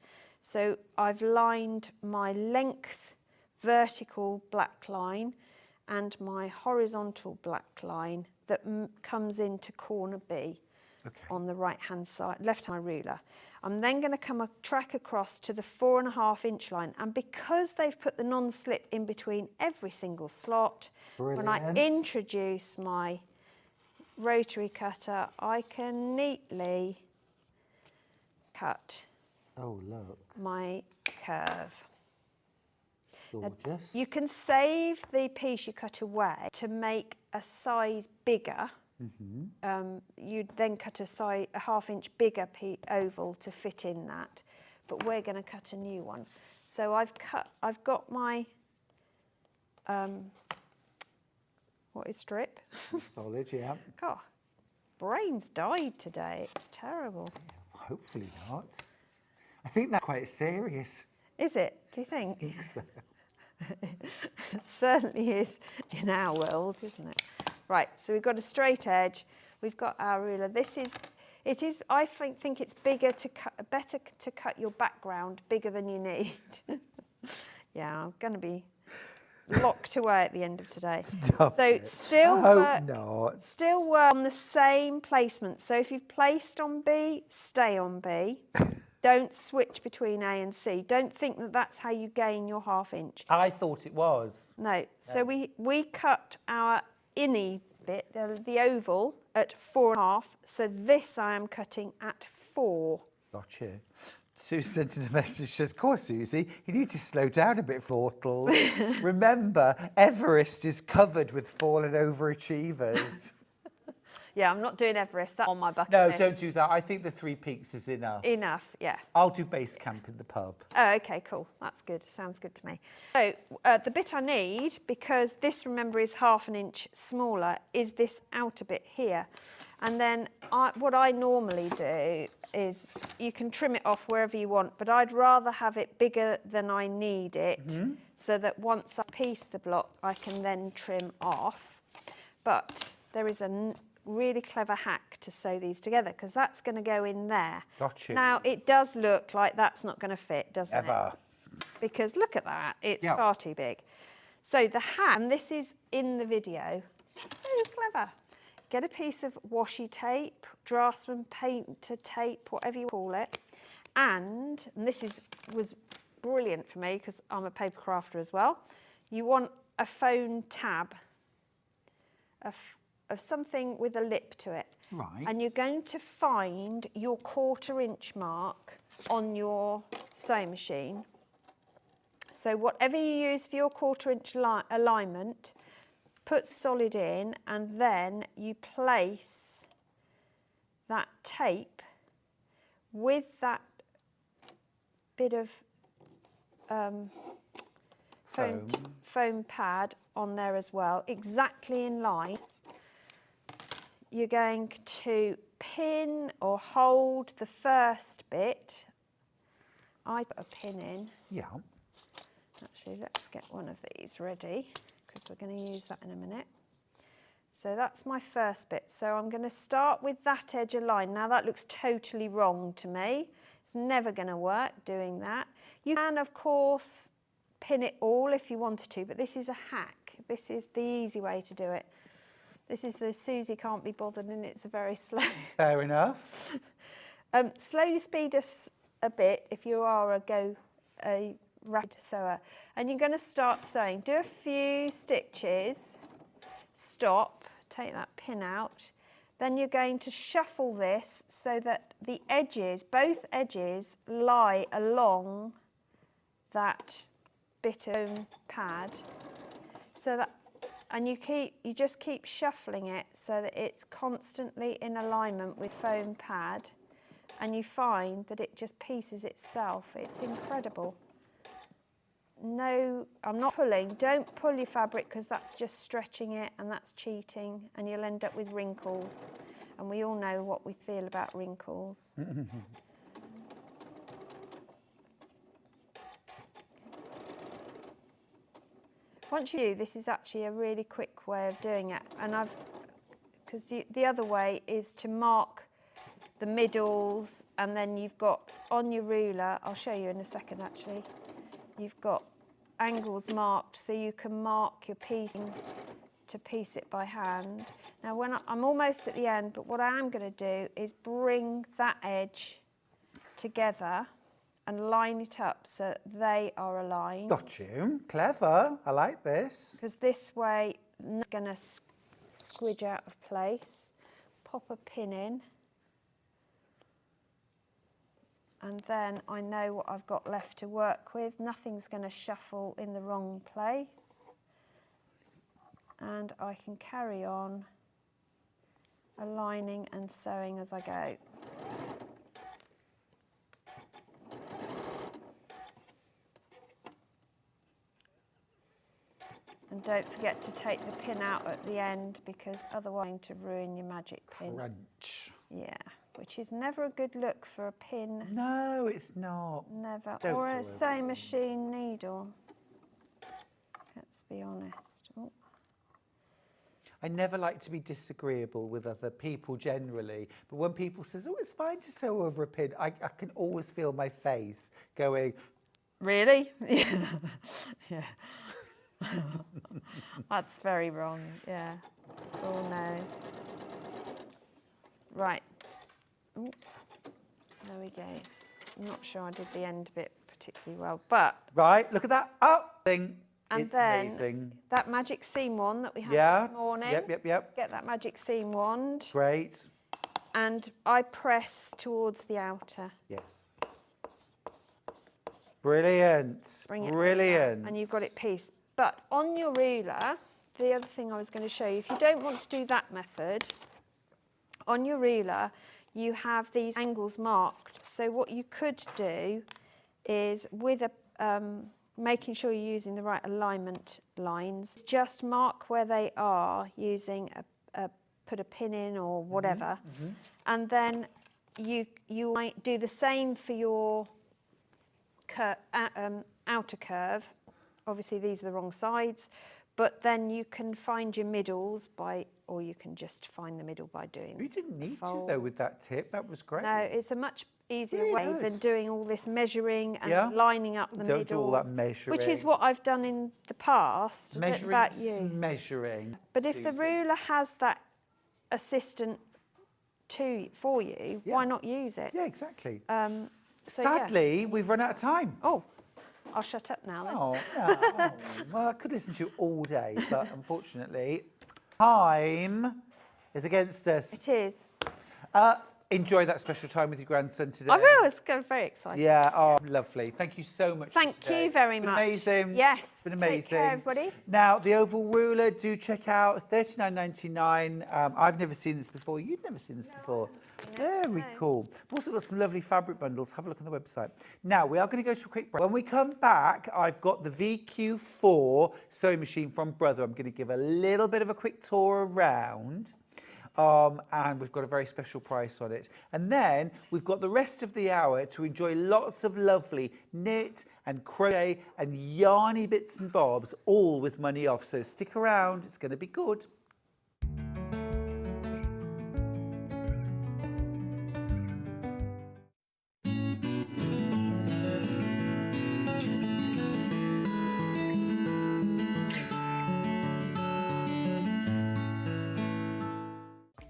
So I've lined my length vertical black line and my horizontal black line that comes into corner B on the right hand side, left hand ruler. I'm then going to come track across to the 4.5 inch line, and because they've put the non-slip in between every single slot, when I introduce my rotary cutter, I can neatly cut my curve. Gorgeous. You can save the piece you cut away to make a size bigger. You'd then cut a 1/2 inch bigger oval to fit in that, but we're going to cut a new one. So I've got my what is strip? Solid, yeah. God, brain's died today. It's terrible. Hopefully not. I think that's quite serious. Is it? Do you think? I think so. It certainly is in our world, isn't it? Right, so we've got a straight edge. We've got our ruler. I think it's better to cut your background bigger than you need. Yeah, I'm going to be locked away at the end of today. Stop so it. still work on the same placement. So if you've placed on B, stay on B. Don't switch between A and C. Don't think that that's how you gain your 1/2 inch. I thought it was. No. So we cut our innie bit, the oval, at 4.5. So this I am cutting at 4. Gotcha. Sue sent in a message, says, of course, Susie, you need to slow down a bit, Fortle. Remember, Everest is covered with fallen overachievers. Yeah, I'm not doing Everest. That's on my bucket No, list. don't do that. I think the 3 peaks is enough. Enough, yeah. I'll do base camp in the pub. Oh, okay, cool. That's good. Sounds good to me. So the bit I need, because this, remember, is 1/2 inch smaller, is this outer bit here. And then what I normally do is you can trim it off wherever you want, but I'd rather have it bigger than I need it so that once I piece the block, I can then trim off. But there is a really clever hack to sew these together, because that's going to go in there. Gotcha. Now, it does look like that's not going to fit, doesn't Ever. it? Because look at that, it's far too big. So the hack, and this is in the video, so clever. Get a piece of washi tape, draftsman painter tape, whatever you call it, and this was brilliant for me because I'm a paper crafter as well. You want a foam tab of something with a lip to it. Right. And you're going to find your 1/4 inch mark on your sewing machine. So whatever you use for your 1/4 inch alignment, put solid in, and then you place that tape with that bit of foam pad on there as well, exactly in line. You're going to pin or hold the first bit. I put a pin in. Yeah. Actually, let's get one of these ready, because we're going to use that in a minute. So that's my first bit. So I'm going to start with that edge aligned. Now that looks totally wrong to me. It's never going to work doing that. You can, of course, pin it all if you wanted to, but this is a hack. This is the easy way to do it. This is the Susie can't be bothered, and it's a very slow. Fair enough. Slowly speed us a bit if you are a rapid sewer, and you're going to start sewing. Do a few stitches, stop, take that pin out, then you're going to shuffle this so that the edges, both edges, lie along that bit of pad, so that, and you just keep shuffling it so that it's constantly in alignment with foam pad, and you find that it just pieces itself. It's incredible. No, I'm not pulling. Don't pull your fabric, because that's just stretching it, and that's cheating, and you'll end up with wrinkles. And we all know what we feel about wrinkles. Once you do, this is actually a really quick way of doing it. And because the other way is to mark the middles, and then you've got on your ruler, I'll show you in a second actually, you've got angles marked so you can mark your piecing to piece it by hand. Now when I'm almost at the end, but what I am going to do is bring that edge together and line it up so they are aligned. Got you. Clever. I like this. Because this way it's going to squidge out of place. Pop a pin in. And then I know what I've got left to work with. Nothing's going to shuffle in the wrong place. And I can carry on aligning and sewing as I go. And don't forget to take the pin out at the end, because otherwise you're going to ruin your magic pin. Crunch. Yeah, which is never a good look for a pin. No, it's not. Never. Don't Or a sew sewing machine needle. Let's be honest. Oh. I never like to be disagreeable with other people generally, but when people says, oh, it's fine to sew over a pin, I can always feel my face going, Really? Yeah. Yeah. That's very wrong, yeah. Oh no. Right. Ooh. There we go. I'm not sure I did the end bit particularly well, but... right, look at that. Oh, thing. And it's then amazing. that magic seam wand that we had this morning. Yep. Get that magic seam wand. Great. And I press towards the outer. Yes. Brilliant. Bring it Brilliant. over, and you've got it pieced. But on your ruler, the other thing I was going to show you, if you don't want to do that method, on your ruler you have these angles marked. So what you could do is, with a making sure you're using the right alignment lines, just mark where they are using put a pin in or whatever, and then you might do the same for your outer curve. Obviously these are the wrong sides, but then you can find your middles or you can just find the middle by doing. You didn't need to though with that tip. That was great. No, it's a much easier Really way good. than doing all this measuring and lining up the Don't middles. do all that measuring. Which is what I've done in the past. I don't know about you. Measuring. But if the Susie. ruler has that assistant for you, why not use it? Yeah, exactly. So, Sadly, we've run out of time. Oh, I'll shut up now then. Oh, no. Well, I could listen to you all day, but unfortunately, time is against us. It is. Enjoy that special time with your grandson today. I will. It's very exciting. Yeah, oh, lovely. Thank you so much. Thank today. you very It's been much. Amazing. Yes. It's been amazing. Take care, everybody. Now, the oval ruler, do check out $39.99. I've never seen this before. You've never seen this before. Very cool. We've also got some lovely fabric bundles. Have a look on the website. Now, we are going to go to a quick break. When we come back, I've got the VQ4 sewing machine from Brother. I'm going to give a little bit of a quick tour around. And we've got a very special price on it. And then we've got the rest of the hour to enjoy lots of lovely knit and crochet and yarny bits and bobs, all with money off. So stick around, it's going to be good.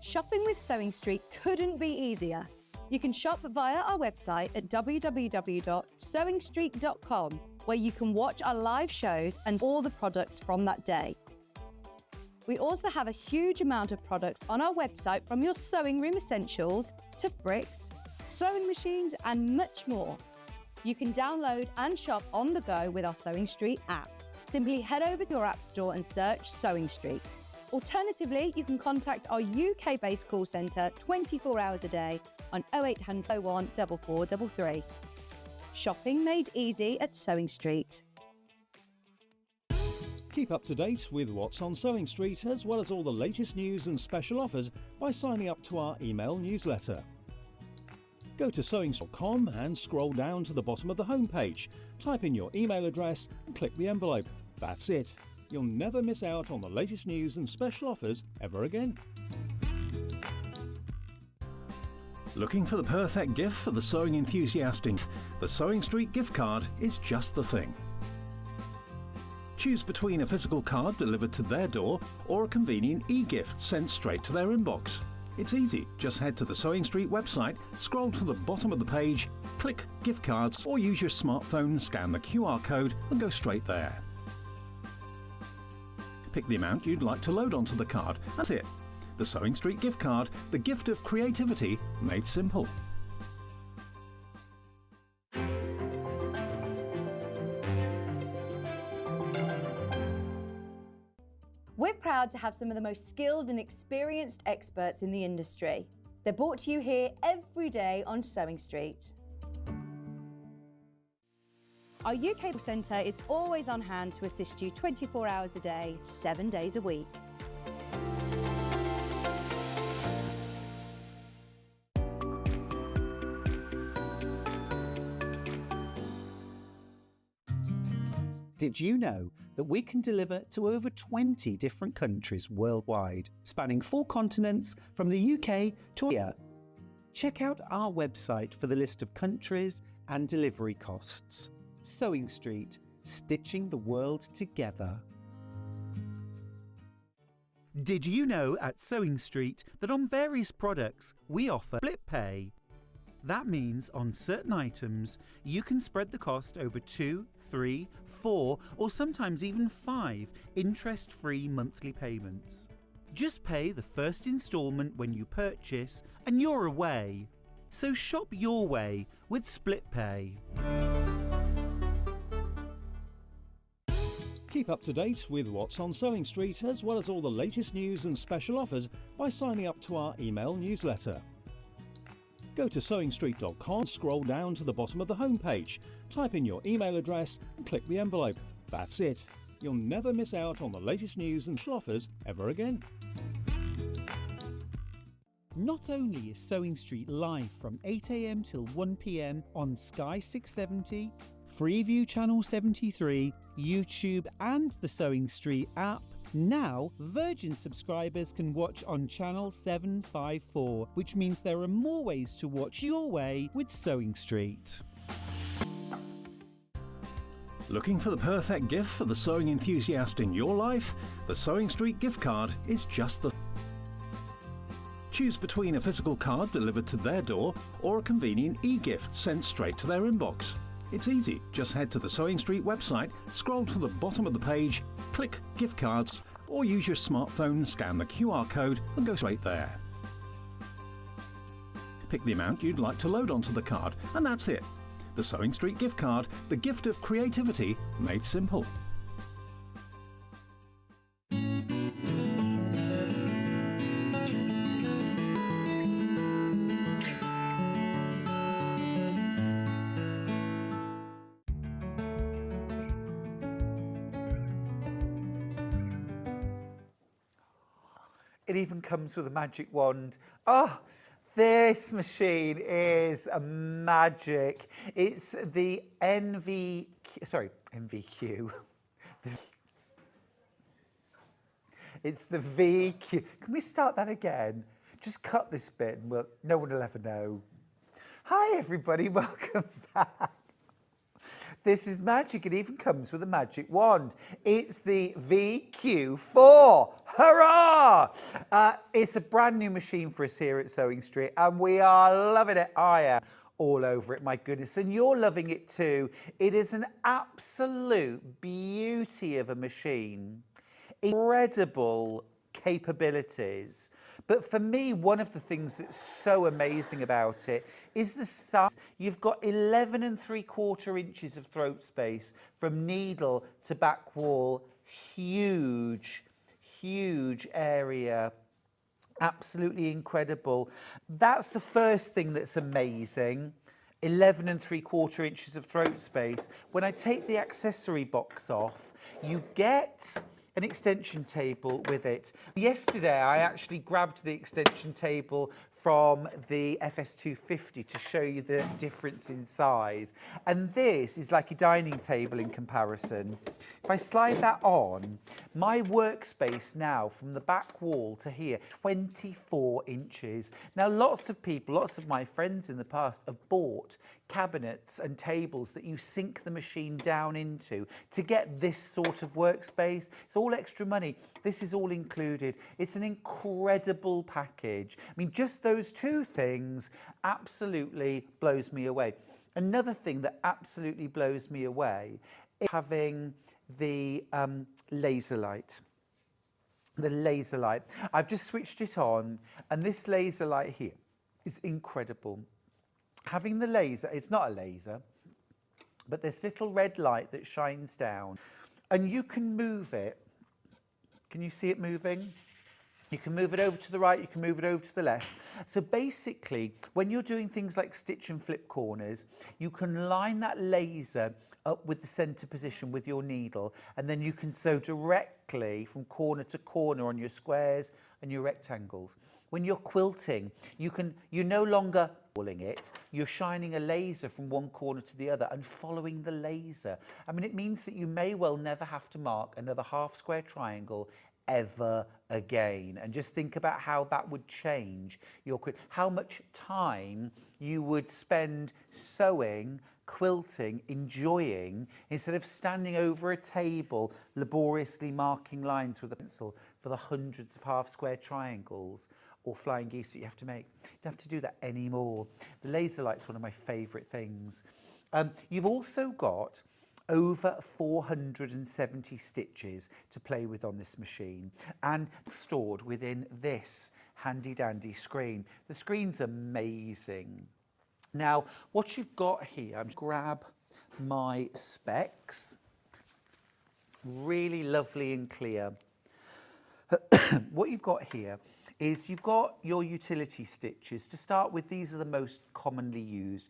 Shopping with Sewing Street couldn't be easier. You can shop via our website at www.sewingstreet.com, where you can watch our live shows and all the products from that day. We also have a huge amount of products on our website, from your sewing room essentials to bricks, sewing machines and much more. You can download and shop on the go with our Sewing Street app. Simply head over to your app store and search Sewing Street. Alternatively, you can contact our UK-based call centre 24 hours a day on 0800 01 4433. Shopping made easy at Sewing Street. Keep up to date with what's on Sewing Street, as well as all the latest news and special offers, by signing up to our email newsletter. Go to sewing.com and scroll down to the bottom of the homepage. Type in your email address and click the envelope. That's it. You'll never miss out on the latest news and special offers ever again. Looking for the perfect gift for the sewing enthusiast? The Sewing Street gift card is just the thing. Choose between a physical card delivered to their door or a convenient e-gift sent straight to their inbox. It's easy, just head to the Sewing Street website, scroll to the bottom of the page, click gift cards, or use your smartphone, scan the QR code and go straight there. Pick the amount you'd like to load onto the card. That's it. The Sewing Street gift card, the gift of creativity made simple. We're proud to have some of the most skilled and experienced experts in the industry. They're brought to you here every day on Sewing Street. Our UK centre is always on hand to assist you 24 hours a day, 7 days a week. Did you know that we can deliver to over 20 different countries worldwide, spanning 4 continents from the UK to here? Check out our website for the list of countries and delivery costs. Sewing Street, stitching the world together. Did you know at Sewing Street that on various products we offer split pay? That means on certain items you can spread the cost over 2, 3, 4 or sometimes even 5 interest-free monthly payments. Just pay the first instalment when you purchase and you're away. So shop your way with split pay. Keep up to date with what's on Sewing Street as well as all the latest news and special offers by signing up to our email newsletter. Go to sewingstreet.com, scroll down to the bottom of the homepage, type in your email address and click the envelope. That's it. You'll never miss out on the latest news and offers ever again. Not only is Sewing Street live from 8 AM till 1 PM on Sky 670, Freeview Channel 73, YouTube and the Sewing Street app, now Virgin subscribers can watch on Channel 754, which means there are more ways to watch your way with Sewing Street. Looking for the perfect gift for the sewing enthusiast in your life? The Sewing Street gift card is just the... Choose between a physical card delivered to their door or a convenient e-gift sent straight to their inbox. It's easy, just head to the Sewing Street website, scroll to the bottom of the page, click gift cards, or use your smartphone, scan the QR code and go straight there. Pick the amount you'd like to load onto the card and that's it. The Sewing Street gift card, the gift of creativity made simple. It even comes with a magic wand. Oh, this machine is a magic. It's the NVQ. It's the VQ. Can we start that again? Just cut this bit and no one will ever know. Hi everybody, welcome back. This is magic. It even comes with a magic wand. It's the VQ4. Hurrah! It's a brand new machine for us here at Sewing Street and we are loving it. I am all over it, my goodness. And you're loving it too. It is an absolute beauty of a machine. Incredible capabilities. But for me, one of the things that's so amazing about it is the size. You've got 11 3/4 inches of throat space from needle to back wall. Huge, huge area. Absolutely incredible. That's the first thing that's amazing. 11 3/4 inches of throat space. When I take the accessory box off, you get an extension table with it. Yesterday, I actually grabbed the extension table from the FS250 to show you the difference in size. And this is like a dining table in comparison. If I slide that on, my workspace now from the back wall to here, 24 inches. Now, lots of people, lots of my friends in the past have bought cabinets and tables that you sink the machine down into to get this sort of workspace. It's all extra money. This is all included. It's an incredible package. I mean, just those two things absolutely blows me away. Another thing that absolutely blows me away is having the laser light. The laser light. I've just switched it on, and this laser light here is incredible. Having the laser, it's not a laser, but this little red light that shines down, and you can move it. Can you see it moving? You can move it over to the right, you can move it over to the left. So basically, when you're doing things like stitch and flip corners, you can line that laser up with the center position with your needle, and then you can sew directly from corner to corner on your squares and your rectangles. When you're quilting, you're no longer pulling it, you're shining a laser from one corner to the other and following the laser. I mean, it means that you may well never have to mark another half square triangle ever again. And just think about how that would change your quilt, how much time you would spend sewing, quilting, enjoying, instead of standing over a table laboriously marking lines with a pencil for the hundreds of half square triangles or flying geese that you have to make. You don't have to do that anymore. The laser light's one of my favourite things. You've also got over 470 stitches to play with on this machine, and stored within this handy dandy screen. The screen's amazing. Now, what you've got here, I'm just grab my specs, really lovely and clear. What you've got here is you've got your utility stitches. To start with, these are the most commonly used.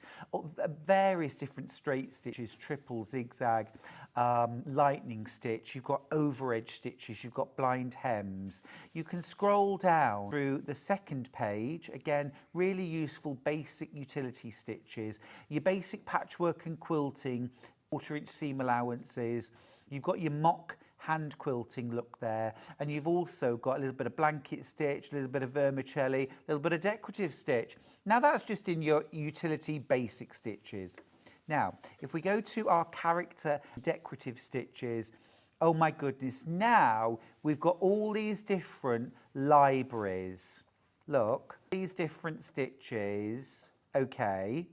Various different straight stitches, triple, zigzag, lightning stitch. You've got over edge stitches. You've got blind hems. You can scroll down through the second page. Again, really useful basic utility stitches. Your basic patchwork and quilting, 1/4 inch seam allowances. You've got your mock hand quilting look there, and you've also got a little bit of blanket stitch, a little bit of vermicelli, a little bit of decorative stitch. Now that's just in your utility basic stitches. Now, if we go to our character decorative stitches, oh my goodness, now we've got all these different libraries. Look, these different stitches, okay.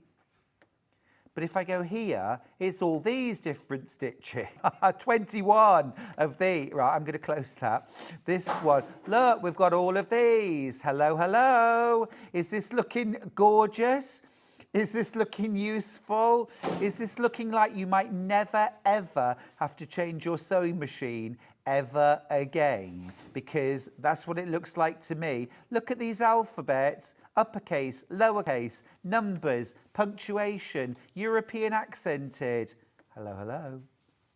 But if I go here, it's all these different stitches. 21 of these. Right, I'm going to close that. This one. Look, we've got all of these. Hello, hello. Is this looking gorgeous? Is this looking useful? Is this looking like you might never, ever have to change your sewing machine ever again? Because that's what it looks like to me. Look at these alphabets. Uppercase, lowercase, numbers, punctuation, European accented. Hello, hello.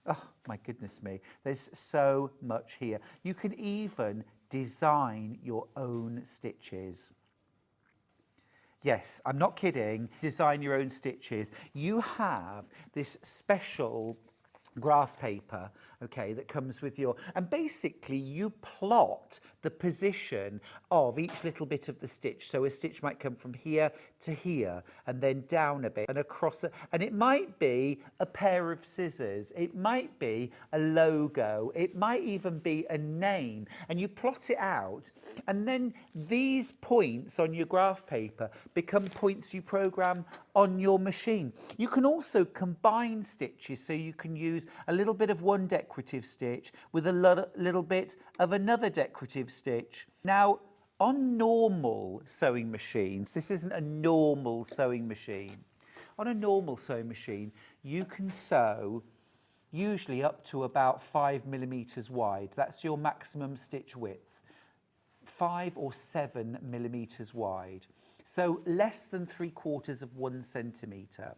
Oh, my goodness me. There's so much here. You can even design your own stitches. Yes, I'm not kidding. Design your own stitches. You have this special graph paper, okay, that comes with your, and basically you plot the position of each little bit of the stitch. So a stitch might come from here to here and then down a bit and across, and it might be a pair of scissors, it might be a logo, it might even be a name, and you plot it out, and then these points on your graph paper become points you program on your machine. You can also combine stitches, so you can use a little bit of one decorative stitch with a little bit of another decorative stitch. Now, on normal sewing machines, this isn't a normal sewing machine. On a normal sewing machine, you can sew usually up to about 5 millimeters wide. That's your maximum stitch width, 5 or 7 millimeters wide. So less than 3/4 of 1 centimetre.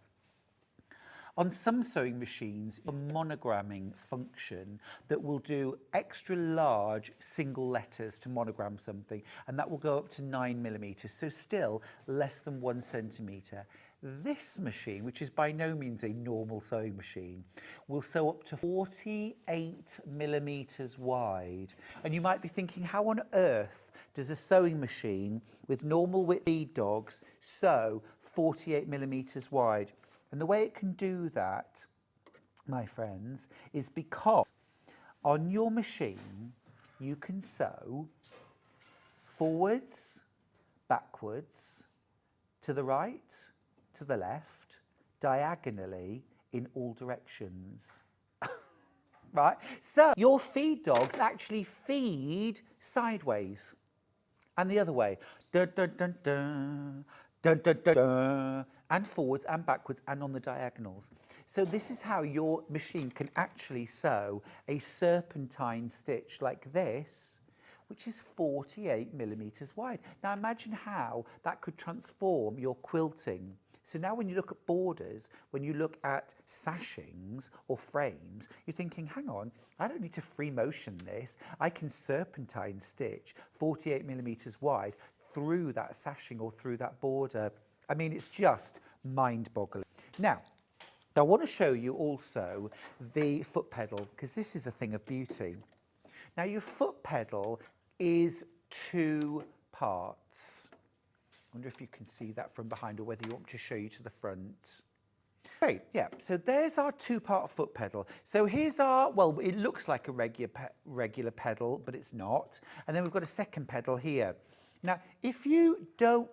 On some sewing machines, a monogramming function that will do extra large single letters to monogram something, and that will go up to 9mm, so still less than 1 centimetre. This machine, which is by no means a normal sewing machine, will sew up to 48mm wide. And you might be thinking, how on earth does a sewing machine with normal width feed dogs sew 48mm wide? And the way it can do that, my friends, is because on your machine you can sew forwards, backwards, to the right, to the left, diagonally, in all directions. Right? So your feed dogs actually feed sideways and the other way. Dun, dun, dun, dun, dun, dun, dun, dun, and forwards and backwards and on the diagonals. So this is how your machine can actually sew a serpentine stitch like this, which is 48mm wide. Now imagine how that could transform your quilting. So now when you look at borders, when you look at sashings or frames, you're thinking, hang on, I don't need to free motion this. I can serpentine stitch 48mm wide through that sashing or through that border. I mean, it's just mind-boggling. Now, I want to show you also the foot pedal, because this is a thing of beauty. Now, your foot pedal is 2 parts. I wonder if you can see that from behind or whether you want me to show you to the front. Great, yeah, so there's our 2-part foot pedal. So here's our, well, it looks like a regular pedal, but it's not. And then we've got a second pedal here. Now, if you don't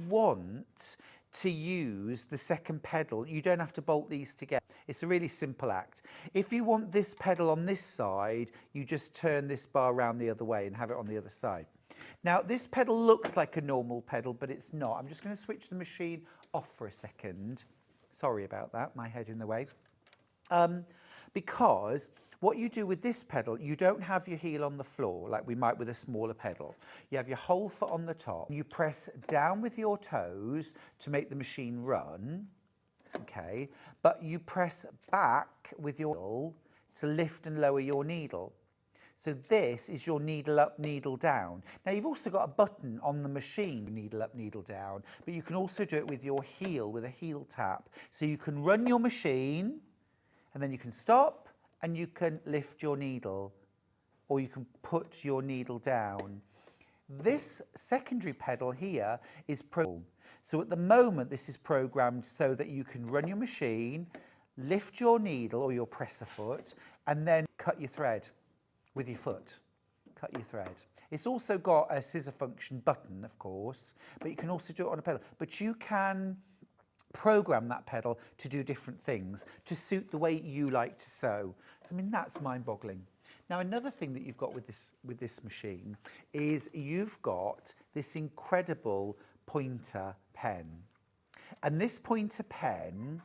want to use the second pedal, you don't have to bolt these together. It's a really simple act. If you want this pedal on this side, you just turn this bar around the other way and have it on the other side. Now, this pedal looks like a normal pedal, but it's not. I'm just going to switch the machine off for a second. Sorry about that, my head in the way. Because what you do with this pedal, you don't have your heel on the floor like we might with a smaller pedal. You have your whole foot on the top. You press down with your toes to make the machine run, okay? But you press back with your heel to lift and lower your needle. So this is your needle up, needle down. Now you've also got a button on the machine, needle up, needle down, but you can also do it with your heel, with a heel tap. So you can run your machine and then you can stop and you can lift your needle, or you can put your needle down. This secondary pedal here is programmed. So at the moment this is programmed so that you can run your machine, lift your needle or your presser foot, and then cut your thread with your foot. Cut your thread. It's also got a scissor function button, of course, but you can also do it on a pedal. But you can program that pedal to do different things to suit the way you like to sew. So I mean, that's mind-boggling. Now, another thing that you've got with this machine is you've got this incredible pointer pen. And this pointer pen,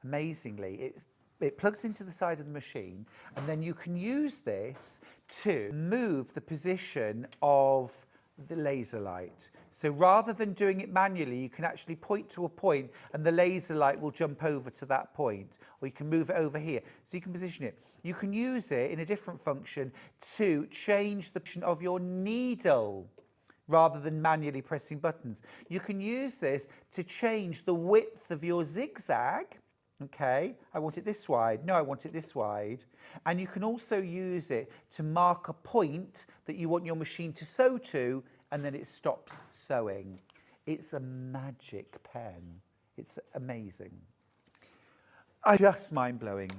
amazingly, it plugs into the side of the machine, and then you can use this to move the position of the laser light. So rather than doing it manually, you can actually point to a point and the laser light will jump over to that point, or you can move it over here. So you can position it. You can use it in a different function to change the position of your needle rather than manually pressing buttons. You can use this to change the width of your zigzag. Okay, I want it this wide. No, I want it this wide. And you can also use it to mark a point that you want your machine to sew to, and then it stops sewing. It's a magic pen. It's amazing. Just mind-blowing.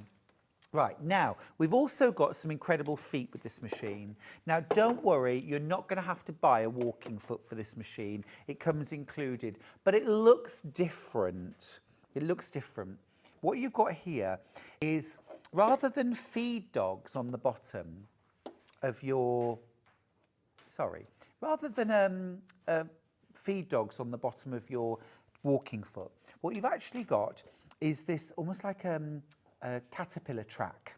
Right, now, we've also got some incredible feet with this machine. Now, don't worry, you're not going to have to buy a walking foot for this machine. It comes included, but it looks different. It looks different. What you've got here is, rather than feed dogs on the bottom of your, rather than feed dogs on the bottom of your walking foot, what you've actually got is this almost like a caterpillar track.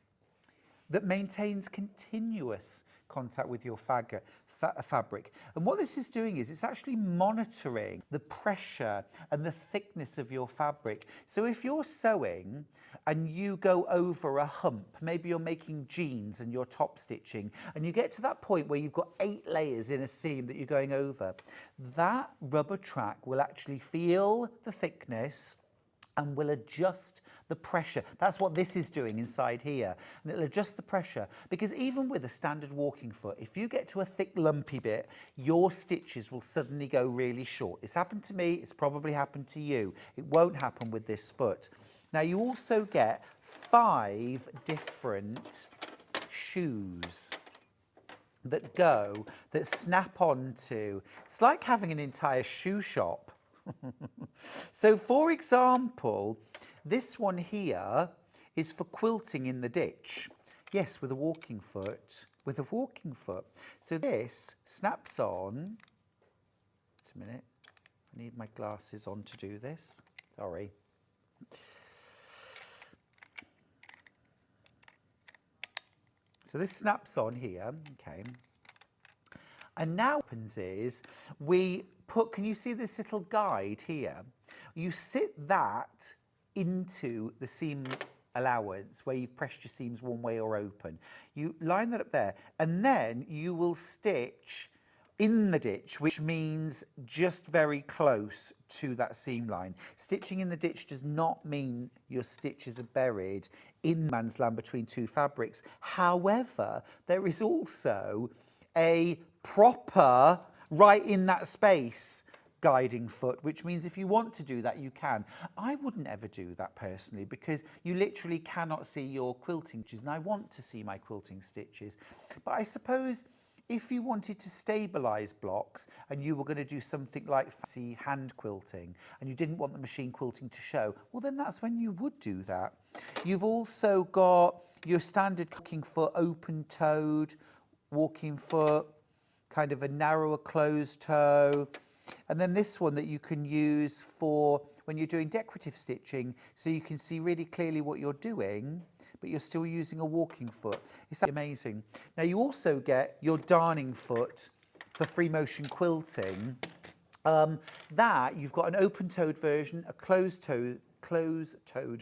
that maintains continuous contact with your fabric. And what this is doing is it's actually monitoring the pressure and the thickness of your fabric. So if you're sewing and you go over a hump, maybe you're making jeans and you're top stitching, and you get to that point where you've got 8 layers in a seam that you're going over, that rubber track will actually feel the thickness and will adjust the pressure. That's what this is doing inside here. And it'll adjust the pressure, because even with a standard walking foot, if you get to a thick lumpy bit, your stitches will suddenly go really short. It's happened to me, it's probably happened to you. It won't happen with this foot. Now you also get 5 different shoes that snap onto. It's like having an entire shoe shop. So for example, this one here is for quilting in the ditch. Yes, with a walking foot, So this snaps on. Just a minute, I need my glasses on to do this. Sorry. So this snaps on here, okay. And now what happens is we put, can you see this little guide here? You sit that into the seam allowance where you've pressed your seams one way or open. You line that up there, and then you will stitch in the ditch, which means just very close to that seam line. Stitching in the ditch does not mean your stitches are buried in man's land between 2 fabrics. However, there is also a proper right in that space guiding foot, which means if you want to do that, you can. I wouldn't ever do that personally, because you literally cannot see your quilting stitches, and I want to see my quilting stitches. But I suppose if you wanted to stabilise blocks and you were going to do something like fancy hand quilting and you didn't want the machine quilting to show, well then that's when you would do that. You've also got your standard walking foot, open-toed walking foot, kind of a narrower closed toe, and then this one that you can use for when you're doing decorative stitching, so you can see really clearly what you're doing, but you're still using a walking foot. It's amazing. Now you also get your darning foot for free motion quilting. That you've got an open-toed version, a closed-toed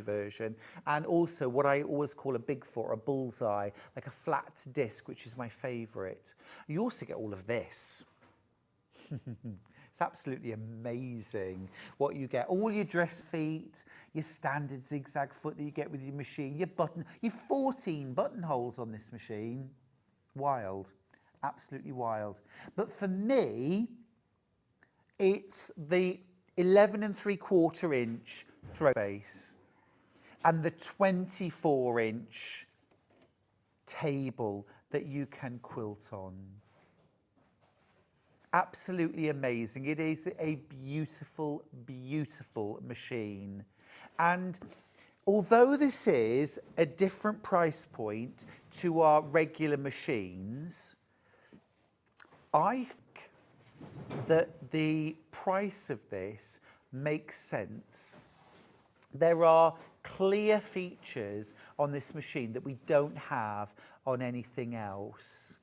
version, and also what I always call a big foot, a bullseye, like a flat disc, which is my favourite. You also get all of this. It's absolutely amazing what you get. All your dress feet, your standard zigzag foot that you get with your machine, your 14 buttonholes on this machine. Wild, absolutely wild. But for me, it's the 11 3/4 inch throw base and the 24 inch table that you can quilt on. Absolutely amazing. It is a beautiful, beautiful machine. And although this is a different price point to our regular machines, I think that the price of this makes sense. There are clear features on this machine that we don't have on anything else.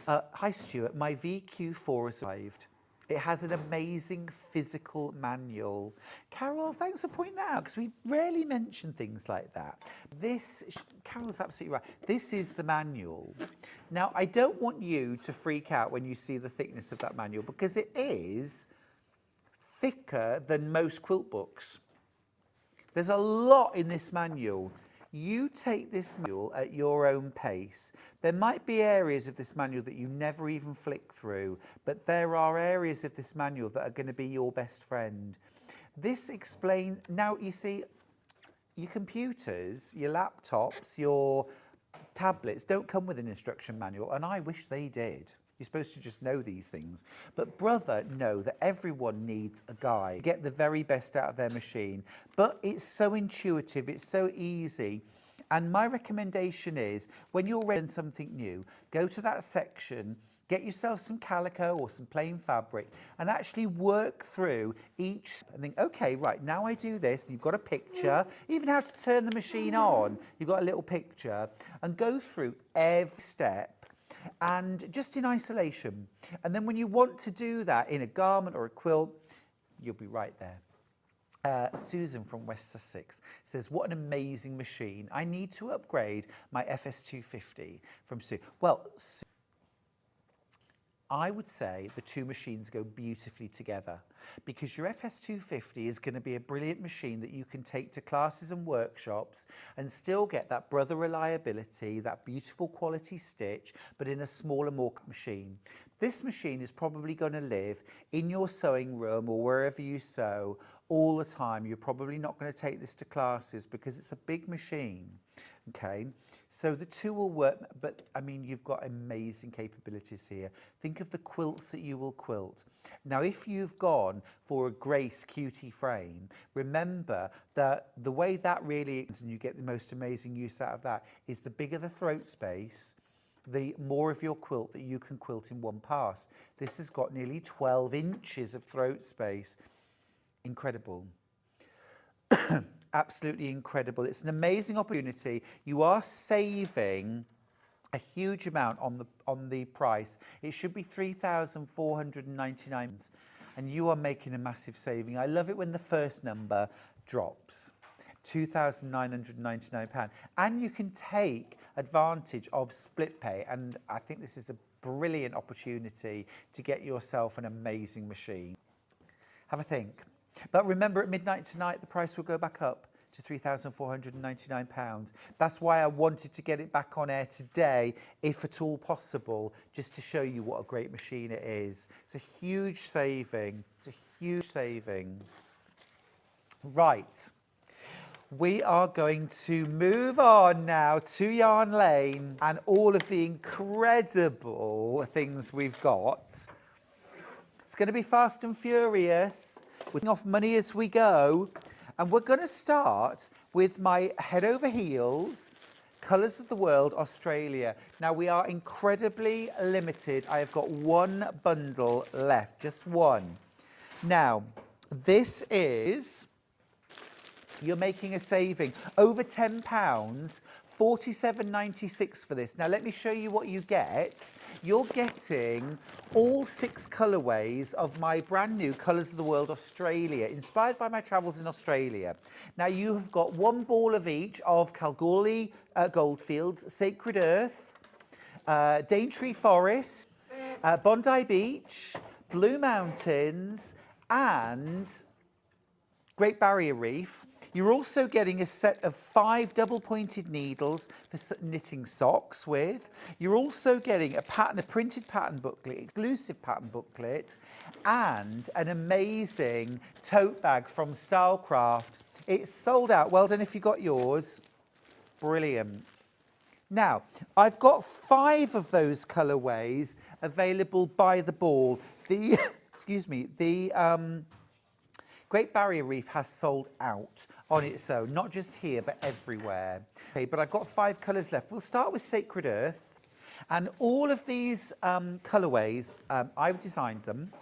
Hi Stuart, my VQ4 has arrived. It has an amazing physical manual. Carol, thanks for pointing that out, because we rarely mention things like that. Carol's absolutely right. This is the manual. Now, I don't want you to freak out when you see the thickness of that manual, because it is thicker than most quilt books. There's a lot in this manual. You take this manual at your own pace. There might be areas of this manual that you never even flick through, but there are areas of this manual that are going to be your best friend. This explains, now you see, your computers, your laptops, your tablets don't come with an instruction manual, and I wish they did. You're supposed to just know these things. But brother, know that everyone needs a guide. Get the very best out of their machine. But it's so intuitive, it's so easy. And my recommendation is, when you're ready for something new, go to that section, get yourself some calico or some plain fabric and actually work through each and think, okay, right, now I do this, and you've got a picture, even how to turn the machine on, you've got a little picture, and go through every step and just in isolation. And then when you want to do that in a garment or a quilt, you'll be right there. Susan from West Sussex says, what an amazing machine. I need to upgrade my FS250 from Sue. Well, I would say the two machines go beautifully together, because your FS250 is going to be a brilliant machine that you can take to classes and workshops and still get that brother reliability, that beautiful quality stitch, but in a smaller, more machine. This machine is probably going to live in your sewing room or wherever you sew all the time. You're probably not going to take this to classes because it's a big machine. Okay, so the two will work, but I mean, you've got amazing capabilities here. Think of the quilts that you will quilt. Now, if you've gone for a Grace Cutie frame, remember that the way that really is, and you get the most amazing use out of that, is the bigger the throat space, the more of your quilt that you can quilt in one pass. This has got nearly 12 inches of throat space. Incredible. Absolutely incredible. It's an amazing opportunity. You are saving a huge amount on the price. It should be $3,499, and you are making a massive saving. I love it when the first number drops. £2,999, and you can take advantage of split pay, and I think this is a brilliant opportunity to get yourself an amazing machine. Have a think. But remember, at midnight tonight, the price will go back up to £3,499. That's why I wanted to get it back on air today, if at all possible, just to show you what a great machine it is. It's a huge saving. It's a huge saving. Right. We are going to move on now to Yarn Lane and all of the incredible things we've got. It's going to be fast and furious. We're taking off money as we go. And we're going to start with my head over heels, Colours of the World, Australia. Now, we are incredibly limited. I have got one bundle left, just one. Now, this is, you're making a saving, over £10, $47.96 for this. Now, let me show you what you get. You're getting all 6 colourways of my brand new Colours of the World Australia, inspired by my travels in Australia. Now, you have got one ball of each of Calorie Goldfields, Sacred Earth, Daintree Forest, Bondi Beach, Blue Mountains, and Great Barrier Reef. You're also getting a set of 5 double-pointed needles for knitting socks with. You're also getting a printed pattern booklet, exclusive pattern booklet, and an amazing tote bag from Stylecraft. It's sold out. Well done if you got yours. Brilliant. Now, I've got 5 of those colourways available by the ball. The, excuse me, the Great Barrier Reef has sold out on its own, not just here, but everywhere. Okay, but I've got 5 colours left. We'll start with Sacred Earth. And all of these colourways, I've designed them.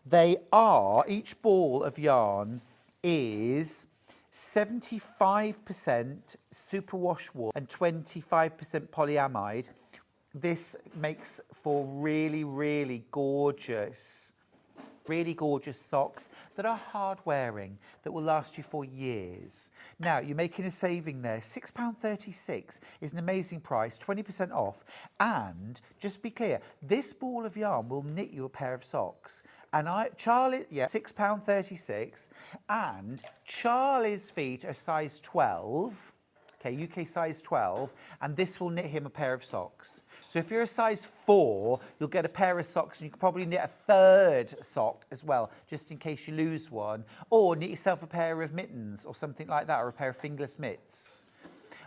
They are, each ball of yarn is 75% superwash wool and 25% polyamide. This makes for really, really gorgeous socks that are hard wearing, that will last you for years. Now, you're making a saving there. £6.36 is an amazing price, 20% off. And just be clear, this ball of yarn will knit you a pair of socks. And Charlie, yeah, £6.36. And Charlie's feet are size 12. Okay, UK size 12, and this will knit him a pair of socks. So if you're a size 4, you'll get a pair of socks, and you can probably knit a 3rd sock as well, just in case you lose one. Or knit yourself a pair of mittens or something like that, or a pair of fingerless mitts.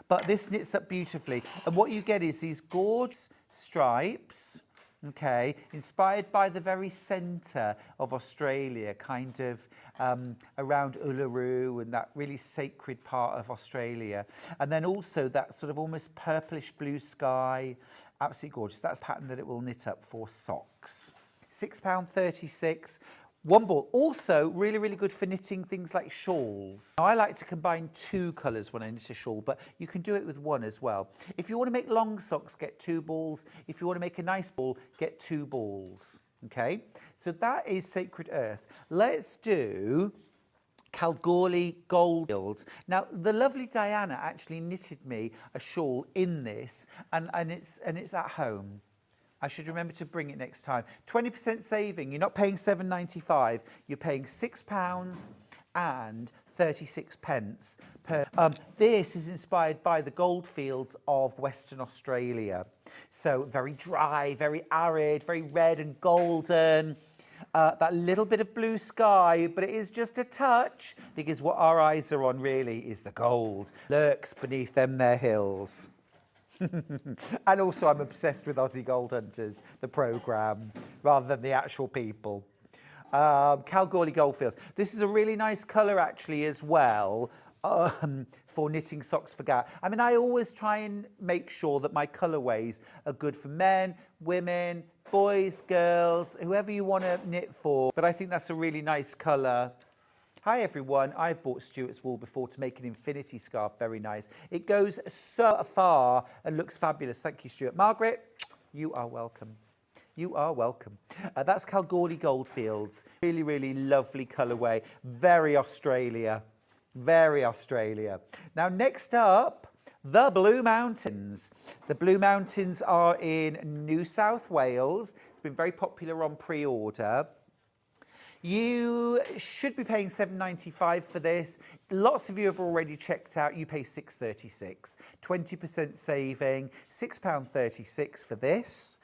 But this knits up beautifully. And what you get is these gorgeous stripes Okay, inspired by the very centre of Australia, kind of around Uluru and that really sacred part of Australia. And then also that sort of almost purplish blue sky, absolutely gorgeous. That's the pattern that it will knit up for socks. £6.36. One ball. Also really, really good for knitting things like shawls. Now, I like to combine 2 colours when I knit a shawl, but you can do it with 1 as well. If you want to make long socks, get 2 balls. If you want to make a nice ball, get 2 balls. Okay, so that is Sacred Earth. Let's do Calorie Goldfields. Now, the lovely Diana actually knitted me a shawl in this, and it's at home. I should remember to bring it next time. 20% saving. You're not paying £7.95. You're paying £6.36 per. This is inspired by the goldfields of Western Australia. So very dry, very arid, very red and golden. That little bit of blue sky, but it is just a touch, because what our eyes are on really is the gold. Lurks beneath them their hills. And also I'm obsessed with Aussie Gold Hunters, the programme, rather than the actual people. Calorie Goldfields. This is a really nice colour actually as well for knitting socks for Gal. I mean, I always try and make sure that my colourways are good for men, women, boys, girls, whoever you want to knit for. But I think that's a really nice colour. Hi everyone, I've bought Stuart's wool before to make an infinity scarf, very nice. It goes so far and looks fabulous. Thank you, Stuart. Margaret, you are welcome. You are welcome. That's Calorie Goldfields. Really, really lovely colourway. Very Australia. Very Australia. Now next up, the Blue Mountains. The Blue Mountains are in New South Wales. It's been very popular on pre-order. You should be paying £7.95 for this. Lots of you have already checked out. You pay £6.36. 20% saving, £6.36 for this.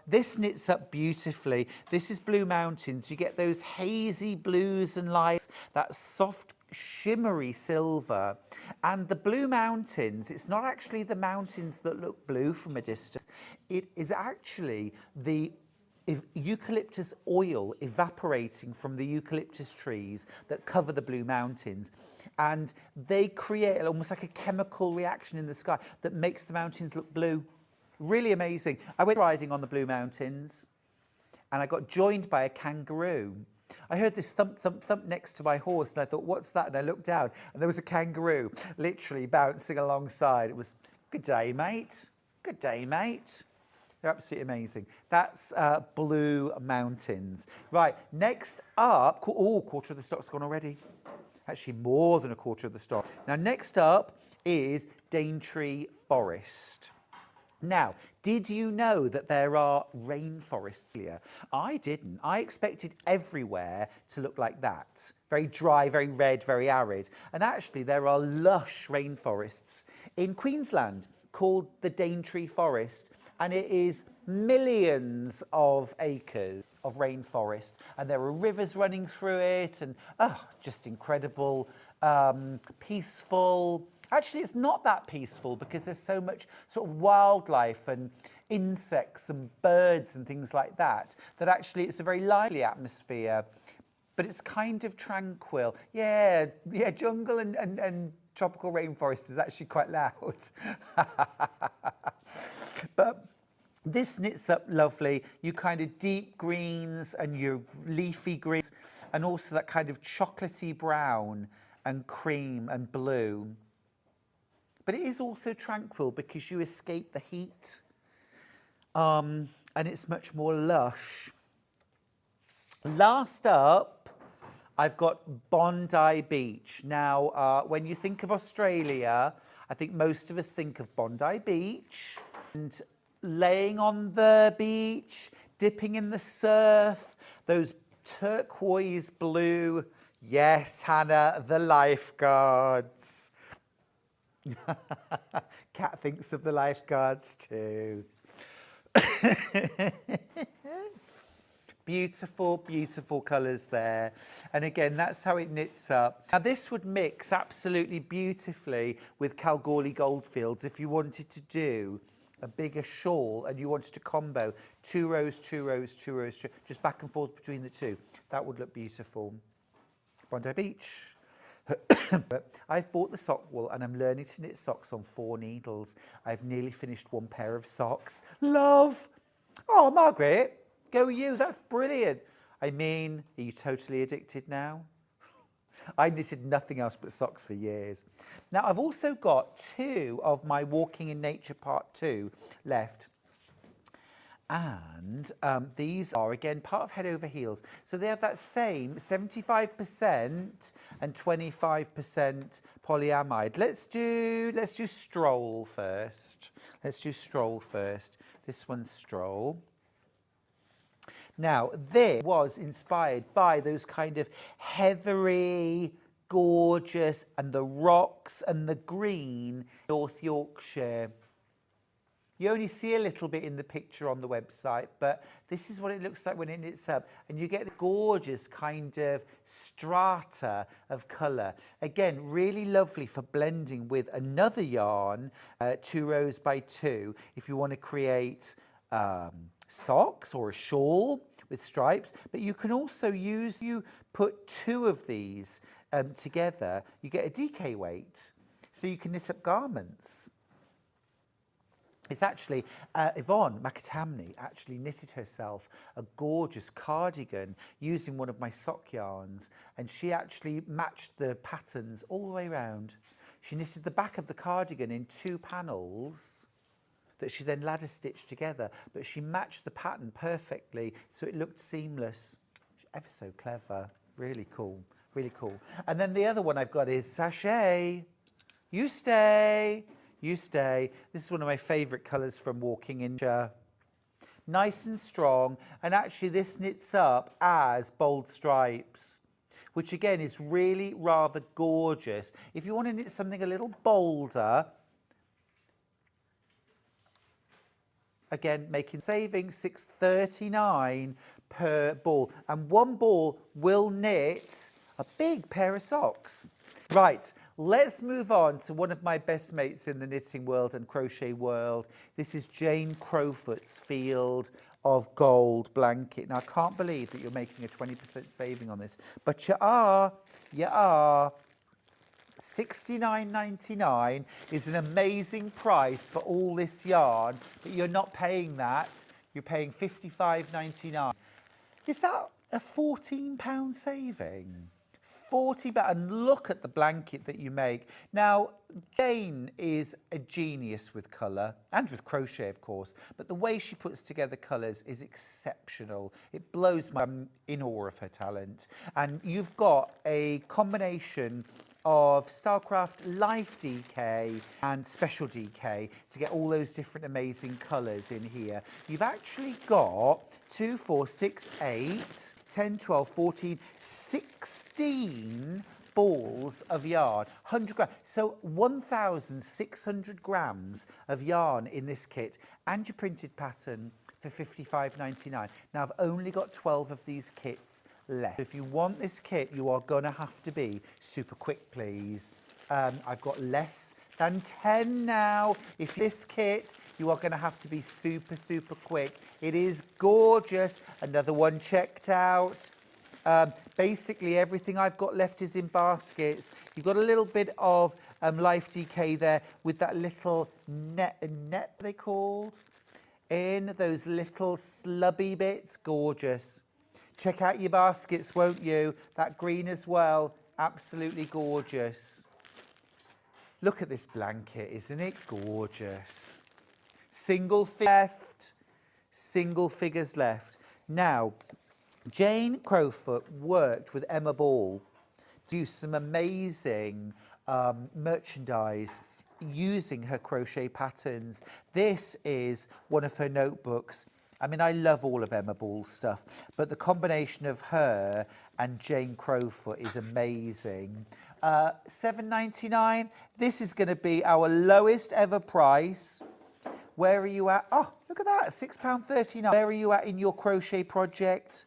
This knits up beautifully. This is Blue Mountains. You get those hazy blues and lights, that soft shimmery silver. And the Blue Mountains, it's not actually the mountains that look blue from a distance. It is actually the eucalyptus oil evaporating from the eucalyptus trees that cover the Blue Mountains, and they create almost like a chemical reaction in the sky that makes the mountains look blue. Really amazing. I went riding on the Blue Mountains and I got joined by a kangaroo. I heard this thump, thump, thump next to my horse and I thought, what's that? And I looked down and there was a kangaroo literally bouncing alongside. It was, good day, mate. Good day, mate. They're absolutely amazing. That's Blue Mountains. Right, next up, quarter of the stock's gone already. Actually, more than a quarter of the stock. Now, next up is Daintree Forest. Now, did you know that there are rainforests here? I didn't. I expected everywhere to look like that. Very dry, very red, very arid. And actually, there are lush rainforests in Queensland called the Daintree Forest. And it is millions of acres of rainforest. And there are rivers running through it and, just incredible, peaceful. Actually, it's not that peaceful because there's so much sort of wildlife and insects and birds and things like that, that actually it's a very lively atmosphere, but it's kind of tranquil. Yeah, jungle and tropical rainforest is actually quite loud. But this knits up lovely. You kind of deep greens and your leafy greens, and also that kind of chocolatey brown and cream and blue. But it is also tranquil because you escape the heat, and it's much more lush. Last up, I've got Bondi Beach. Now, when you think of Australia, I think most of us think of Bondi Beach and laying on the beach, dipping in the surf, those turquoise blue, yes, Hannah, the lifeguards. Kat thinks of the lifeguards too. Beautiful, beautiful colours there. And again, that's how it knits up. Now, this would mix absolutely beautifully with Calorie Goldfields if you wanted to do a bigger shawl and you wanted to combo 2 rows, 2 rows, 2 rows, just back and forth between the two, that would look beautiful. Bondi Beach. But I've bought the sock wool and I'm learning to knit socks on 4 needles. I've nearly finished 1 pair of socks. Love! Oh, Margaret, go you, that's brilliant. I mean, are you totally addicted now? I knitted nothing else but socks for years. Now, I've also got 2 of my Walking in Nature Part 2 left. And these are, again, part of Head Over Heels. So they have that same 75% and 25% polyamide. Let's do Stroll first. Let's do Stroll first. This one's Stroll. Now, this was inspired by those kind of heathery, gorgeous, and the rocks and the green North Yorkshire. You only see a little bit in the picture on the website, but this is what it looks like when it knits up. And you get the gorgeous kind of strata of colour. Again, really lovely for blending with another yarn, 2 rows by 2, if you want to create socks or a shawl with stripes. But you can also you put 2 of these together, you get a DK weight. So you can knit up garments. It's actually, Yvonne McAtamney actually knitted herself a gorgeous cardigan using one of my sock yarns, and she actually matched the patterns all the way around. She knitted the back of the cardigan in 2 panels that she then ladder stitched together, but she matched the pattern perfectly so it looked seamless. Ever so clever, really cool, really cool. And then the other one I've got is Sachet. You stay. You stay. This is one of my favourite colours from Walking in Nature. Nice and strong, and actually this knits up as bold stripes, which again is really rather gorgeous. If you want to knit something a little bolder, again making saving £6.39 per ball, and 1 ball will knit a big pair of socks. Right, let's move on to one of my best mates in the knitting world and crochet world. This is Jane Crowfoot's Field of Gold blanket. Now, I can't believe that you're making a 20% saving on this, but you are. $69.99 is an amazing price for all this yarn, but you're not paying that. You're paying $55.99. Is that a £14 saving? 40 baht, and look at the blanket that you make. Now, Jane is a genius with colour and with crochet, of course, but the way she puts together colours is exceptional. It blows my in awe of her talent. And you've got a combination of Stylecraft Life DK and Special DK to get all those different amazing colours in here. You've actually got 2, 4, 6, 8, 10, 12, 14, 16 balls of yarn, 100 grams. So 1,600 grams of yarn in this kit, and your printed pattern for $55.99. Now, I've only got 12 of these kits left. If you want this kit, you are going to have to be super quick, please. I've got less than 10 now. If this kit, you are going to have to be super, super quick. It is gorgeous. Another one checked out. Basically, everything I've got left is in baskets. You've got a little bit of Life DK there with that little net they called, in those little slubby bits. Gorgeous. Check out your baskets, won't you? That green as well, absolutely gorgeous. Look at this blanket, isn't it gorgeous? Single left, single figures left. Now, Jane Crowfoot worked with Emma Ball to do some amazing merchandise using her crochet patterns. This is one of her notebooks. I mean, I love all of Emma Ball's stuff, but the combination of her and Jane Crowfoot is amazing. $7.99. This is going to be our lowest ever price. Where are you at? Oh, look at that, £6.39. Where are you at in your crochet project?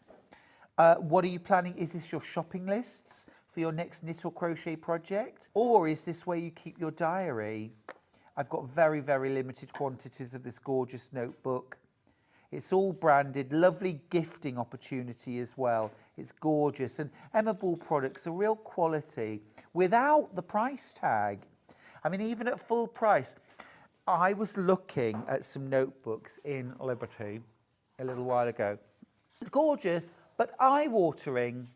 What are you planning? Is this your shopping lists for your next knit or crochet project? Or is this where you keep your diary? I've got very, very limited quantities of this gorgeous notebook. It's all branded, lovely gifting opportunity as well. It's gorgeous, and Emma Ball products are real quality without the price tag. I mean, even at full price. I was looking at some notebooks in Liberty a little while ago. Gorgeous, but eye-watering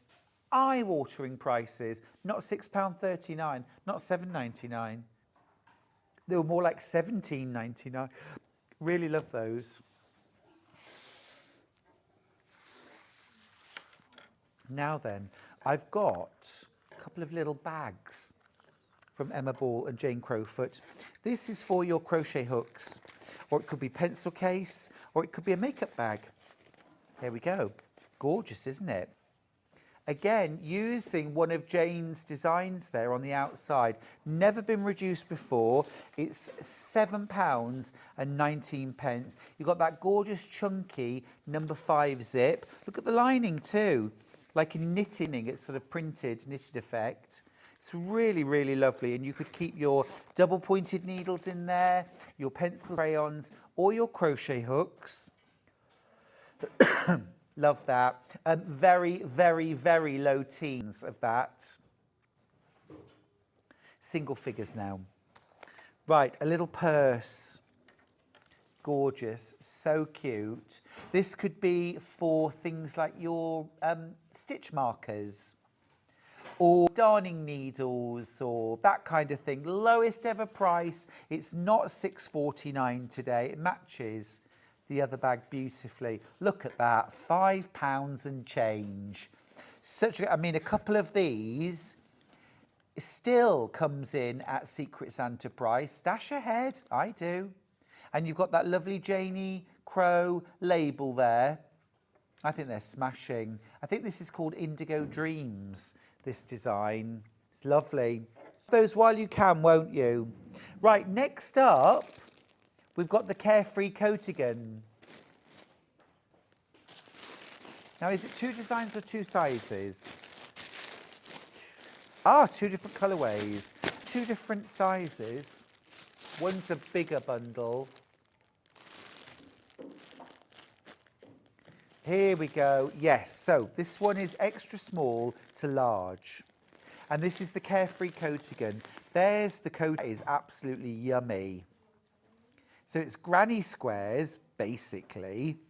prices. Not £6.39, not £7.99. They were more like £17.99. Really love those. Now then, I've got a couple of little bags from Emma Ball and Jane Crowfoot. This is for your crochet hooks, or it could be pencil case, or it could be a makeup bag. There we go. Gorgeous, isn't it? Again, using one of Jane's designs there on the outside. Never been reduced before. It's £7.19. You've got that gorgeous chunky number 5 zip. Look at the lining too. Like in knitting, it's sort of printed, knitted effect. It's really, really lovely, and you could keep your double-pointed needles in there, your pencils, crayons, or your crochet hooks. Love that. Very, very, very low teens of that. Single figures now. Right, a little purse. Gorgeous, so cute. This could be for things like your stitch markers or darning needles or that kind of thing. Lowest ever price. It's not £6.49 today. It matches the other bag beautifully. Look at that, £5 and change. I mean, a couple of these still comes in at Secret Santa price. Dash ahead, I do. And you've got that lovely Janie Crow label there. I think they're smashing. I think this is called Indigo Dreams, this design. It's lovely. Those while you can, won't you? Right, next up, we've got the Carefree Coatigan. Now, is it 2 designs or 2 sizes? Ah, 2 different colourways, 2 different sizes. One's a bigger bundle. Here we go. Yes, so this one is extra small to large. And this is the Carefree Coatigan. There's the coat. That is absolutely yummy. So it's granny squares, basically,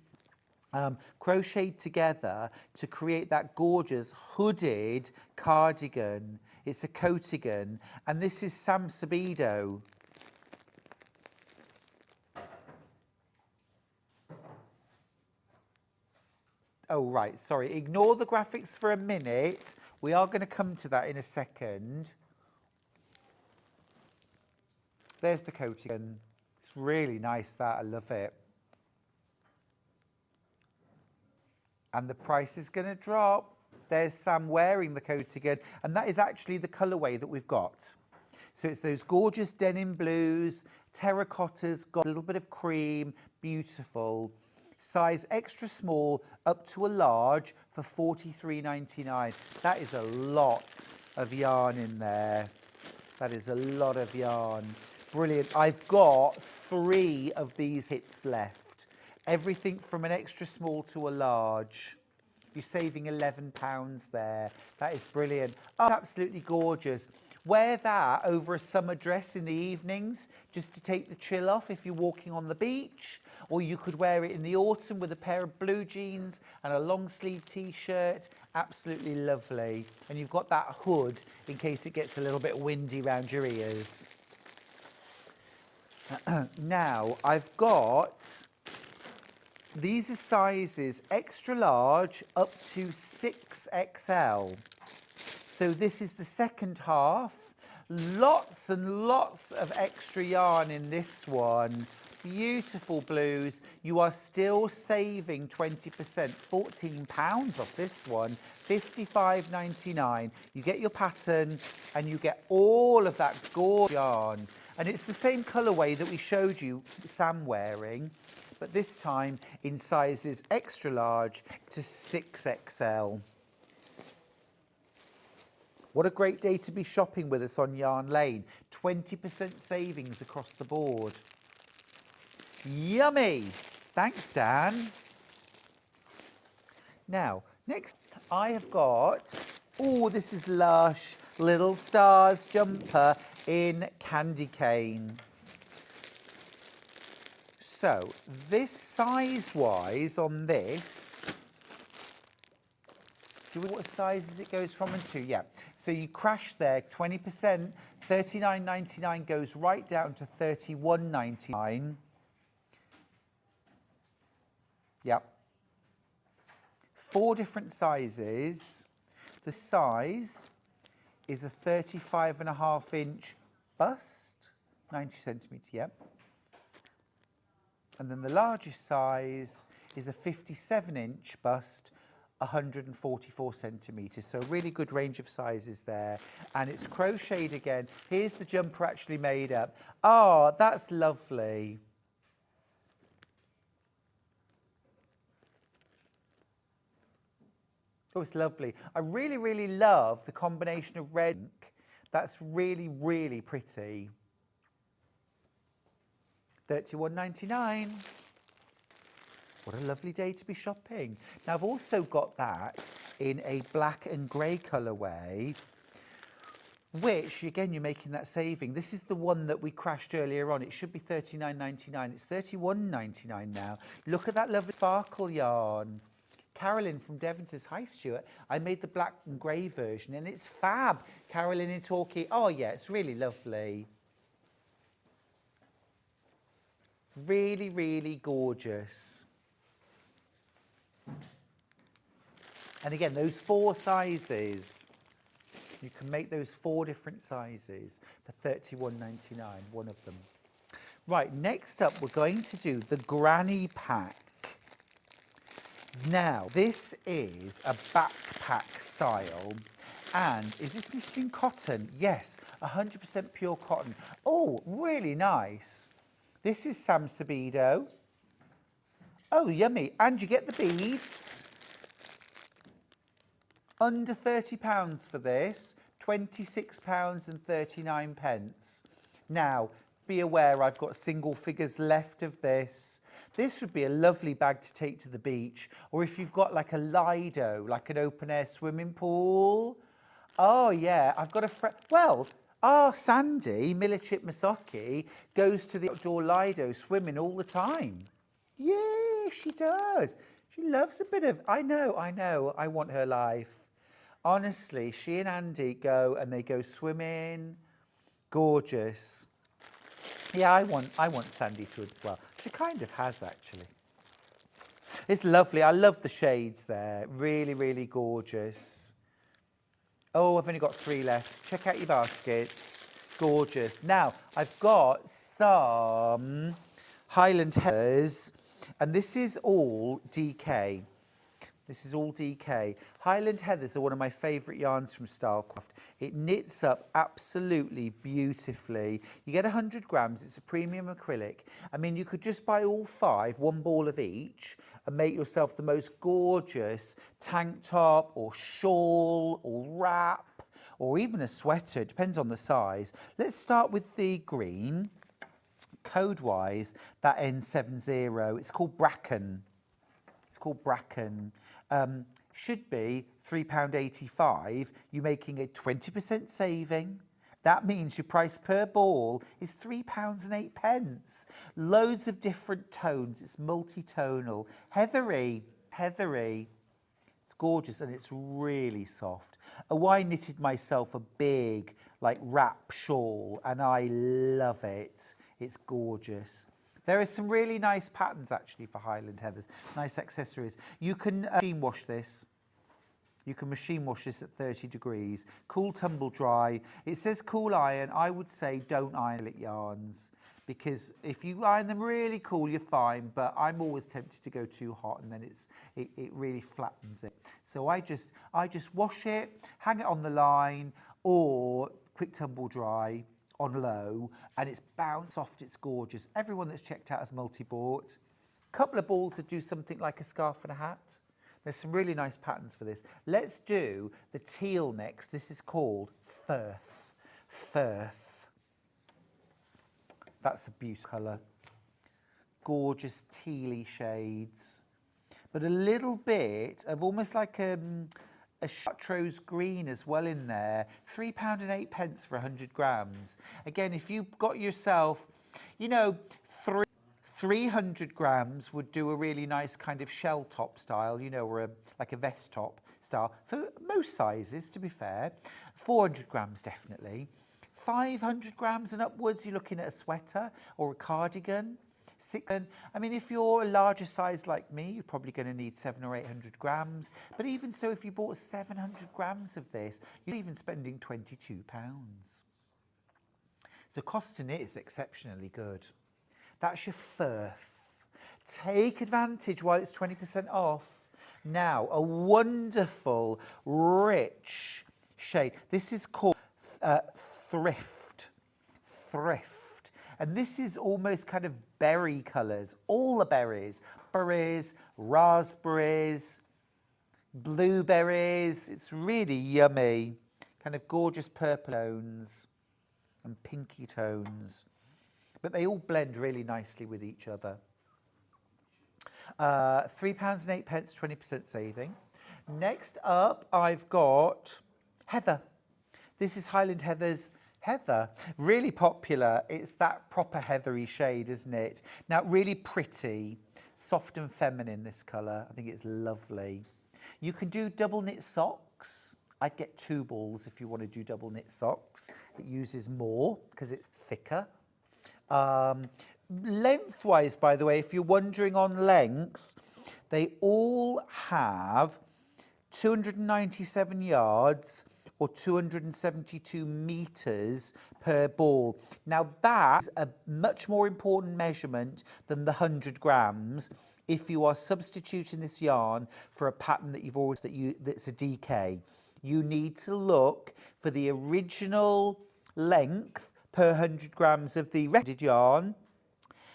crocheted together to create that gorgeous hooded cardigan. It's a Coatigan. And this is Sam Sabido. Oh, right, sorry. Ignore the graphics for a minute. We are going to come to that in a second. There's the Coatigan. It's really nice, that. I love it. And the price is going to drop. There's Sam wearing the Coatigan. And that is actually the colourway that we've got. So it's those gorgeous denim blues, terracottas, got a little bit of cream, beautiful. Size extra small up to a large for £43.99. That is a lot of yarn in there. That is a lot of yarn. Brilliant. I've got 3 of these hits left. Everything from an extra small to a large. You're saving £11 there. That is brilliant. Oh, absolutely gorgeous. Wear that over a summer dress in the evenings just to take the chill off if you're walking on the beach. Or you could wear it in the autumn with a pair of blue jeans and a long sleeve t-shirt. Absolutely lovely. And you've got that hood in case it gets a little bit windy around your ears. Now, I've got, these are sizes extra large up to 6XL. So this is the second half. Lots and lots of extra yarn in this one. Beautiful blues. You are still saving 20%, £14 off this one, $55.99. You get your pattern and you get all of that gorgeous yarn. And it's the same colourway that we showed you Sam wearing, but this time in sizes extra large to 6XL. What a great day to be shopping with us on Yarn Lane. 20% savings across the board. Yummy. Thanks, Dan. Now, next I have got, oh, this is lush, Little Stars jumper in candy cane. So, this size-wise on this, do we know what sizes it goes from and to? Yeah. So you crash there, 20%, $39.99 goes right down to $31.99. Yep. 4 different sizes. The size is a 35.5-inch bust, 90 centimetre, yep. And then the largest size is a 57-inch bust, 144 centimetres. So a really good range of sizes there. And it's crocheted again. Here's the jumper actually made up. Oh, that's lovely. Oh, it's lovely. I really, really love the combination of red and pink. That's really, really pretty. $31.99. What a lovely day to be shopping. Now, I've also got that in a black and grey colourway, which, again, you're making that saving. This is the one that we crashed earlier on. It should be $39.99. It's $31.99 now. Look at that lovely sparkle yarn. Carolyn from Devon says, hi, Stuart. I made the black and grey version, and it's fab. Carolyn in Torquay. Oh, yeah, it's really lovely. Really, really gorgeous. And again, those 4 sizes, you can make those 4 different sizes for $31.99, one of them. Right, next up, we're going to do the Granny Pack. Now, this is a backpack style. And is this machine cotton? Yes, 100% pure cotton. Oh, really nice. This is Sam Sabido. Oh, yummy. And you get the beads. Under £30 for this, £26.39. Now, be aware I've got single figures left of this. This would be a lovely bag to take to the beach. Or if you've got like a Lido, like an open air swimming pool. Oh yeah, I've got a friend. Well, our Sandy, Milichip Masoki, goes to the outdoor Lido swimming all the time. Yeah, she does. She loves a bit of, I know, I want her life. Honestly, she and Andy go and they go swimming. Gorgeous. Yeah, I want Sandy to as well. She kind of has, actually. It's lovely. I love the shades there. Really, really gorgeous. Oh, I've only got 3 left. Check out your baskets. Gorgeous. Now, I've got some Highland Heathers, and this is all DK. This is all DK. Highland Heathers are one of my favourite yarns from Stylecraft. It knits up absolutely beautifully. You get 100 grams. It's a premium acrylic. I mean, you could just buy all 5, 1 ball of each, and make yourself the most gorgeous tank top or shawl or wrap or even a sweater. It depends on the size. Let's start with the green. Code-wise, that ends 70. It's called Bracken. It's called Bracken. Should be £3.85. You're making a 20% saving. That means your price per ball is £3.08. Loads of different tones. It's multi-tonal. Heathery. It's gorgeous and it's really soft. Oh, I knitted myself a big like wrap shawl and I love it. It's gorgeous. There are some really nice patterns actually for Highland Heathers, nice accessories. You can machine wash this. You can machine wash this at 30 degrees. Cool, tumble dry. It says cool iron. I would say don't iron acrylic yarns because if you iron them really cool, you're fine. But I'm always tempted to go too hot and then it really flattens it. So I just wash it, hang it on the line or quick tumble dry on low, and it's bounce soft, it's gorgeous. Everyone that's checked out has multi-bought. Couple of balls that do something like a scarf and a hat. There's some really nice patterns for this. Let's do the teal next. This is called Firth. Firth. That's a beautiful colour. Gorgeous tealy shades. But a little bit of almost like a chartreuse green as well in there. £3.08 for 100 grams. Again, if you got yourself, you know, 300 grams would do a really nice kind of shell top style, you know, or like a vest top style for most sizes, to be fair. 400 grams definitely. 500 grams and upwards, you're looking at a sweater or a cardigan. I mean, if you're a larger size like me, you're probably going to need 700 or 800 grams. But even so, if you bought 700 grams of this, you're even spending £22. So costing it is exceptionally good. That's your Firth. Take advantage while it's 20% off. Now, a wonderful, rich shade. This is called Thrift. Thrift. And this is almost kind of berry colours. All the berries. Berries, raspberries, blueberries. It's really yummy. Kind of gorgeous purple tones and pinky tones. But they all blend really nicely with each other. £3.08, 20% saving. Next up, I've got Heather. This is Highland Heathers Heather. Really popular. It's that proper heathery shade, isn't it? Now, really pretty, soft and feminine, this colour. I think it's lovely. You can do double knit socks. I'd get 2 balls if you want to do double knit socks. It uses more because it's thicker. Lengthwise, by the way, if you're wondering on length, they all have 297 yards or 272 metres per ball. Now that's a much more important measurement than the 100 grams if you are substituting this yarn for a pattern that that's a DK. You need to look for the original length per 100 grams of the recommended yarn,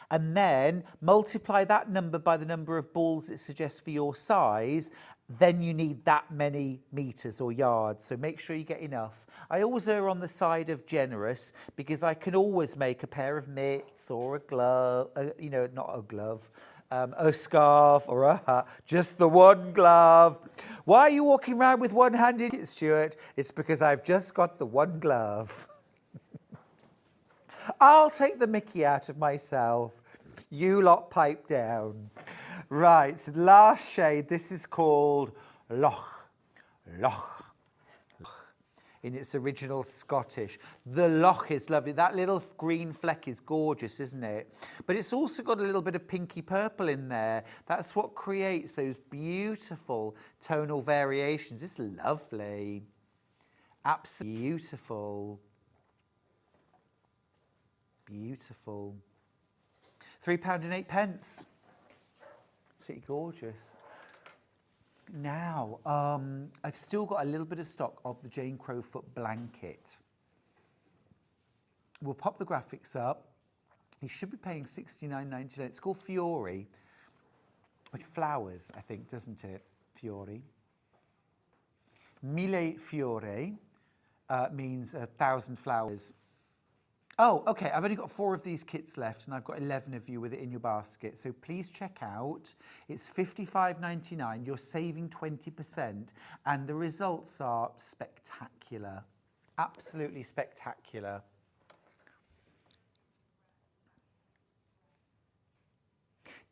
and then multiply that number by the number of balls it suggests for your size. Then you need that many metres or yards, so make sure you get enough. I always err on the side of generous because I can always make a pair of mitts or a glove, you know, not a glove, a scarf or a hat, just the one glove. Why are you walking around with one hand in it, Stuart? It's because I've just got the one glove. I'll take the mickey out of myself. You lot pipe down. Right, so the last shade, this is called Loch. Loch. In its original Scottish. The Loch is lovely. That little green fleck is gorgeous, isn't it? But it's also got a little bit of pinky purple in there. That's what creates those beautiful tonal variations. It's lovely. Absolutely beautiful. Beautiful. £3.08. City gorgeous. Now, I've still got a little bit of stock of the Jane Crowfoot blanket. We'll pop the graphics up. You should be paying $69.99. It's called Fiori. It's flowers, I think, doesn't it? Fiori. Mille fiori means 1,000 flowers. Oh, okay, I've only got 4 of these kits left and I've got 11 of you with it in your basket. So please check out. It's $55.99. You're saving 20% and the results are spectacular. Absolutely spectacular.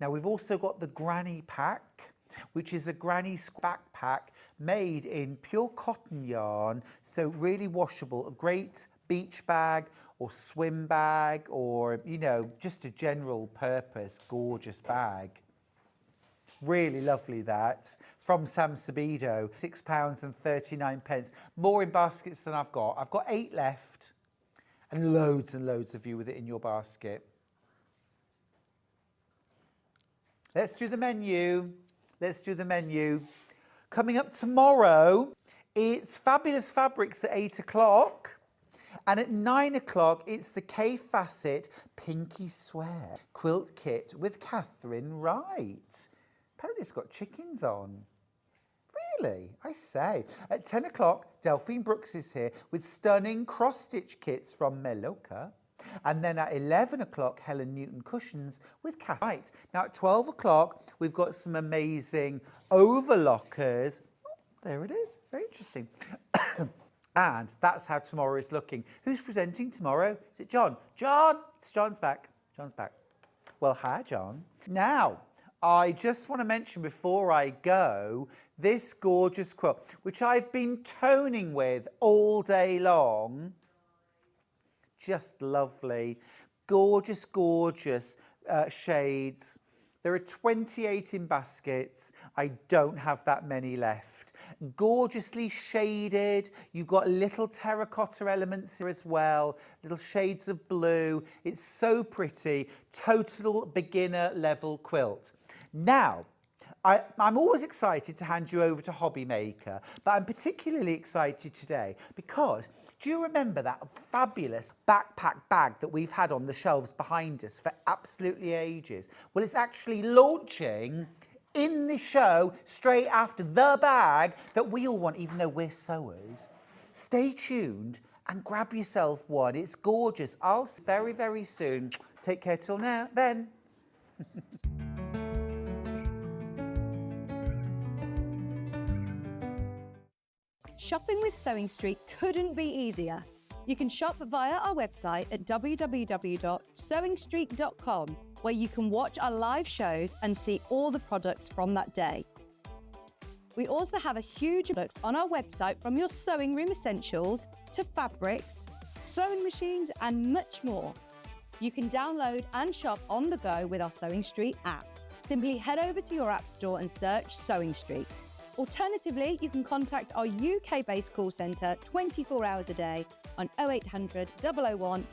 Now we've also got the Granny Pack, which is a granny backpack made in pure cotton yarn. So really washable, a great beach bag or swim bag or, you know, just a general purpose, gorgeous bag. Really lovely that. From Sam Sabido, £6.39. More in baskets than I've got. I've got 8 left and loads of you with it in your basket. Let's do the menu. Let's do the menu. Coming up tomorrow, it's Fabulous Fabrics at 8 o'clock. And at 9 o'clock, it's the K Facet Pinky Swear quilt kit with Catherine Wright. Apparently it's got chickens on. Really? I say. At 10 o'clock, Delphine Brooks is here with stunning cross-stitch kits from Meloka. And then at 11 o'clock, Helen Newton cushions with Kath Wright. Now at 12 o'clock, we've got some amazing overlockers. Oh, there it is. Very interesting. And that's how tomorrow is looking. Who's presenting tomorrow? Is it John? John! It's John's back. John's back. Well, hi, John. Now, I just want to mention before I go, this gorgeous quilt, which I've been toning with all day long. Just lovely. Gorgeous, gorgeous shades. There are 28 in baskets. I don't have that many left. Gorgeously shaded. You've got little terracotta elements here as well. Little shades of blue. It's so pretty. Total beginner level quilt. Now, I'm always excited to hand you over to Hobby Maker, but I'm particularly excited today because do you remember that fabulous backpack bag that we've had on the shelves behind us for absolutely ages? Well, it's actually launching in the show straight after the bag that we all want, even though we're sewers. Stay tuned and grab yourself one. It's gorgeous. I'll see you very, very soon. Take care till now. Then. Shopping with Sewing Street couldn't be easier. You can shop via our website at www.sewingstreet.com, where you can watch our live shows and see all the products from that day. We also have a huge products on our website, from your sewing room essentials to fabrics, sewing machines and much more. You can download and shop on the go with our Sewing Street app. Simply head over to your app store and search Sewing Street. Alternatively, you can contact our UK-based call centre 24 hours a day on 0800 001